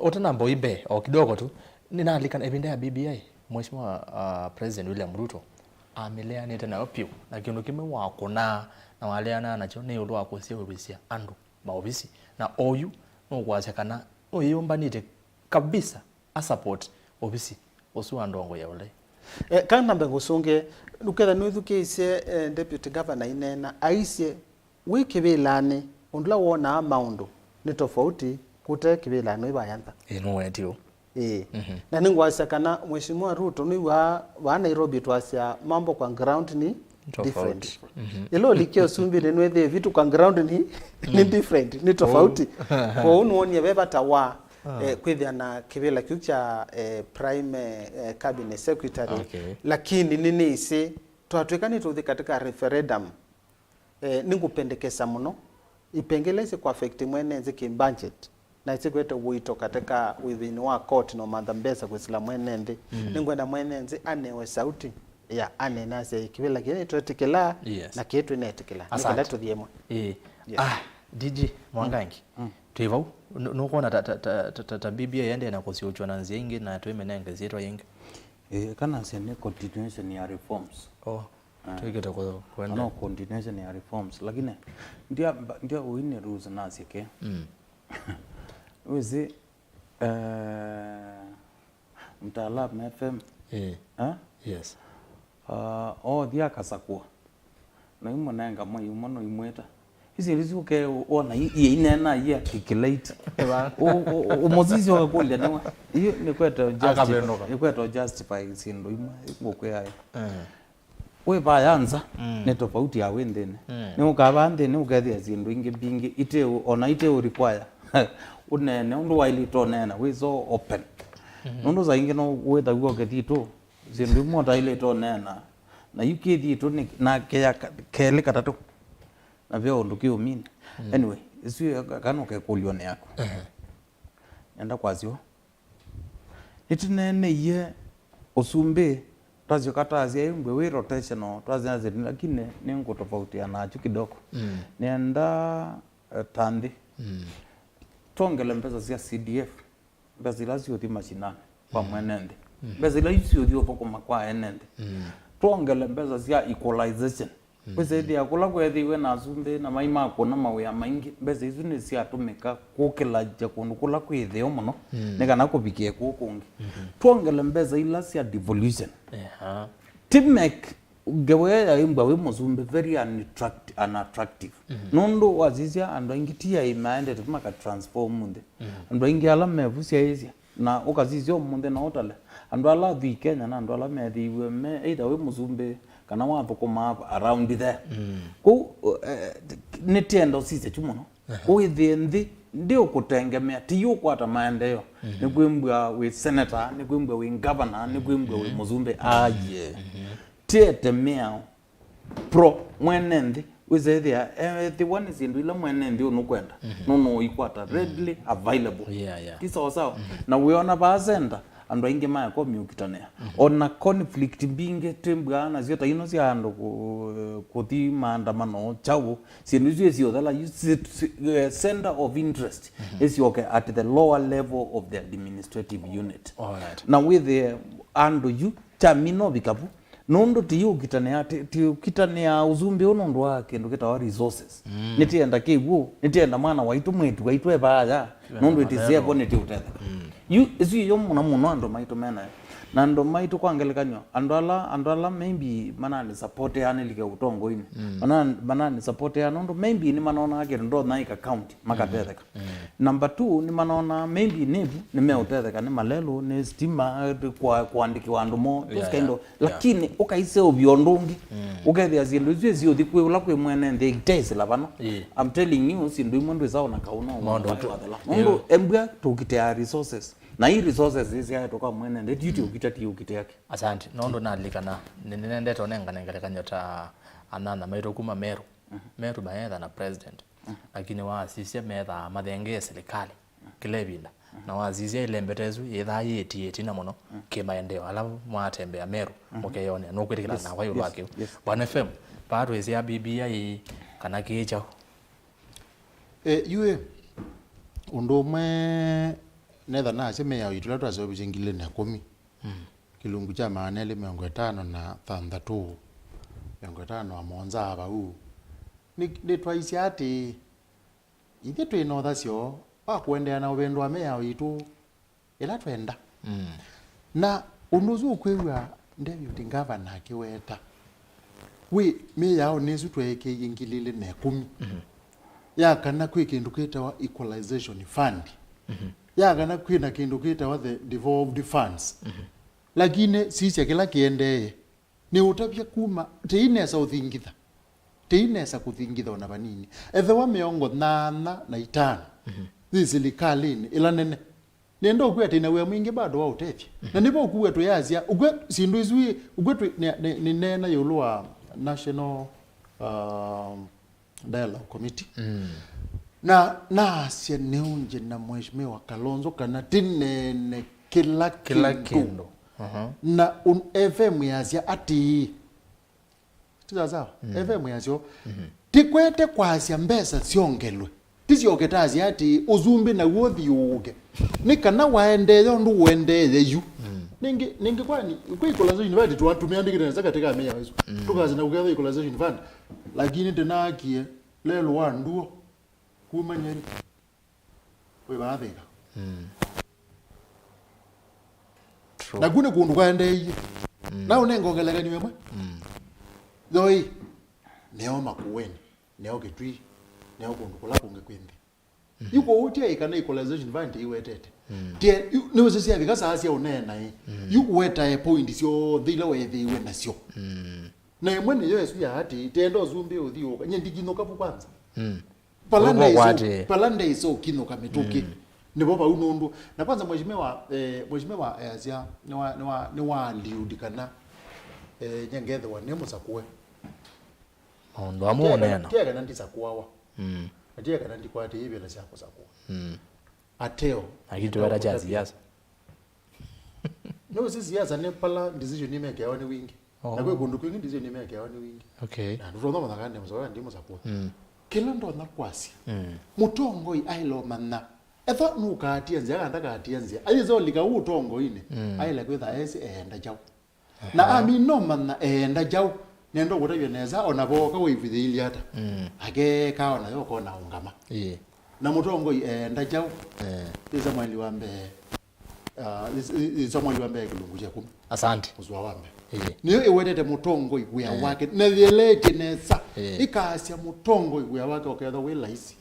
otana mboibe o kidogo tu ninaalika ebinde ya BBI Mheshimiwa President William Ruto amelea nete na opio na kindu kimwe wako na waleana nacho ni ulwa kusia webisia andu maobisi na oyu no kwachakana oyombanite kabisa a support obisi osuwa ndongo ya ule kana mbengo songe uketha nwithukiise deputy governor inena aisye wikibelane undula wona maundu ni tofauti kute kibilano ibayantha no wetio na ningwachakana Mheshimiwa Ruto ni wa Nairobi twasia mambo kwa ground ni different. Ilo likio sumbile nwethe vitu kwa ground ni different, ni tofauti. Kwa unuoni beba tawa kwithia na kibela kiucha prime cabinet secretary lakini nini isi twatwekani tuthi katika referendum ningupendekeza muno ipengeleze kwa affect mwenenze ki budget na isikwete wito katika within wa court no mandambesa kwisila mwenende ningwenda mwenenze anewe sauti ya anenase kibela kile tutikela na kitu inetikela nikala tuthiemwe DJ Mwangangi tuivau nukuona ta BBI yende na kusiochwa na nzingi na twemenenge zitwa yingi kana sene continuation ya reforms tuiketa kwenda no continuation ya reforms lakini ndia uine rules nasike uzi Mûtaalamu FM yes thia kasakua na imonenga mo imono imweta isi rizuke ona Ûneenan'Ya kikilate umozizi wakakulia na hiyo ni kweta justify sindo imwe ngokwe yayo we bayanza ne tofauti ya wendene ni ukabande ni ugathia zindu ingi bingi ite ona ite require unene undu waili to nena we so open nundu za ingi no wetha guo gethito zindu mo ta ile to nena na yukithi to ni na kele katatu na vyo undu kiumini anyway isi kanu ke kulione yako enda kwazio itinene ye osumbe tazio katazia imbwe we rotational tazia zini lakini ni ngo tofauti anacho kidogo nenda tandi tongele mpesa sia CDF mpesa lazio ti mashinani kwa mwenende mpesa lazio dio poko makwa enende tongele mpesa sia equalization pesa dia kula kwethi we na zumbe na mai mako na mawe maingi mpesa izu ni sia tumika kukila ja kundu kula kwithio muno nikana kubikie kukungi tongele mpesa ila sia devolution timek gewe ya imba we muzumbe very unattractive nondo wazizia ando ingitia imaende tumaka transform munde ando ingi ala mevusia hizi na okazizio munde na otale ando ala dhi Kenya na ando ala methi we me either we muzumbe kana wa thukuma around there ko nitiendo sise chumuno within ndio kutengemea tiyo kwata maendeleo ni kwimbwa we senator ni kwimbwa we governor ni kwimbwa we muzumbe aje tiete mea pro mwenende wizethia the one is in mwenende unukwenda no ikwata readily available kiso sawa na weona bazenda ando inge maya kwa miukitanea ona conflict binge tembwa na ziota ino sia ando kuthi maandamano chao sinuzwe sio dala center of interest is yoke at the lower level of the administrative unit now with the ando you chamino bikapu nondo tiyo kitanea uzumbe onondo wake ndo kita wa resources nitienda kiwu nitienda mwana waitu mwetu waitwe baya nondo itizia bone ti utenda you isi yo muna muno ando maitu mena na ndo maitu kwangelekanyo andala maybe manani support yani like utongo ini manani support ya nondo maybe ni manona ake ndo naika account makatetheka number 2 ni manona maybe nebu ni meutetheka ni malelo ni stima kwa kuandiki wandu mo tuskendo lakini ukaise obiondungi ukethia zindu zio thikwe ula kwe mwene ndi tese labano I'm telling you sindu mundu zao na kauno mondo embwa tukitea resources na hii resources hizi haya toka mwene ndio duty ukitati ukite yake asante nondo nalikana nende tonenga nengalekanya ta anana maito kuma meru baetha na president lakini waasisia metha mathenge serikali kilebinda na waasisia ilembetezu yetha yeti na muno kimaendeo alafu mwatembea meru ukeyone no kwitikila na wayo wake bwana FM bado isia BBI kana kicha yue undome netha na seme ya itula twazo bijingile na 10 kilungu cha manele 50 na 32 50 amonza aba u ni twaisi ati ithe twino thasio akwendea na ubendo wa meya itu ila twenda na unduzu kwewa Deputy Ngavana akiweta we meya onezu tweke ingilile na 10 ya kana kwikindu kwitawa equalization fund ya kana kwina kindu kwitawa the devolved funds lakini sisi kila kiende ni utapia kuma teinesa uthingitha teinesa kuthingitha ona banini ethe wa miongo na 5 thisi likalini ila nene nendo kwete na we mwingi bado wa utethi na nipo kuwe to yazia ugwe sindu izwi ugwe ni nena yolwa national dialogue committee na asia neunje na mheshimiwa Kalonzo kana tinene kila kindu na FM yazia ati tizaza FM yazio tikwete kwasia mbesa siongelwe tisioketazi ati uzumbi na wothi uge nikana waendeyo ndu wendeye yu ningi kwani equalization fund tuwatumia ndikira saka teka meya wezo tukazi na uketha equalization fund lakini tenakie lelo wanduo kumanyeni we bathika na kune kundu kwaendeye na unengongeleka ni wemwe thoi neo makuweni neo kitwi neo kundu kula kunge kwindi yuko utia ikana equalization fund iwetete tie niwe sisi abika sasa unena yuko weta point sio thila wethi we nasio na imwe niyo yesu ya hati tendo zumbi udhiuka nye ndiginoka kwanza palanda iso kinoka mituki nibo ba unundu na kwanza mheshimiwa azia ni wa liudikana nyengethe wa nemo sakwe ndo amuonena tiaga nandi sakwawa tiaga nandi kwati hivi na sako sakwa ateo akitu wala cha siasa no siasa ne pala decision ni meke yawa ni wingi na kwe gundu kwingi decision ni meke yawa ni wingi okay na ndo ndo ngane mzo ndimo sakwa kila ndo na kwasi mutongo ailo manna etho nukatia nzia kandakatia nzia ayizo lika utongo ine ayila kwetha esi enda jaw na amino manna enda jaw nendo kutavyo neza onavoka wivithili hata ake kaona yoko na ungama na mutongo enda jaw iza mwali wambe iza mwali wambe kilungu cha 10 asante uzwa wambe niyo iwetete mutongo iguya wake na vyelete nesa ikasya mutongo iguya wake oketha wila isi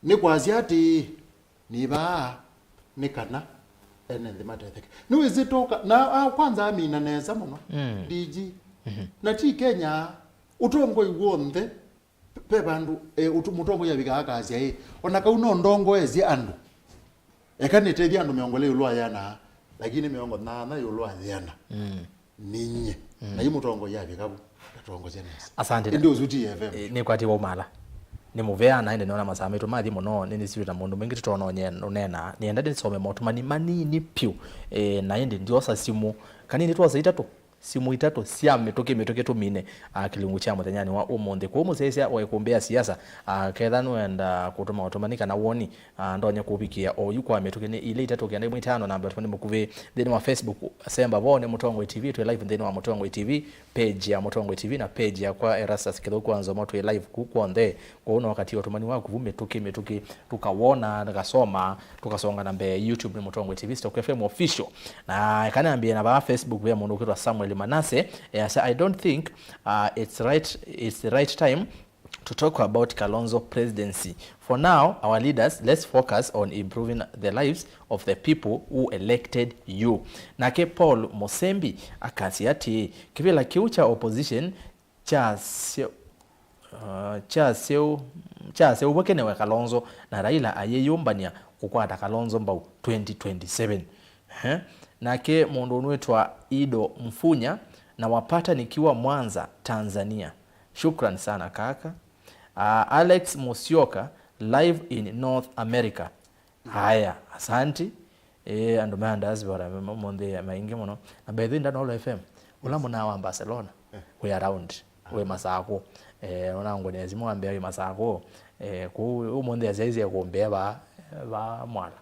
ni kwazi ati niba nikana ene matetheke niwe toka na kwanza amina neza muno DG na ti Kenya utongo iwonde pe bandu mutongo yabika akazi ona kauno ndongo ezi andu ekanete byandu miongole yulwa yana lakini miongo na yulwa yana ninye na yimutongo yabika tongo jenesa asante ndio zuti FM ni kwati wa mala ni muveana ende nona masame to mathi muno nini siwita mundu mingi tutono unena ni enda nisome motumani manini piu na ende ndiosa simu kanini twaza itatu simu itatu cia mitoke tumine kilungu cha muthenyani wa umonde kwa musesia wa ikumbea siasa ketha nuenda kutuma otomanika na woni ndonye kubikia o yukwa mitoke ni ile itatu kianda imwe 5 namba tuni mukuve then wa Facebook semba bone Mutongwe TV tu live then wa Mutongwe TV page ya Mutongwe TV na page ya kwa Erastus Kithuku Nzomo tu live kukonde kwa una wakati otomani wa kuvume mitoke tukawona tukasoma tukasonga na mbe YouTube ni Mutongwe TV Stock FM official na kana ambia na ba Facebook ya mundu kitwa Samuel Manase so I don't think it's the right time to talk about Kalonzo presidency. For now, our leaders, let's focus on improving the lives of the people who elected you. Nake Paul Mosembi akasi ati kivila kiucha opposition cha uwekenewe Kalonzo na Raila ayeyumbania kukwata Kalonzo mbau 2027. Nake mundu unwetwa Ido Mfunya na wapata nikiwa Mwanza, Tanzania. Shukran sana kaka. Alex Musyoka live in North America. Haya, asanti. Andumanda azibara monde maingi muno. Na by the way ndano FM. Ulamu na wa Barcelona. We around. We Masaku. Onango nezi mwambia we Masaku. Ku umonde azaize kuombea ba mwala.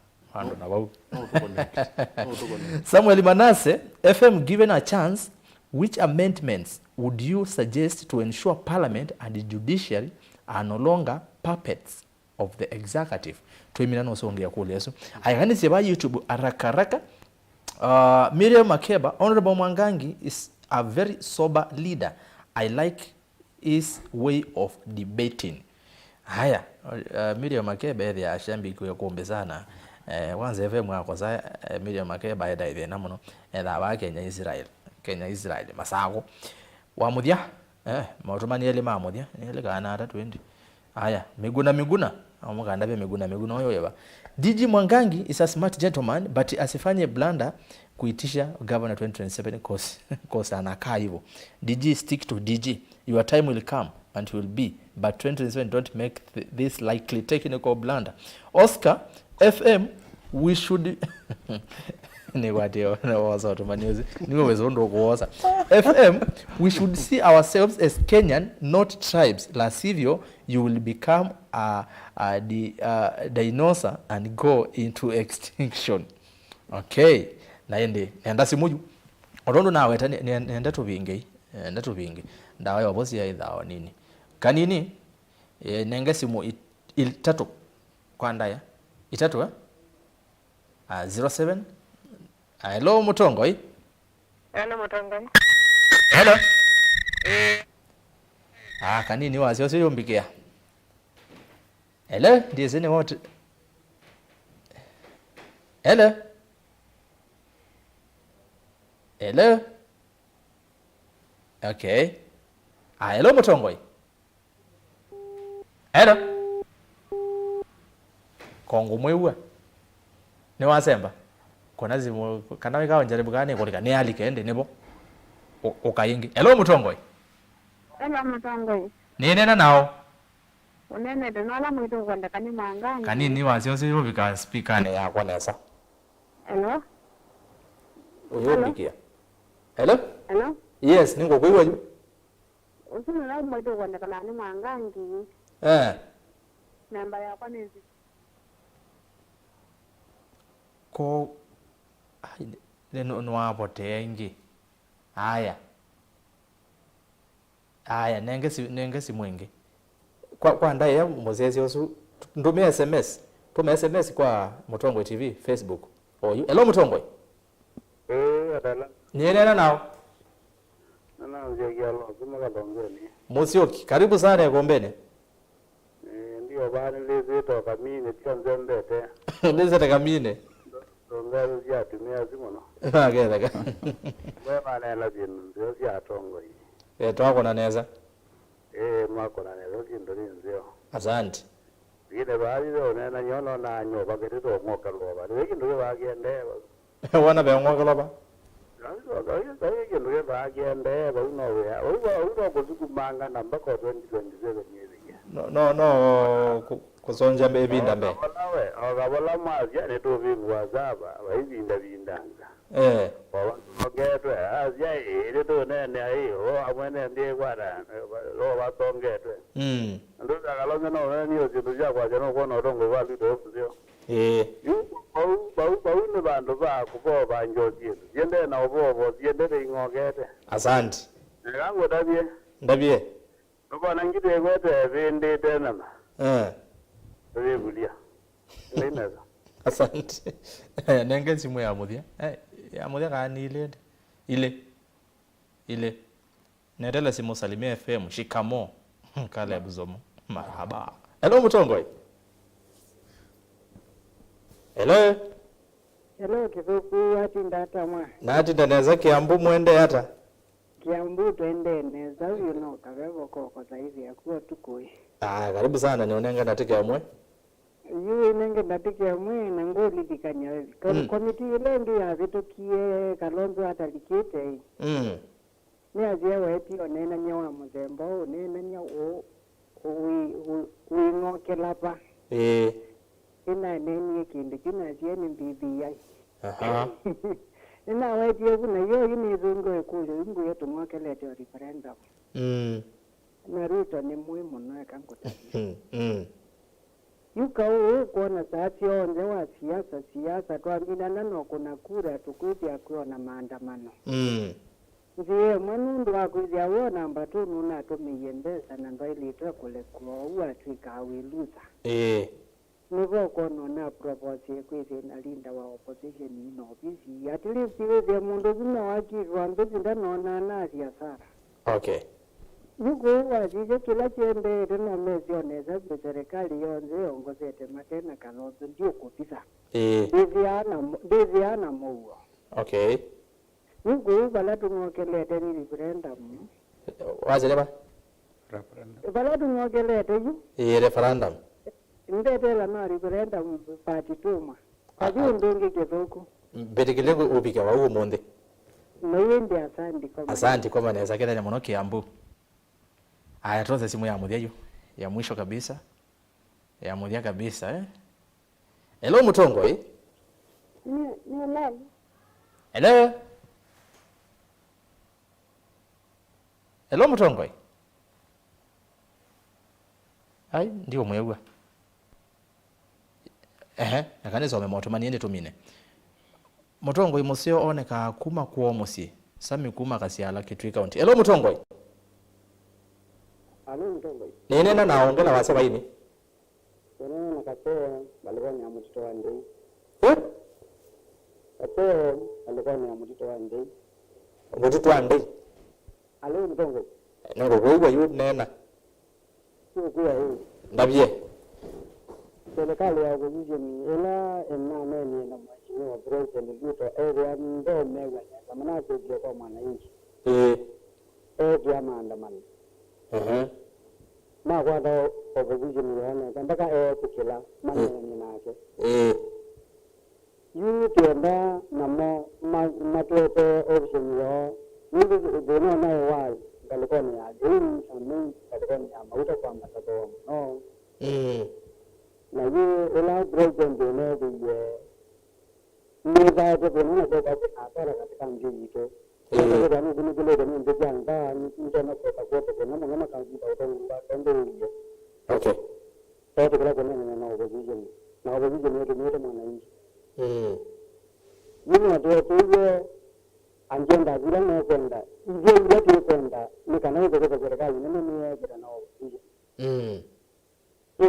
Samuel Manase, FM given a chance, which amendments would you suggest to ensure Parliament and the Judiciary are no longer puppets of the executive? Tuimina ongea kule yesu. Ayakani seba YouTube arakaraka. Miriam Makeba, Honorable Mwangangi is a very sober leader. I like his way of debating. Haya, Miriam Makeba ya ashambi kuombe sana. Wanze FM wako za Miriam Makeba eda ide namuno eda wa Kenya Israel Masaku wa mudia mautumani ele mamudia ele kana ata 20 haya miguna amuganda be miguna oyo yeba DG Mwangangi is a smart gentleman but asifanye blunder kuitisha governor 2027 course anakaa hivyo. DG stick to DG, your time will come and will be, but 2027 don't make this likely technical blunder. Oscar FM, we should FM, we should see ourselves as Kenyan, not tribes. La sivyo, you will become a dinosaur and go into extinction. Okay. Naenda simuju. Orondo nawe nenda tubinge. Ndawa ya bosi ya idhao nini. Kanini? Nenge simu itatu kwa ndaya. Itatu 07. Hello Mutongo. Hello Mutongo. Hello. Kanini wasio sio mbikia. Hello, ndiye zini wote. Hello. Okay. Hello Mutongoi. Hello. Kongo mwewa. Ni wasemba. Kona zimu kana wikawa njaribu gani kulika ni alikende nebo. Okayingi. Hello Mutongoi. Hello Mutongoi. Ni nena nao. Unene donola mwito kwenda kani Mwangangi. Kanini wasiosi ubika speaker ne yakwa nesa. Hello. Uyobikia. Hello? Hello. Yes, ningo kuiwa yu. Usuna na mwito kwenda kani Mwangangi. Namba yakwa nezi. Ko no apotengi. Haya nengesi mwingi kwa ndaye ya mozezi osu ndume SMS tume SMS kwa Mutongwe TV Facebook hello Mutongwe adala nienena nao nana ujegialo kuma kalongeni Musioki karibu sana ya Gombeni ndio bani lezi to kamine tionzembete lezi to kamine ngalo ya tumia simono agera ka wewe bana la binu ndio ya tongo twako na neza mwako na neza kindori nzio asante ile bali leo na nyono na nyoba keto ngoka loba le kindori bagende wana be ngoka loba kindori bagende ba uno ya uno kuzukumanga namba ko 2027 nyezi no kusonja mbebinda mbe ogabala mwazi ne to bingwa zaba bayinda bindanga wagetwe azya ile to nene ayo amwene ndiye kwara lo batongetwe ndo akalonga no ni ozindu ya kwa jano kono rongo bali do fuzio bau ne bando ba kubo banjozi yende na obo yende ingogete asante ngango ndabie nuko nangide gwete bindi tena Rebulia. Ninaza. Asante. Nenge simu ya mudia. Ya mudia kani ile. Nedela simu Salimia FM shikamo. Kale Nzomo. Marhaba. Hello Mutongoi. Hello. Hello Kithuku ati ndata mwa. Nati ndaneza Kiambu mwende hata. Kiambu twende neza uno kabebo koko saizi ya kuwa tukoi. Karibu sana nionenga natike amwe. Yue nenge natike amwe na ngoli dikanya. Komiti ile ndio yazitokie Kalonzo atalikite. Ni azia weti Ûneenan'Ya wa muzemba Ûneenan'Ya Wîng'Okela pa. Ina neni kindi kina azia ni bibi yai. Ina weti kuna yo ini zungo ekujo ingu yetu mwakele to referendum. Na Ruto ni muhimu na kanguta. Yuka kuona saati onze wa siasa tuambina nano kuna kura tukuzi akuona maandamano. Nziye mwanundu wakuzi awona ambatu nuna tumiyembesa na mbaili itoa kule kuwa tuika awiluza. Nivo kono na propose kwezi na linda wa opposition ino busy. At least iweze mundu zina wakirwa mbezi ndano na siasara. Okay. Yuko wajije kila chende tena mezioneza serikali yonze ongozete matena Kalonzo ndio kupisa. Deviana mowa. Okay. Yuko bala tungokelete ni referendum. Wazeleba? Bala tungokelete yu? Referendum. Ndetela na referendum party tuma. Kazi ndenge Kithuku. Betikilego ubika wa uwo monde. Noyende asante kwa maneza kenda nyamono Kiambu. Aya tuanze simu ya mudia ya mwisho kabisa. Ya mudia kabisa Hello Mutongoi. Hello. Hello Mutongoi. Ai ndio mwewa. Nakanizo memoto maniende tumine. Mutongoi musio oneka kuma kuo musi. Sami kuma kasiala Kitui County. Hello Mutongoi. Hello Mutongoi. Nenena naongela wasema hivi. Nena nakapea balikuwa ni mtoto wa ndei. Apo alikuwa ni mtoto wa ndei. Mtoto wa ndei. Alo Mutongoi. Ngo wewe yu nena. Sio kwa hiyo. Ndabie. Serikali ya opposition ina nani na mheshimiwa President Ruto area ndio mega kama na kwa mwananchi. Ya maandamano. ma kwa da opposition yana kandaka kukila manene nake yu tienda namo matoto option yo yu bono na wa kalekoni ya jini samu kalekoni ya mauta kwa matato no na yu ela president ne biye ni ba de bono na kwa atara katika mjini to kwa sababu ni kule ndio ndio janga ni tena kwa kwa na mama kazi kwa ndio okay hapo kwa na opposition ndio mwananchi mimi ndio tuwe agenda zile na kwenda ndio ndio kwenda nikana kwa serikali mimi ni na opposition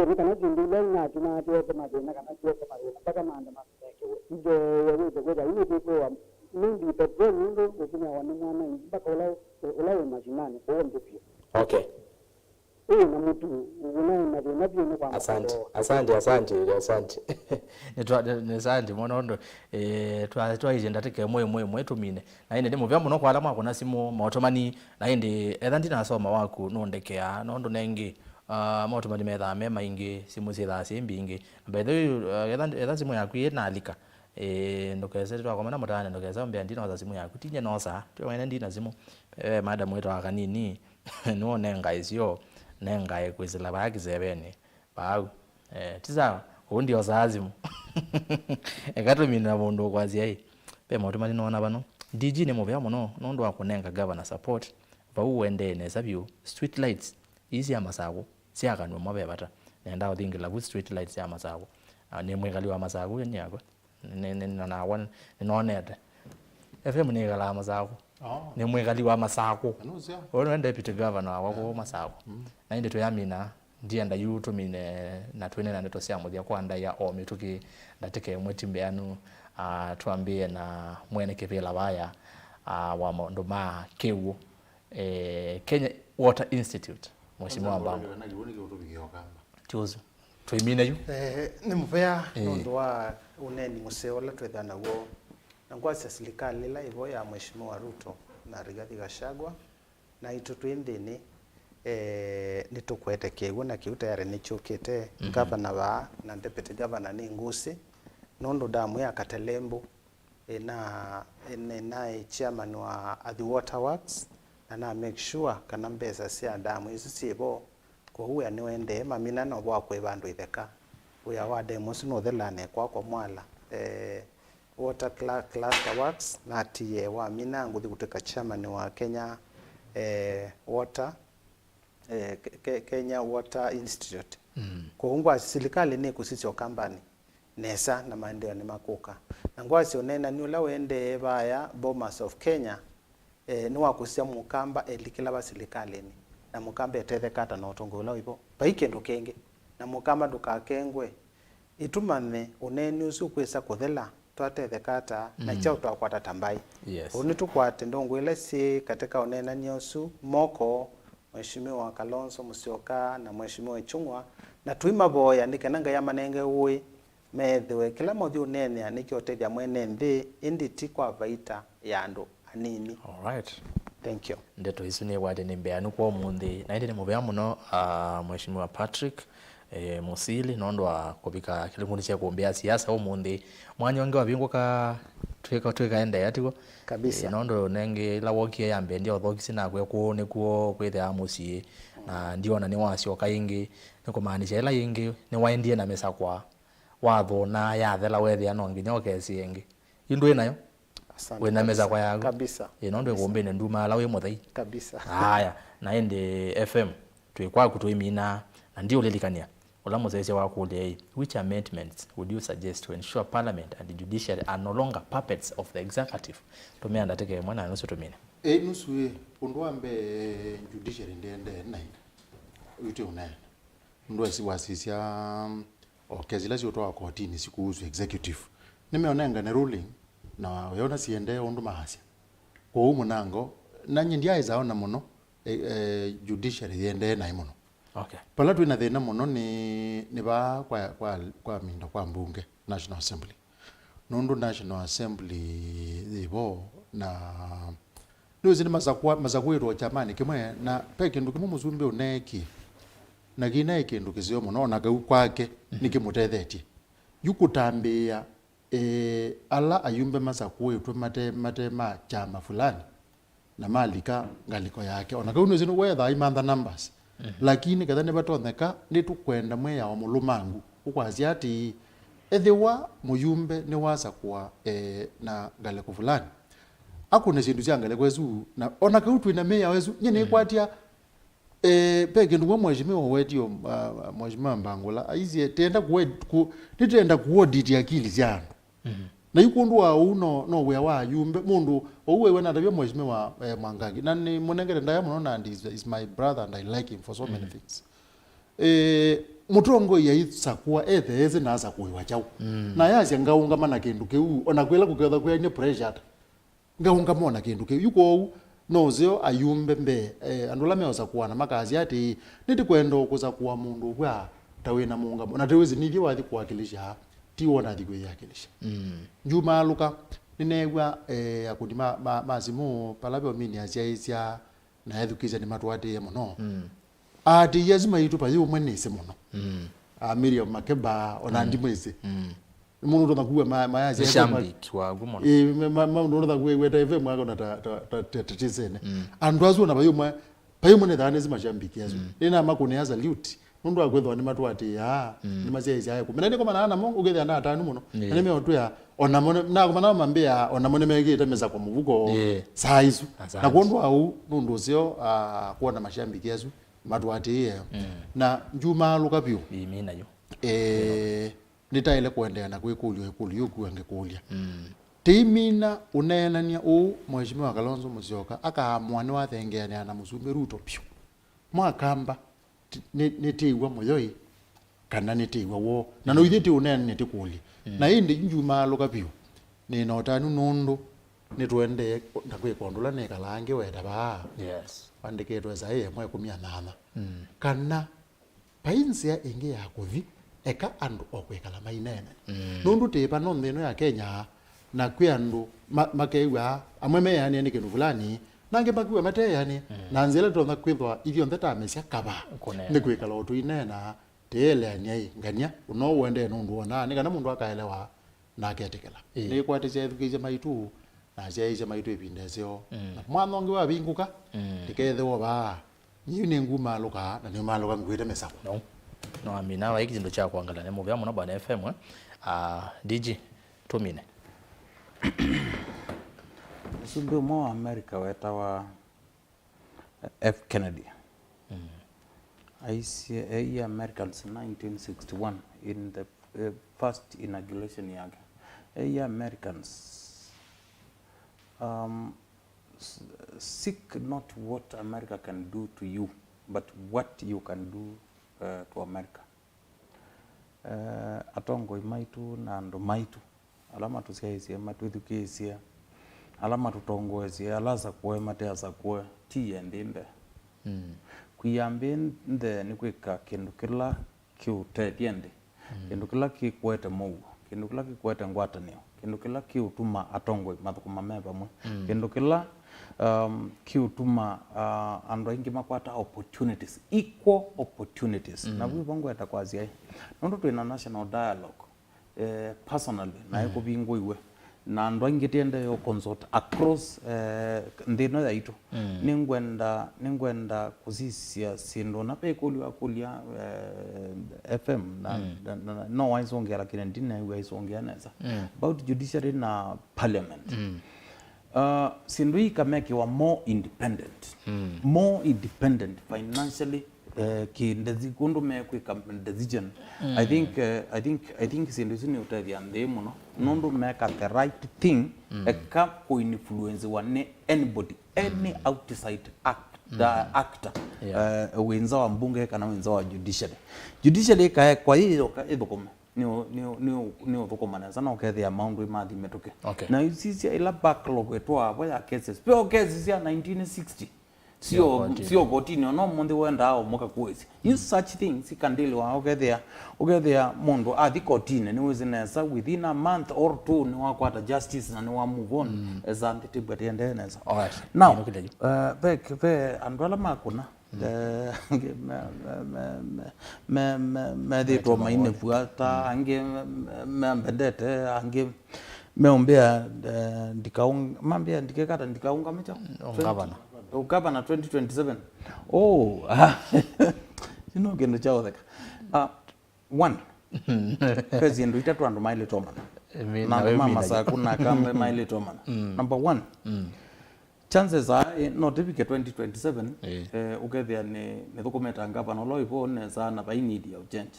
nikana jindile na tunatia kama tena kana sio kama mpaka maandamano yake ndio wewe kwa hiyo ndio mimi petrol ndio kwa wanamwana mpaka ula mashinani kwa ndio okay na mtu unaona kwa asante asante monondo twaijenda tike mwe tumine na ine ndimo vya muno kwa alama kuna simu maotomani na inde etha ndina soma waku nondekea nondo nengi maotomani metha mema ingi simu zitha simbingi betho etha simu yaku ina alika ndokeze twakomana mutane ndokeze mbya ndina za simu yaku tinye nosa twene ndina simu madam wetu akanini nuone ngaisyo nengaye kwizila bakizebene bawu tiza undi ozazimu ekatumina bondo kwazia hii pe moto mali nona bano DG ne mobya muno nondo akunenga governor support bawu wende ne sabyu street lights izi ya Masaku siakanwe mobe bata nenda odingila ku street lights ya Masaku ne mwekali wa Masaku nyako na wan nonete FM ne gala Masaku ne mwekali wa Masaku ono ende deputy governor wako Masaku na inde to yamina ndienda yuto mine na twene na neto sia muthia kwa ndaya o mituki ndatike mwetimbe anu tuambie na Mwenekivila waya wa ndo ma kewu Kenya Water Institute mheshimiwa Mbangula tuzo tuimine yu ni mupea ndo wa uneni museola twethana wo na ngwasa serikali la ivo ya mheshimiwa Ruto na Rigathi Gachagua na itu twindini nitukwete kiego na kiuta yare nichukite governor ba na deputy governor ni ngusi nondo damu ya Katelembo na chairman wa the water works na make sure kana mbesa sia damu isu sibo ko huya ni wende mamina no bwa kwe bandu itheka uya wa demo sino thelane kwa mwala water cluster works na tie wa mina nguthi guteka chairman wa Kenya water Kenya Water Institute kuungwa serikali ni kusisyo company nesa na maendeleo ni makuka na ngwasi onena ni ula wende baya Bomas of Kenya ni wakusia mukamba elikila ba serikali ni na mukamba ethethe kata na utongola ibo baikendo kenge na mukamba ndukakengwe itumane uneni usu kwesa kuthela twatethe kata na chao twakwata tambai oni tukwate ndongwele si katika onena nyosu moko mheshimiwa Kalonzo Musyoka na mheshimiwa Chungwa na tuima boya nikenanga ya manenge uwe methewe kila mothi unene nikiotedia mwene nthi inditi kwa vaita ya andu anini. All right, thank you. Ndeto isu ni wade ni mbeanu kwa mundi na indi ni mubea muno mheshimiwa Patrick Musili nondo wa kubika kilikundi cha kuombea siasa umundi mwanyonge wa Wîng'Okela tweka ende yatiko kabisa nondo nenge la wokie ya mbendi othokisi na kwe kuone kuo kwethe amusie na ndiona ni wasio kaingi nikumaanisha ila yingi ni waendie na mesa kwa wathona ya thela wethe anonginya okesi yengi indu inayo wena mesa kwa yago kabisa nondo ikumbene nduma la we muthai kabisa haya na ende FM twikwa kutuimina na ndio lelikania ula muzese wako ule which amendments would you suggest to ensure parliament and the judiciary are no longer puppets of the executive tumeanda teke mwana nusu tumine nusu undu ambe judiciary ndende na uite una ndu asiwasisia okezila sio toa kotini sikuhusu executive nimeonenga ne ruling na yona siende undu mahasi kwa umunango nanyi ndiye zaona muno judiciary yende na muno. Okay. Pala tu ina thina muno ni ba kwa minda kwa mbunge National Assembly. Nundu National Assembly ibo na no zini Masaku ro chamani kimwe na pe kindu kimwe muzumbe uneki na gina ikindu kizio muno na gau kwake nikimutethetie yukutambia ala ayumbe Masaku etwe mate ma chama fulani na malika ngaliko yake ona gau no zini wetha imantha numbers lakini kadha ne batoneka nitukwenda mwe ya omulumangu ukwazia ati ethiwa muyumbe ni wasa kwa na ngaliko fulani akune sindu cia ngaliko ezu na ona kautu ina meya wezu nyene ikwatia peke nduwe mheshimiwa wetu mheshimiwa Mbangula aizie tenda nitenda kuaudit akili zyandu na yukundu wa uno no we wa yumbe mundu ouwe wena ndabye mheshimiwa Mwangangi na ni munengere ndaya muno and is my brother and I like him for so many things mutongo ya itsakua etheze na asa kuiwa chau na yazi ngaunga mana kindu keu ona kwela kuketha kwa ni pressure ngaunga mona kindu keu yuko nozio ayumbe mbe andula meosa kuana makazi ati niti kwendo kuza kuwa mundu kwa tawena munga na tewezi nidi wathi kuwakilisha ti wona thigwe yakilisha njuma luka ninegwa akudima mazimu palabe omini asia na edukiza ni matwate ye muno ati yazima yitu pa yumwenese muno Miriam Makeba ona ndimwese mundu ndo kuwa mayazi shambiki wa gumono mundu ndo kuwa weta FM wako na tatizene andu azuna bayumwe ne dhane zima shambiki yazo ina makone yaza liuti mundu akwetho ni matwate ni mazizi ayo kumene ko manana mungu ugethe ana atanu muno ene me otu ya ona mone na kumana mambia ona mone megite meza kwa muvuko saizu na kondu au nundu ucio kuona mashambiki yazo matwate ye na njuma lukapyo imina yo nitaile kuendeana kwikuulio kuange kuulia timina Ûneenan'Ya mheshimiwa Kalonzo Musyoka akaamua ni wathengeana na Musumbi Ruto pyo mwakamba nitiwa moyoi kana nitiwa wo na no ithiti Ûneenan'Ya tikuulia na indi njuma lukapyo ni notanu nundu nitwende ndakwikondula ne kalange weta ba andiketwe zae mwe 18 kana painsia ingi ya kuthi eka andu okwekala mainene nundu tipa no nthino ya Kenya na kwi andu makeiwa amwe meyani ni kindu fulani nange bakiwa mateyani na nzela tonda kwithwa ithio ntheta mesia kaba ni kwikala otu inena tele nyai ngania uno wende nundu ona ni kana mundu akaelewa na aketekela ni kwatije edukize maitu na jaije maitu epindezio mwana wange wa binguka tikethe ba ni nguma luka na ni maluka ngwire Masaku no amina wa ikindo cha kuangala ne muvya muno bana FM DG tumine Musumbi mo America wetawa F Kennedy I see Americans in 1961 in the first inauguration yake Americans seek not what America can do to you but what you can do to America atongo maitu na ndo maitu alama tusiaisia matwithukiisia alama tutongoesia alaza kuwe mateaza kuwe tie ndimbe kuyambe nde ni kwika kindu kila kiutetiende kindu kila kikwete mou kindu kila kikwete ngwatanio kindu kila kiutuma atongo mathukuma meba mwe kindu kila kiutuma andu aingi makwata opportunities equal opportunities na bwi bongo etakwazia nundu twina national dialogue personally na eko bingwiwe na andu aingi tiende yo consult across ndino ya itu ningwenda kuzisia sindo na pe kulia FM na no wise ongera kinendina wise ongera neza about judiciary na parliament sindu ikamekiwa more independent financially kindezikundu mekwika decision I think sindu sini utathia ndemu no nundu meka the right thing eka ko influence one anybody any outside actor wenza wa mbunge kana wenza wa judiciary ka kwa hiyo idhukuma ni uthukuma sana ukethia maundu mathi metuke na sisi ila backlog etwa ya cases peo cases ya 1960 sio kotini no mundi wenda au muka kuwezi is such things ikandilwa ogethia mundu athi kotini ni wizinesa within a month or two ni wakwata justice na ni wa move on as antitibwa tiendeneza. Alright, now be andwala makuna me to maine fuata ange mbendete ange meombea ndikaunga mambia ndikekata ndikaunga mecha Ngavana Ngavana 2027 kendo chao theka one kazi ndio itatu ando maile tomana na Masaku na kambe maile tomana number one chances are not tifike 2027 ukethia ni thukumeta Ngavana lo ipo ne sana ba need ya change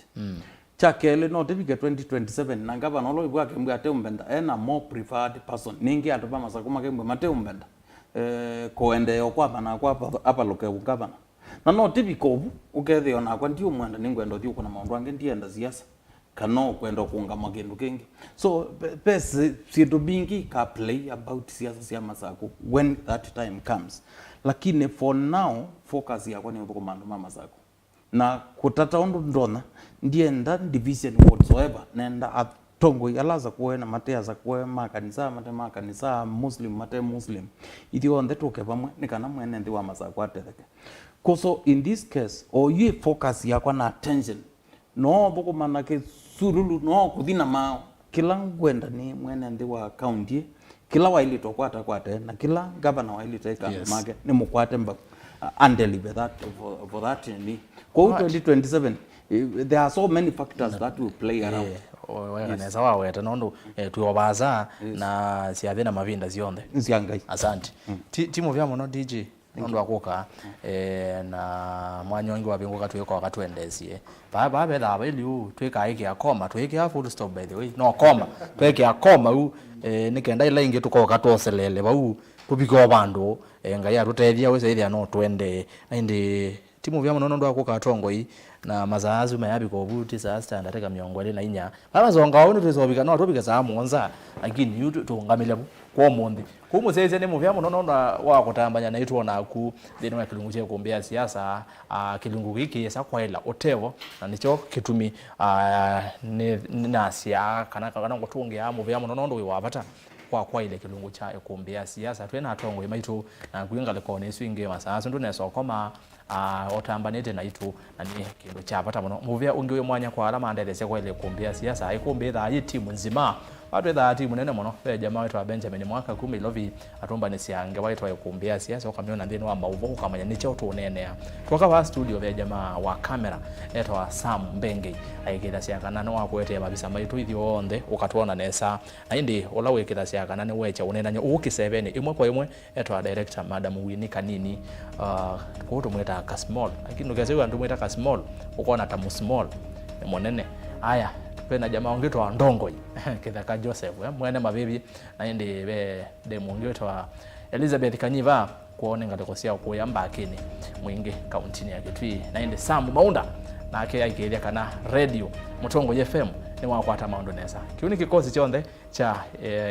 chakele no tifike 2027 na Ngavana lo ipo akembwa ateumbenda ena more preferred person ningi atu ba Masaku makembwa mateumbenda koende okwabana kwa apa loke Ngavana na no typical ukethia ona kwa ndio mwenda ningwenda thio kuna maundu ange ndienda siasa kano kwenda kuunga magendu kengi so pese sieto bingi ka play about siasa sia Masaku when that time comes lakini for now focus yako ni uko mandu Masaku na kutata ondo ndona ndienda division whatsoever nenda atongo yalaza kuena matea za kuwe makanisa muslim mate muslim ithi on that okay pamwe nikana mwene ndi wa Masaku atetheke so in this case ye focus yako na attention no boko manake surulu no kuthina mao kila ngwenda ni mwene ndi wa county kila wa ilito kwata na kila governor wa ilito make ni mukwate mba undeliver that for that ni kwa 2027 there are so many factors that will play around neza waweta nondo tuobaza na siathe na mavinda zionde nziangai asante timu vya mono DJ nondo akoka na mwanyongi wa bingo katweko wakatwendesie baba betha abeliu tweka iki akoma tweke a full stop by the way no koma tweke akoma u nikenda ila ingi tukoka twoselele bau tubiko bandu ngai arutethia wese ithia no twende indi timu vya mono nondo akoka tongoi na mazazi mayabi ko buti sa standard teka miongo ile na inya baba zonga oni tuzobika no tobika za monza lakini yutu tungamile kwa mondi kumuseze ne muvya muno nona wa kutambanya na itu na ku thini wa kilungu che kumbea siasa kilungu hiki sa kwaila otevo na nicho kitumi nasia kana ngotunge muvya muno nondo wabata kwa ile kilungu cha kumbea siasa twena atongo imaitu na kuinga le kone swinge masasa ndo neso koma otambanete na itu na ni kindu cha pata muno muvya ungiwe mwanya kwa alama andelese kwa ile kumbea siasa aikumbe tha yi timu nzima watu tha timu nene muno pe jamaa wetu wa Benjamin mwaka 10 lovi atomba ni siange waitu wa kumbea siasa ukamiona ndeni wa mauvo kamanya ni cha utunenea toka wa studio vya jamaa wa kamera eto wa Sam Mbenge aikira siaka no wakwete mabisa maitu ithio onde ukatuona nesa na indi olawe kira siaka nane wecha Ûneenan'Ya ukiseveni imwe kwa imwe eto wa director Madam Wîng'Okela kuto mweta ka small lakini ukisewa ndio mweta ka small ukoona tamu small monene aya pena jamaa ongeto wa ndongo kithaka Joseph mwene mabibi na indi be de mungeto wa Elizabeth Kanyiva kuone ngatokosia kuya mbakini mwingi county ya Kitui na indi Sam Maunda na ake aikiria kana radio Mutongo FM ni wakwata maundu nesa kiuni kikosi chonde cha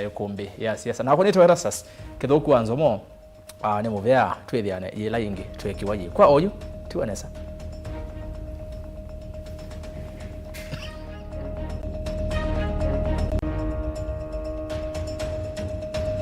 Îkûmbî ya siasa na konito Erastus Kithuku Nzomo ni muvea twithiane ila ingi twekiwaji kwa oyu tuanesa